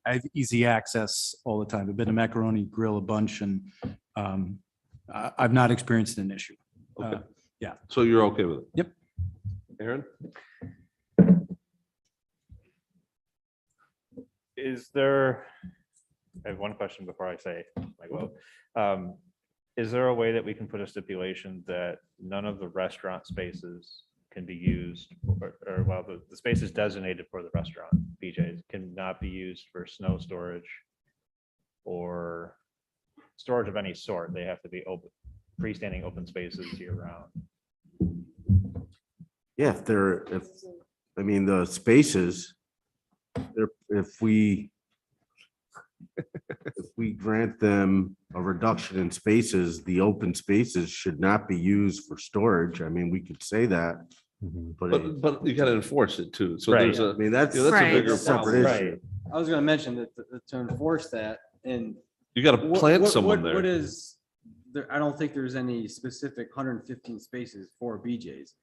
I have easy access all the time. I've been to Macaroni Grill a bunch and I've not experienced an issue. Okay. Yeah. So you're okay with it? Yep. Aaron? I have one question before I say my vote. Is there a way that we can put a stipulation that none of the restaurant spaces can be used, or well, the spaces designated for the restaurant, BJ's, cannot be used for snow storage or storage of any sort? They have to be open, freestanding open spaces year round. Yeah, I mean, the spaces, if we grant them a reduction in spaces, the open spaces should not be used for storage. I mean, we could say that. But you gotta enforce it too. So Right. there's a, I mean, that's that's a Right. bigger separate problem. issue. I was gonna mention that to enforce that and. You gotta plant someone What there. is, I don't think there's any specific 115 spaces for BJ's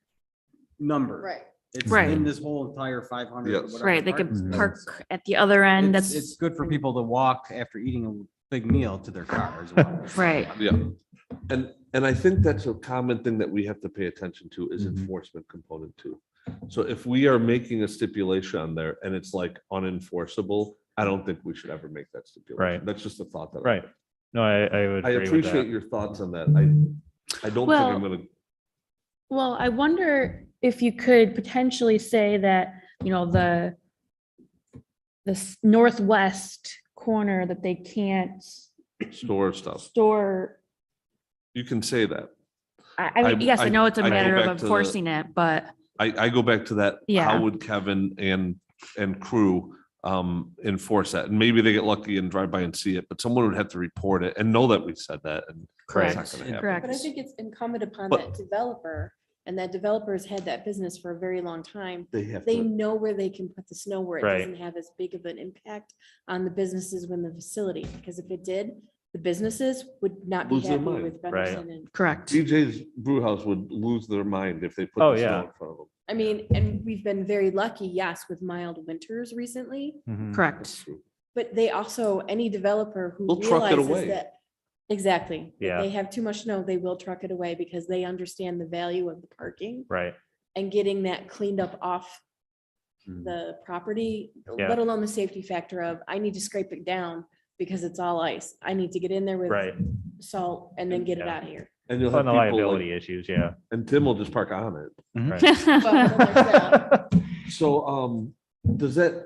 number. Right. It's Right. in this whole entire 500. or Yes. whatever Right, they parking could space. park at the other end. It's That's good for people to walk after eating a big meal to their car as well. right. Yeah. And I think that's a common thing that we have to pay attention to is Mhm. enforcement component too. So if we are making a stipulation on there and it's like unenforceable, I don't think we should ever make that stipulation. Right. That's just a thought that. Right. No, I would I agree with appreciate that. your thoughts on that. I don't think I'm Well- gonna, Well, I wonder if you could potentially say that, you know, the northwest corner that they can't store stuff. store. You can say that. I mean, yes, I know it's a I go matter back of to the- enforcing it, but I go back to that. Yeah. How would Kevin and crew enforce that? And maybe they get lucky and drive by and see it, but someone would have to report it and know that we said that. And it's not Correct. gonna happen. Correct. But I think it's incumbent upon But- that developer, and that developer's had that business for a very long time. They have They to, know where they can put the snow where it Right. doesn't have as big of an impact on the businesses when the facility, because if it did, the businesses would not be Lose their happy mind. with Right. Benderson and, correct. BJ's Brewhouse would lose their mind if they put Oh, the snow yeah. in front of them. I mean, and we've been very lucky, yes, with mild winters recently, Mhm. Correct. but they also, any developer who They'll truck it realizes away. that. Exactly. If Yeah. they have too much snow, they will truck it away because they understand the value of the parking Right. and getting that cleaned up off Mm-hmm. the property, Yeah. let alone the safety factor of, I need to scrape it down because it's all ice. I need to get in there with Right. salt and then get it Yeah. out of here. And you'll On have the people liability like, issues, yeah. and Tim will just park on it. Right. But there's that. So, does that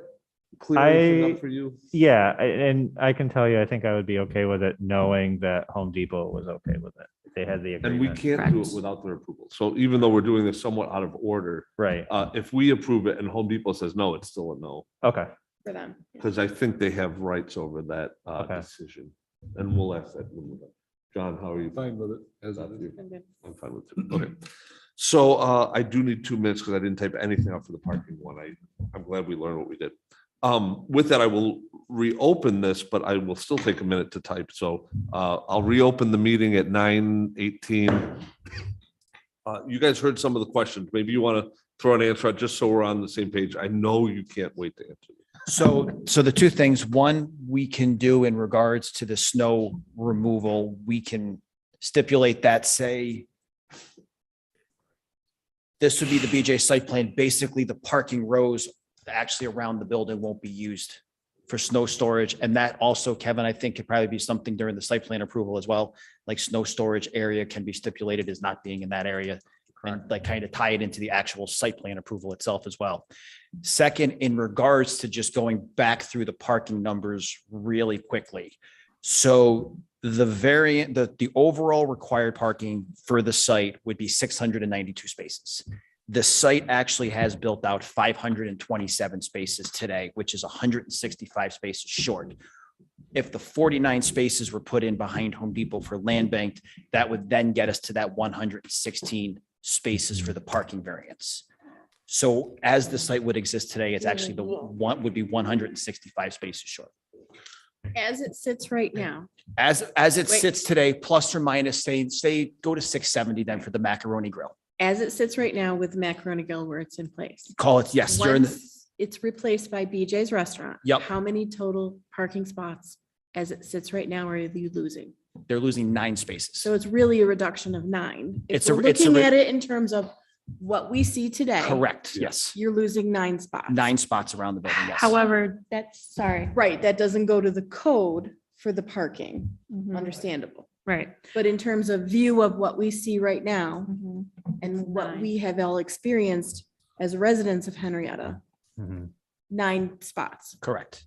clear anything I- up for you? Yeah, and I can tell you, I think I would be okay with it, knowing that Home Depot was okay with it. They had the And we agreement. can't do it Correct. without their approval. So even though we're doing this somewhat out of order, Right, if we approve it and Home Depot says no, it's still a no. okay. For them. Because I think they have rights over that Okay. decision. And we'll ask that. when we're done. John, how are you? Fine with it. As Not it you. is. I'm good. I'm fine with it. Okay. So I do need 2 minutes because I didn't type anything out for the parking one. I'm glad we learned what we did. With that, I will reopen this, but I will still take a minute to type. So I'll reopen the meeting at 9:18. You guys heard some of the questions. Maybe you want to throw an answer out just so we're on the same page. I know you can't wait to answer. So the two things, one, we can do in regards to the snow removal, we can stipulate that, say, this would be the BJ site plan. Basically, the parking rows actually around the building won't be used for snow storage. And that also, Kevin, I think could probably be something during the site plan approval as well. Like snow storage area can be stipulated as not being in that area. And like kind of tie it into the actual site plan approval itself as well. Second, in regards to just going back through the parking numbers really quickly. So the variant, the overall required parking for the site would be 692 spaces. The site actually has built out 527 spaces today, which is 165 spaces short. If the 49 spaces were put in behind Home Depot for land banked, that would then get us to that 116 spaces for the parking variance. So as the site would exist today, it's actually the one would be 165 spaces short. As it sits right now, As it Wait. sits today, plus or minus, say, go to 670 then for the macaroni grill. as it sits right now with Macaroni Grill where it's in place. Call it, yes, during the, Once it's replaced by BJ's Restaurant. Yep. How many total parking spots as it sits right now are you losing? they're losing 9 spaces. So it's really a reduction of 9. If It's a- we're it's a looking re- at it in terms of what we see today. Correct, yes. You're losing 9 spots. 9 spots around the building, yes. However, that's, sorry. Right, that doesn't go to the code for the parking, Mhm. understandable. Right. But in terms of view of what we see right now Mhm. and what we have all experienced as residents of Henrietta, Mhm. 9 spots. Correct.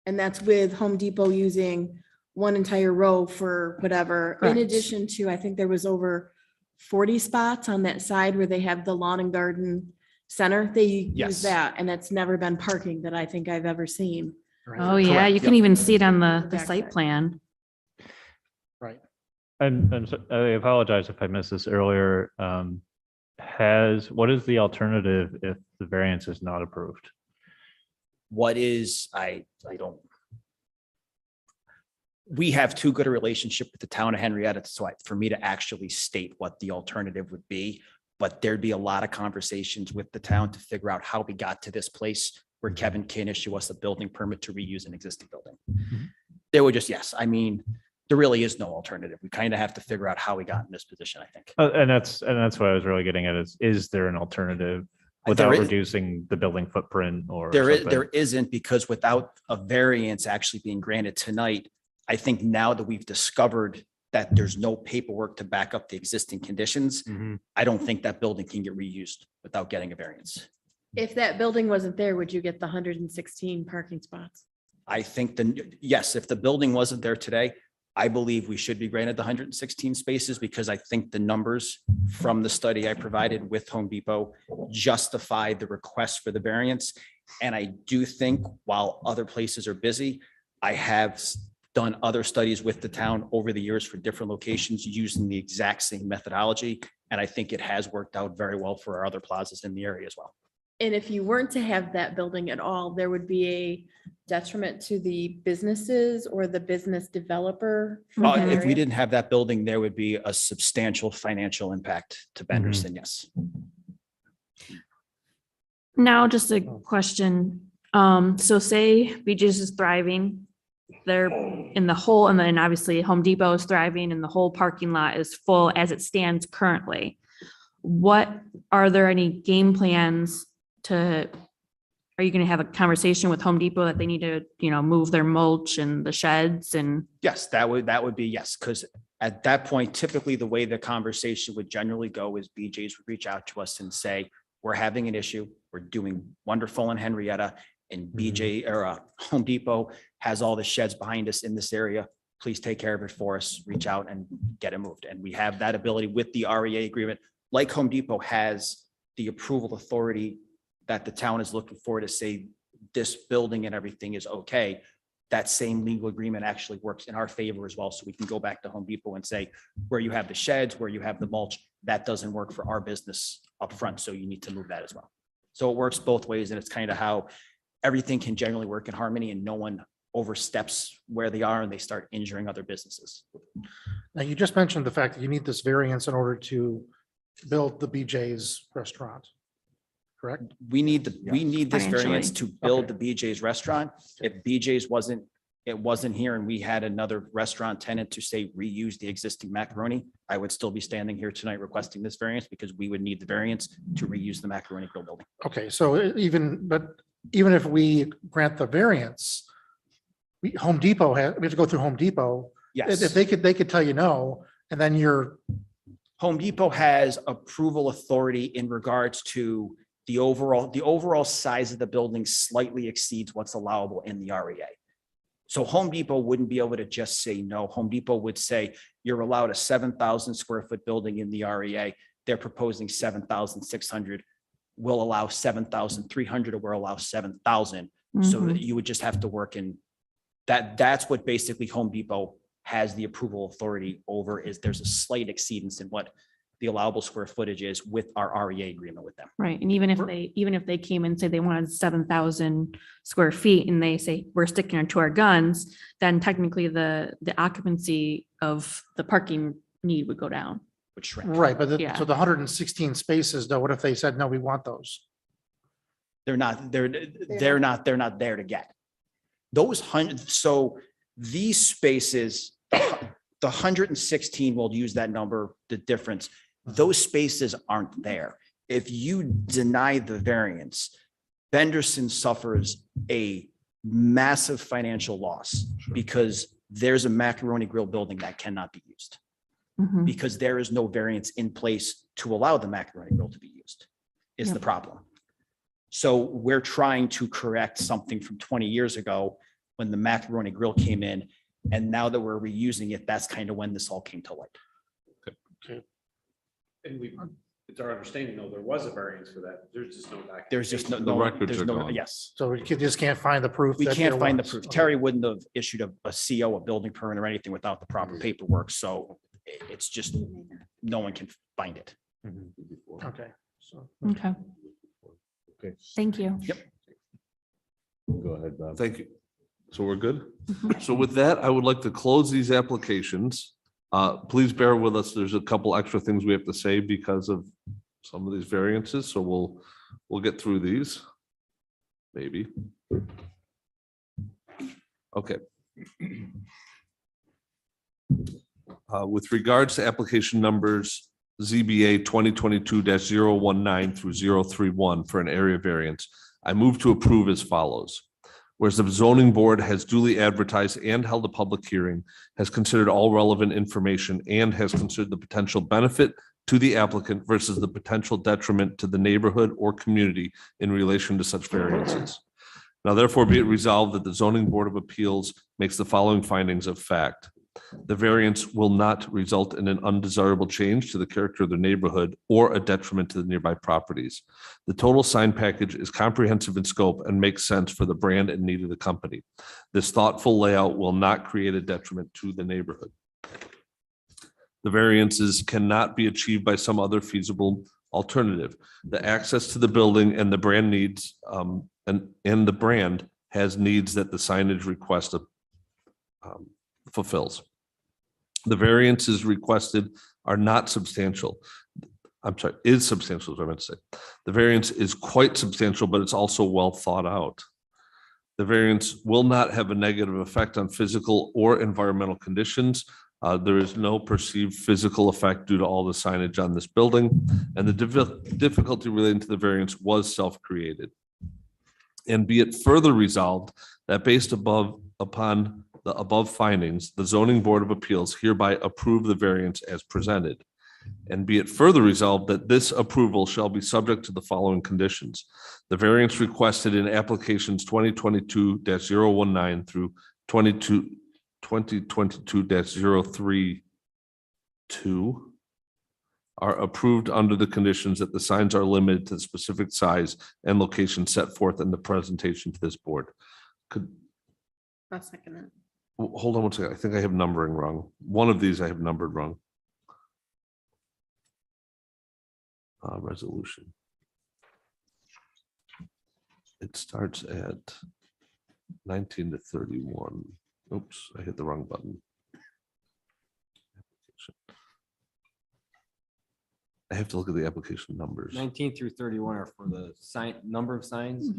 And that's with Home Depot using one entire row for whatever, in Correct. addition to, I think there was over 40 spots on that side where they have the lawn and garden center. They Yes. use that, and that's never been parking that I think I've ever seen. Oh, yeah, you Correct, can yep. even see it on the Backside. site plan. Right. And so I apologize if I missed this earlier. What is the alternative if the variance is not approved? What is, I don't. We have too good a relationship with the town of Henrietta, so for me to actually state what the alternative would be. but there'd be a lot of conversations with the town to figure out how we got to this place where Kevin can issue us a building permit to reuse an existing building. There were just, yes, I mean, there really is no alternative. We kind of have to figure out how we got in this position, I think. And that's what I was really getting at is there an alternative without There is- reducing the building footprint or There something? isn't, because without a variance actually being granted tonight, I think now that we've discovered that there's no paperwork to back up the existing conditions, I don't think that building can get reused without getting a variance. If that building wasn't there, would you get the 116 parking spots? I think yes, if the building wasn't there today, I believe we should be granted the 116 spaces, because I think the numbers from the study I provided with Home Depot justify the request for the variance. And I do think while other places are busy, I have done other studies with the town over the years for different locations using the exact same methodology. And I think it has worked out very well for our other plazas in the area as well. And if you weren't to have that building at all, there would be a detriment to the businesses or the business developer? from that If we area? didn't have that building, there would be a substantial financial impact to Benderson, yes. Now, just a question. So say BJ's is thriving, they're in the whole, and then obviously Home Depot is thriving and the whole parking lot is full as it stands currently. Are there any game plans are you going to have a conversation with Home Depot that they need to, move their mulch and the sheds and? Yes, that would be yes, because at that point, typically the way the conversation would generally go is BJ's would reach out to us and say, we're having an issue, we're doing wonderful in Henrietta, and BJ or Home Depot has all the sheds behind us in this area. Please take care of it for us, reach out and get it moved. And we have that ability with the REA agreement, like Home Depot has the approval authority that the town is looking for to say this building and everything is okay. That same legal agreement actually works in our favor as well. So we can go back to Home Depot and say, where you have the sheds, where you have the mulch, that doesn't work for our business up front. So you need to move that as well. So it works both ways. And it's kind of how everything can generally work in harmony and no one oversteps where they are and they start injuring other businesses. Now, you just mentioned the fact that you need this variance in order to build the BJ's restaurant, correct? We need this variance Financially. to build the BJ's restaurant. If BJ's wasn't here and we had another restaurant tenant to say reuse the existing macaroni, I would still be standing here tonight requesting this variance because we would need the variance to reuse the macaroni grill building. Okay, so even if we grant the variance, Home Depot we have to go through Home Depot. Yes. If they could tell you no, and then Home Depot has approval authority in regards to the overall size of the building slightly exceeds what's allowable in the REA. So Home Depot wouldn't be able to just say no. Home Depot would say, you're allowed a 7,000 square foot building in the REA. They're proposing 7,600. We'll allow 7,300 or we'll allow 7,000. So that you would just have to work in that. That's what basically Home Depot has the approval authority over, is there's a slight exceedance in what the allowable square footage is with our REA agreement with them. Right, and even if they came and say they wanted 7,000 square feet and they say, we're sticking to our guns, then technically the occupancy of the parking need would go down. Would shrink. right, but Yeah. so the 116 spaces though, what if they said, no, we want those? They're not there to get. So these spaces, the 116, we'll use that number, the difference, those spaces aren't there. If you deny the variance, Benderson suffers a massive financial loss because there's a macaroni grill building that cannot be used because there is no variance in place to allow the macaroni grill to be used, is the problem. So we're trying to correct something from 20 years ago when the macaroni grill came in. And now that we're reusing it, that's kind of when this all came to light. And it's our understanding, though, there was a variance for that. There's just no documentation. There's just The records are gone. yes. So we just can't find the proof. We that can't there find the was. proof. Okay. Terry wouldn't have issued a CO, a building permit or anything without the proper paperwork. So it's just, no one can find it. Okay, so. Okay, Okay, thank you. Yep. go ahead, Bob. Thank you. So we're good? So with that, I would like to close these applications. Please bear with us. There's a couple extra things we have to say because of some of these variances, so we'll get through these. Maybe. Okay. With regards to application numbers ZBA 2022-019 through 031 for an area variance, I move to approve as follows. Whereas the zoning board has duly advertised and held a public hearing, has considered all relevant information, and has considered the potential benefit to the applicant versus the potential detriment to the neighborhood or community in relation to such variances. Now therefore be it resolved that the zoning board of appeals makes the following findings of fact. The variance will not result in an undesirable change to the character of the neighborhood or a detriment to the nearby properties. The total sign package is comprehensive in scope and makes sense for the brand and need of the company. This thoughtful layout will not create a detriment to the neighborhood. The variances cannot be achieved by some other feasible alternative. The access to the building and the brand needs, and the brand has needs that the signage request fulfills. The variances requested are not substantial. I'm sorry, is substantial is what I meant to say. The variance is quite substantial, but it's also well thought out. The variance will not have a negative effect on physical or environmental conditions. There is no perceived physical effect due to all the signage on this building, and the difficulty relating to the variance was self-created. And be it further resolved that based upon the above findings, the zoning board of appeals hereby approve the variance as presented. And be it further resolved that this approval shall be subject to the following conditions. The variance requested in applications 2022-019 through 2022-032 are approved under the conditions that the signs are limited to the specific size and location set forth in the presentation to this board. I'll second that. Hold on one second. I think I have numbering wrong. One of these I have numbered wrong. Resolution. It starts at 19 to 31. Oops, I hit the wrong button. I have to look at the application numbers. 19 through 31 are for the sign, number of signs.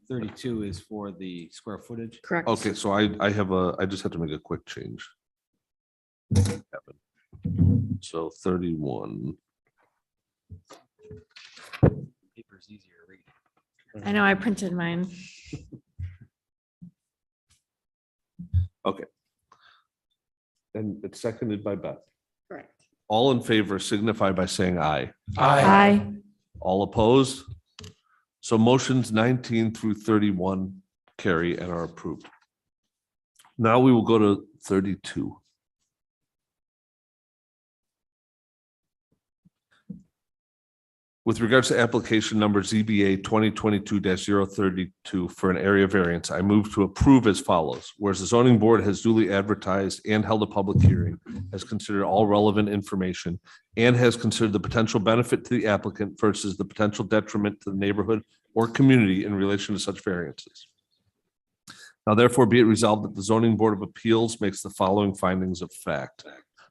32 is for the square footage. Correct. Okay, so I just have to make a quick change. So 31. Paper's easier to read. I know I printed mine. Okay. And it's seconded by Beth. Correct. All in favor signify by saying aye. Aye. All opposed? So motions 19 through 31 carry and are approved. Now we will go to 32. With regards to application number ZBA 2022-032 for an area variance, I move to approve as follows. Whereas the zoning board has duly advertised and held a public hearing, has considered all relevant information, and has considered the potential benefit to the applicant versus the potential detriment to the neighborhood or community in relation to such variances. Now therefore be it resolved that the zoning board of appeals makes the following findings of fact.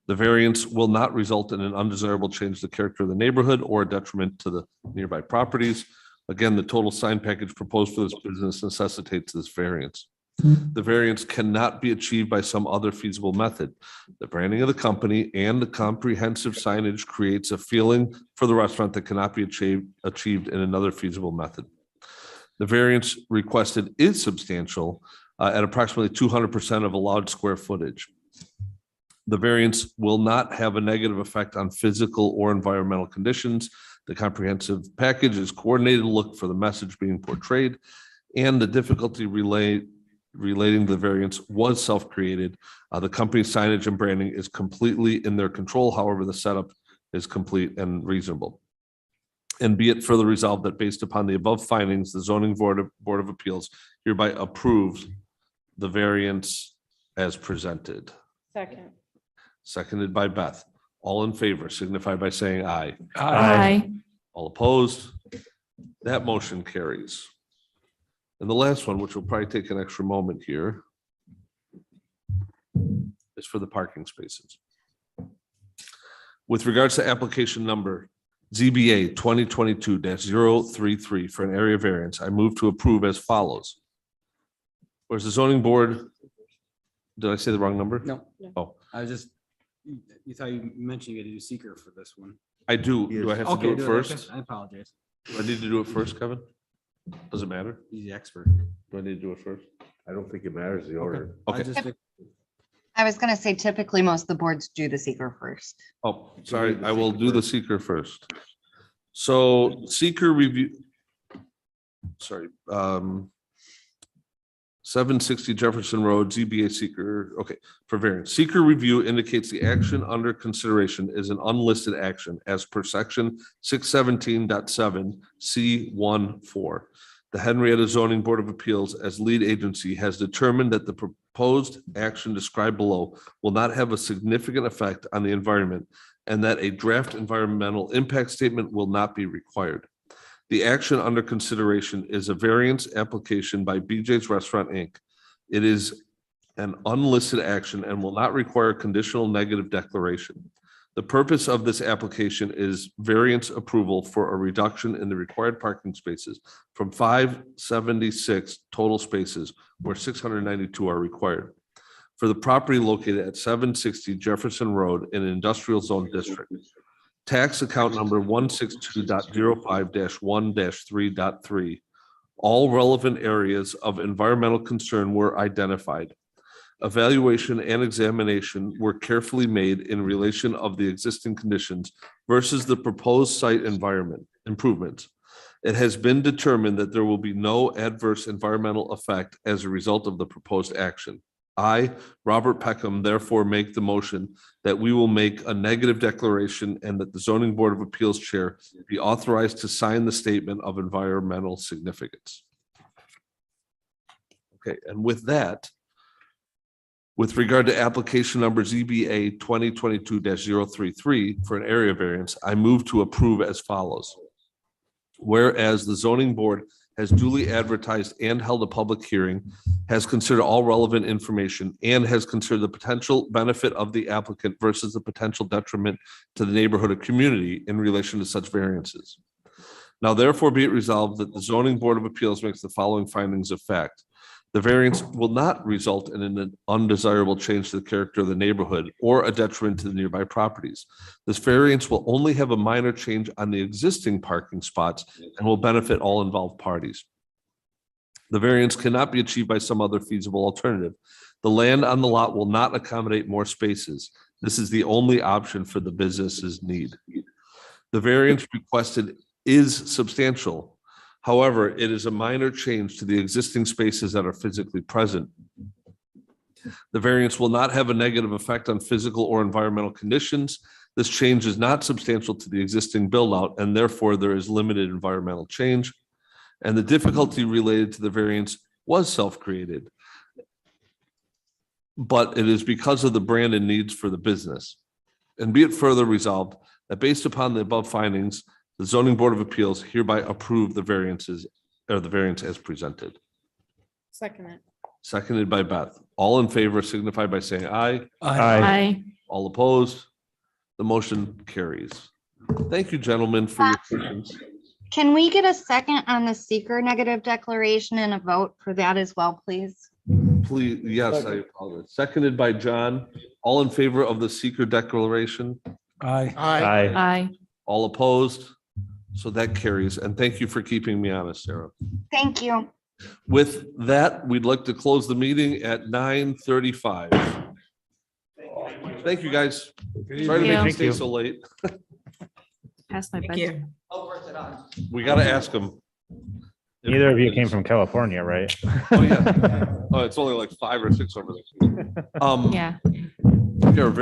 The variance will not result in an undesirable change to the character of the neighborhood or a detriment to the nearby properties. Again, the total sign package proposed for this business necessitates this variance. The variance cannot be achieved by some other feasible method. The branding of the company and the comprehensive signage creates a feeling for the restaurant that cannot be achieved in another feasible method. The variance requested is substantial at approximately 200% of allowed square footage. The variance will not have a negative effect on physical or environmental conditions. The comprehensive package is coordinated look for the message being portrayed, and the difficulty relating the variance was self-created. The company's signage and branding is completely in their control. However, the setup is complete and reasonable. And be it further resolved that based upon the above findings, the zoning board of appeals hereby approves the variance as presented. Second. Seconded by Beth. All in favor signify by saying aye. Aye. All opposed? That motion carries. And the last one, which will probably take an extra moment here, is for the parking spaces. With regards to application number ZBA 2022-033 for an area variance. I move to approve as follows. Whereas the zoning board, did I say the wrong number? No. Oh, I was just, you thought you mentioned you had to do seeker for this one. I do. Do I have to Okay, do it okay. first? I apologize. Do I need to do it first, Kevin? Does it matter? He's the expert. Do I need to do it first? I don't think it matters the order. I Okay. just, I was gonna say typically most of the boards do the seeker first. Oh, sorry, I will do the seeker first. So seeker review. Sorry, 760 Jefferson Road, ZBA seeker, okay, for variance. Seeker review indicates the action under consideration is an unlisted action as per section 617.7 C14. The Henrietta Zoning Board of Appeals as lead agency has determined that the proposed action described below will not have a significant effect on the environment and that a draft environmental impact statement will not be required. The action under consideration is a variance application by BJ's Restaurant, Inc. It is an unlisted action and will not require conditional negative declaration. The purpose of this application is variance approval for a reduction in the required parking spaces from 576 total spaces where 692 are required for the property located at 760 Jefferson Road in an industrial zone district. Tax account number 162.05-1-3.3. All relevant areas of environmental concern were identified. Evaluation and examination were carefully made in relation of the existing conditions versus the proposed site environment improvements. It has been determined that there will be no adverse environmental effect as a result of the proposed action. I, Robert Peckham, therefore make the motion that we will make a negative declaration and that the Zoning Board of Appeals Chair be authorized to sign the statement of environmental significance. Okay, and with that, with regard to application number ZBA 2022-033 for an area variance, I move to approve as follows. Whereas the zoning board has duly advertised and held a public hearing, has considered all relevant information, and has considered the potential benefit of the applicant versus the potential detriment to the neighborhood or community in relation to such variances. Now therefore be it resolved that the Zoning Board of Appeals makes the following findings of fact. The variance will not result in an undesirable change to the character of the neighborhood or a detriment to the nearby properties. This variance will only have a minor change on the existing parking spots and will benefit all involved parties. The variance cannot be achieved by some other feasible alternative. The land on the lot will not accommodate more spaces. This is the only option for the business's need. The variance requested is substantial. However, it is a minor change to the existing spaces that are physically present. The variance will not have a negative effect on physical or environmental conditions. This change is not substantial to the existing build out, and therefore there is limited environmental change. And the difficulty related to the variance was self-created, but it is because of the brand and needs for the business. And be it further resolved that based upon the above findings, the Zoning Board of Appeals hereby approve the variances or the variance as presented. Second it. Seconded by Beth. All in favor signify by saying aye. Aye. All opposed? The motion carries. Thank you, gentlemen, for your patience. Can we get a second on the seeker negative declaration and a vote for that as well, please? Please, yes, I apologize. Seconded by John. All in favor of the seeker declaration? Aye. Aye. Aye. All opposed? So that carries. And thank you for keeping me honest, Sarah. Thank you. With that, we'd like to close the meeting at 9:35. Thank you, guys. Sorry to make you stay so late. Past my Thank bedtime. you. We gotta ask them. Neither of you came from California, right? Oh, yeah. Oh, it's only like 5 or 6 over there. Yeah. They're very